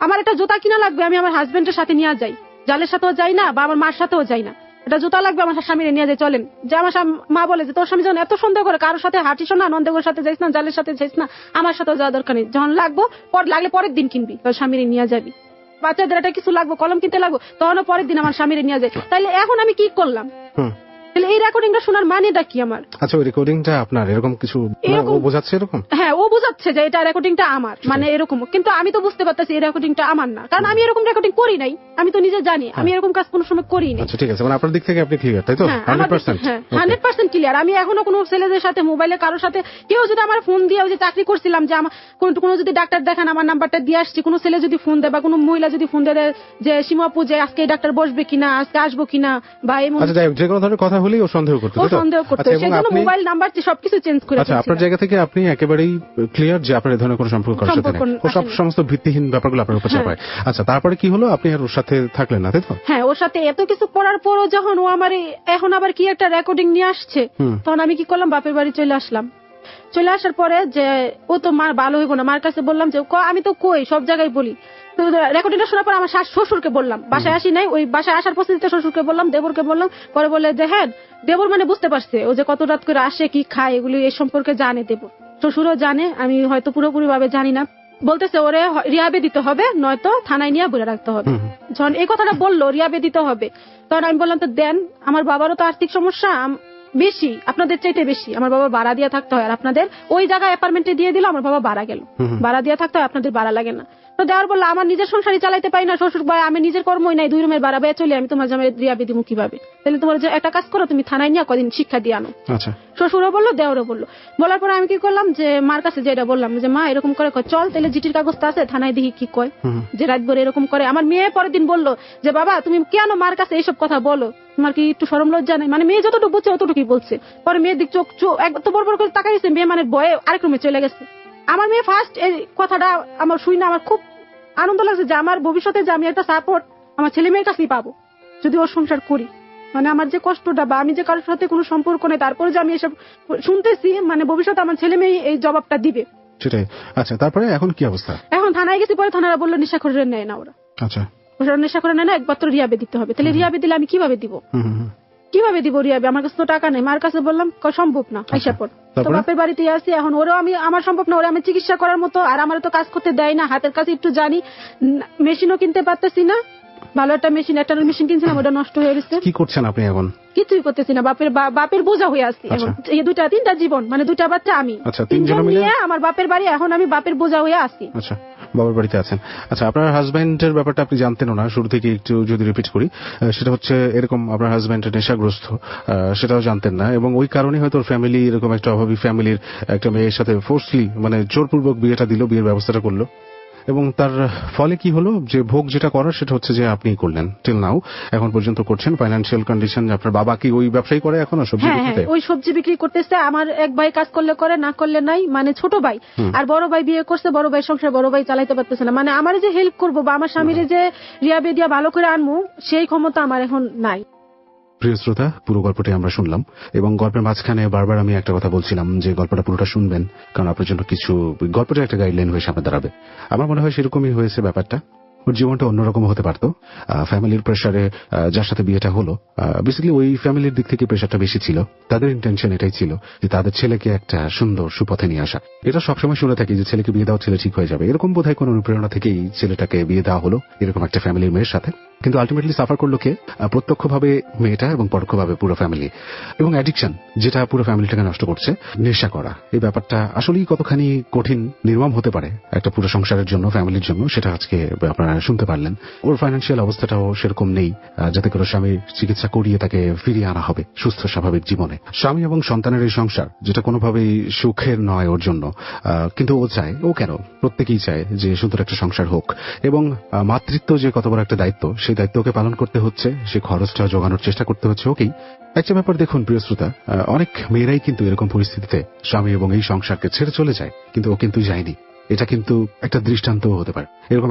আমার একটা জুতা কিনা লাগবে, আমি আমার হাজবেন্ডের সাথে নিয়ে যাই, জালের সাথেও যাই না, বা আমার মার সাথেও যাই না। এটা জুতা লাগবে, আমার স্বামীরে নিয়ে যাই, চলেন। যে আমার মা বলে যে তোর স্বামী যখন এত সন্দেহ করে, কারোর সাথে হাঁটিস না, নন্দেগোর সাথে যাইস না, জালের সাথে যাইস না, আমার সাথেও যাওয়া দরকার নেই। যখন লাগলে পরের দিন কিনবি, তোর স্বামীরে নিয়ে যাবি। বাচ্চাদের একটা কিছু লাগবে, কলম কিনতে লাগবে, তখনও পরের দিন আমার স্বামীরে নিয়ে যায়। তাইলে এখন আমি কি করলাম? তাহলে এই রেকর্ডিংটা শোনার মানেটা কি আমার? আচ্ছা, ওই রেকর্ডিংটা আপনার এরকম কিছু ও বোঝাচ্ছে এরকম? হ্যাঁ, ও বোঝাচ্ছে যে এটা রেকর্ডিংটা আমার, মানে এরকম। কিন্তু আমি তো বুঝতে পারতেছি এই রেকর্ডিংটা আমার না, কারণ আমি এরকম রেকর্ডিং করি নাই। আমি তো নিজে জানি আমি এরকম কাজ কোনো সময় করি নাই। আচ্ছা ঠিক আছে, মানে আপনার দিক থেকে আপনি ক্লিয়ার, তাই তো? 100%? হ্যাঁ, 100% ক্লিয়ার। আমি এখনো কোনো ছেলেদের সাথে মোবাইলে কারোর সাথে, কেউ যদি আমার ফোন দিয়ে, ওই যে চাকরি করছিলাম, যে আমার কোনো যদি ডাক্তার দেখান, আমার নাম্বারটা দিয়ে আসছি, কোনো ছেলে যদি ফোন দেয় বা কোনো মহিলা যদি ফোন দেয় যে সীমাপু যে আজকে এই ডাক্তার বসবে কিনা, আজকে আসবো কিনা, বা এমন যে কোনো ধরনের কথা হলেই ও সন্দেহ করতো, সেজন্য মোবাইল নাম্বার সবকিছু চেঞ্জ করে। আচ্ছা, আপনার জায়গা থেকে আপনি একেবারেই ক্লিয়ার যে আপনার এই ধরনের কোনো সম্পর্ক করার সাথে নেই, ও সব সমস্ত ভিত্তিহীন ব্যাপারগুলো আপনার উপর চাপায়। আচ্ছা, তারপরে কি হলো? আপনি আর ওর সাথে থাকলেন না, তাই তো? হ্যাঁ, ওর সাথে এত কিছু করার পরও যখন ও আমার এখন আবার কি একটা রেকর্ডিং নিয়ে আসছে, তখন আমি কি করলাম, বাপের বাড়ি চলে আসলাম। চলে আসার পরে যে ও তো মার ভালো হইব না, মার কাছে বললাম যে আমি তো কই সব জায়গায় বলি। তো রেকর্ডিংটা শোনার পর আমার শ্বশুরকে বললাম, বাসায় আসি নাই, ওই বাসায় আসার পদ্ধতিতে শ্বশুরকে বললাম, দেবরকে বললাম। পরে বলে যে হ্যাঁ, দেবর মানে বুঝতে পারছে ও যে কত রাত করে আসে, কি খায়, এগুলি এই সম্পর্কে জানে দেবর। শ্বশুরও জানে, আমি হয়তো পুরোপুরি ভাবে জানি না। বলতেছে ওরে রিহাবে দিতে হবে, নয়তো থানায় নিয়ে বলে রাখতে হবে। যখন এই কথাটা বললো রিহাবে দিতে হবে, তখন আমি বললাম তো দেন, আমার বাবারও তো আর্থিক সমস্যা বেশি, আপনাদের চাইতে বেশি। আমার বাবা ভাড়া দিয়ে থাকতে হয়, আর আপনাদের ওই জায়গায় অ্যাপার্টমেন্টে দিয়ে দিল, আমার বাবা ভাড়া গেল, ভাড়া দিয়ে থাকতে হয়, আপনাদের ভাড়া লাগে না। তো দেওয়ার বললো আমার নিজের সংসারই চালাইতে পারি না, শ্বশুর ভাই আমি নিজের কর্মই নাই, 2 রুমের ভাড়া ব্যয় চলে, আমি তোমার জামাই রিহাবে দিব কিভাবে? তাহলে তোমার যে একটা কাজ করো, তুমি থানায় নিয়ে কদিন শিক্ষা দিয়ে আনো। শ্বশুরও বললো, দেওয়ারও বললো। বলার পরে আমি কি করলাম, যে মার কাছে যেটা বললাম যে মা এরকম করে চল, তাহলে জিটির কাগজটা আছে, থানায় দেখি কি কয়, যে রাত ভরে এরকম করে। আমার মেয়ে পরের দিন বললো যে বাবা তুমি কেন মার কাছে এইসব কথা বলো, তোমার কি একটু শরম লজ্জা নাই? মানে মেয়ে যতটুকু বুঝছে অতটুকুই বলছে। পরে মেয়ের দিক চোখ এত বড় বড় করে তাকাইছে, মেয়ে মানে ভয়ে আরেক রুমে চলে গেছে। আমার মেয়ে ফার্স্ট এই কথাটা আমার শুই না, আমার খুব আনন্দ লাগছে যে আমার ভবিষ্যতে যে আমি একটা সাপোর্ট আমার ছেলে মেয়ের কাছেই পাবো যদি ওর সংসার করি। মানে আমার যে কষ্টটা, বা আমি যে কারোর সাথে কোনো সম্পর্ক নেই, তারপরে যে আমি এসব শুনতেছি, মানে ভবিষ্যতে আমার ছেলে মেয়ে এই জবাবটা দিবে, সেটাই। আচ্ছা, তারপরে এখন কি অবস্থা? এখন থানায় গেছি, পরে থানারা বললো নেশাখোরের নেয় না ওরা। আচ্ছা, ওরা নেশাখোরের নেয় না, একমাত্র রিহাবে দিতে হবে। তাহলে রিহাবে দিলে আমি কিভাবে দিব? কিভাবে দিব রিয়াবে, আমার কাছে তো টাকা নেই। মার কাছে বললাম সম্ভব না, পয়সা পর। তো বাপের বাড়িতে আসি, এখন ওরাও আমার সম্ভব না, ওরা আমি চিকিৎসা করার মতো, আর আমার তো কাজ করতে দেয় না, হাতের কাছে একটু জানি, মেশিনও কিনতে পারতেছি না। ভালো একটা মেশিন, একটা মেশিন কিনছিলাম, ওটা নষ্ট হয়ে গেছে। কি করছেন আপনি এখন? কিছুই করতেছি না, বাপের বোঝা হয়ে আসছি এখন। এই তিনটা জীবন, মানে 2টা বাচ্চা, আমি তিনজন মিলে আমার বাপের বাড়ি, এখন আমি বাপের বোঝা হয়ে আসছি। আচ্ছা, বাবার বাড়িতে আছেন। আচ্ছা, আপনার হাজবেন্ডের ব্যাপারটা আপনি জানতেন না, শুরু থেকে একটু যদি রিপিট করি, সেটা হচ্ছে এরকম, আপনার হাজবেন্ড নেশাগ্রস্ত, সেটাও জানতেন না, এবং ওই কারণে হয়তো ফ্যামিলি, এরকম একটা অভাবী ফ্যামিলির একটা মেয়ের সাথে ফোর্সলি, মানে জোরপূর্বক বিয়েটা দিল, বিয়ের ব্যবস্থাটা করলো, এবং তার ফলে কি হলো, যে ভোগ যেটা করার সেটা হচ্ছে যে আপনি করলেন, টিল নাও এখন পর্যন্ত করছেন। ফাইন্যান্সিয়াল কন্ডিশন, আপনার বাবা কি ওই ব্যবসায়ী করে এখনো, সবজি বিক্রিতে? ওই সবজি বিক্রি করতেছে। আমার এক ভাই কাজ করলে করে, না করলে নাই, মানে ছোট ভাই। আর বড় ভাই বিয়ে করছে, বড় ভাই সংসার বড় ভাই চালাইতে পারতেছে না, মানে আমার যে হেল্প করবো বা আমার স্বামীর যে রিয়াবে দিয়া ভালো করে আনবো, সেই ক্ষমতা আমার এখন নাই। প্রিয় শ্রোতা, পুরো গল্পটি আমরা শুনলাম, এবং গল্পের মাঝখানে বারবার আমি একটা কথা বলছিলাম যে গল্পটা পুরোটা শুনবেন, কারণ আপনার জন্য কিছু গল্পটা একটা গাইডলাইন হয়ে সামনে দাঁড়াবে। আমার মনে হয় সেরকমই হয়েছে ব্যাপারটা। ওর জীবনটা অন্যরকম হতে পারতো। ফ্যামিলির প্রেসারে যার সাথে বিয়েটা হলো, বেসিক্যালি ওই ফ্যামিলির দিক থেকে প্রেসারটা বেশি ছিল। তাদের ইন্টেনশন এটাই ছিল যে তাদের ছেলেকে একটা সুন্দর সুপথে নিয়ে আসা। এটা সবসময় শুনে থাকি যে ছেলেকে বিয়ে দেওয়া, ছেলে ঠিক হয়ে যাবে, এরকম বোধহয় কোনো অনুপ্রেরণা থেকেই ছেলেটাকে বিয়ে দেওয়া হলো এরকম একটা ফ্যামিলির মেয়ের সাথে। কিন্তু আলটিমেটলি সাফার করলো কে? প্রত্যক্ষভাবে মেয়েটা, এবং পরোক্ষভাবে পুরো ফ্যামিলি। এবং অ্যাডিকশন, যেটা পুরো ফ্যামিলিটাকে নষ্ট করছে, নেশা করা, এই ব্যাপারটা আসলেই কতখানি কঠিন, নির্মম হতে পারে একটা পুরো সংসারের জন্য, ফ্যামিলির জন্য, সেটা আজকে আপনারা শুনতে পারলেন। ওর ফাইন্যান্সিয়াল অবস্থাটাও সেরকম নেই যাতে করে স্বামীর চিকিৎসা করিয়ে তাকে ফিরিয়ে আনা হবে সুস্থ স্বাভাবিক জীবনে। স্বামী এবং সন্তানের এই সংসার, যেটা কোনোভাবেই সুখের নয় ওর জন্য, কিন্তু ও চায়, ও কেন, প্রত্যেকেই চায় যে সুন্দর একটা সংসার হোক, এবং মাতৃত্ব যে কত বড় একটা দায়িত্ব, সেই দায়িত্ব ওকে পালন করতে হচ্ছে, সে খরচটা জোগানোর চেষ্টা করতে হচ্ছে ওকেই। একটা ব্যাপার দেখুন প্রিয় শ্রোতা, অনেক মেয়েরাই কিন্তু এরকম পরিস্থিতিতে স্বামী এবং এই সংসারকে ছেড়ে চলে যায়, কিন্তু ও কিন্তু যায়নি। এটা কিন্তু একটা দৃষ্টান্ত হতে পারে। এরকম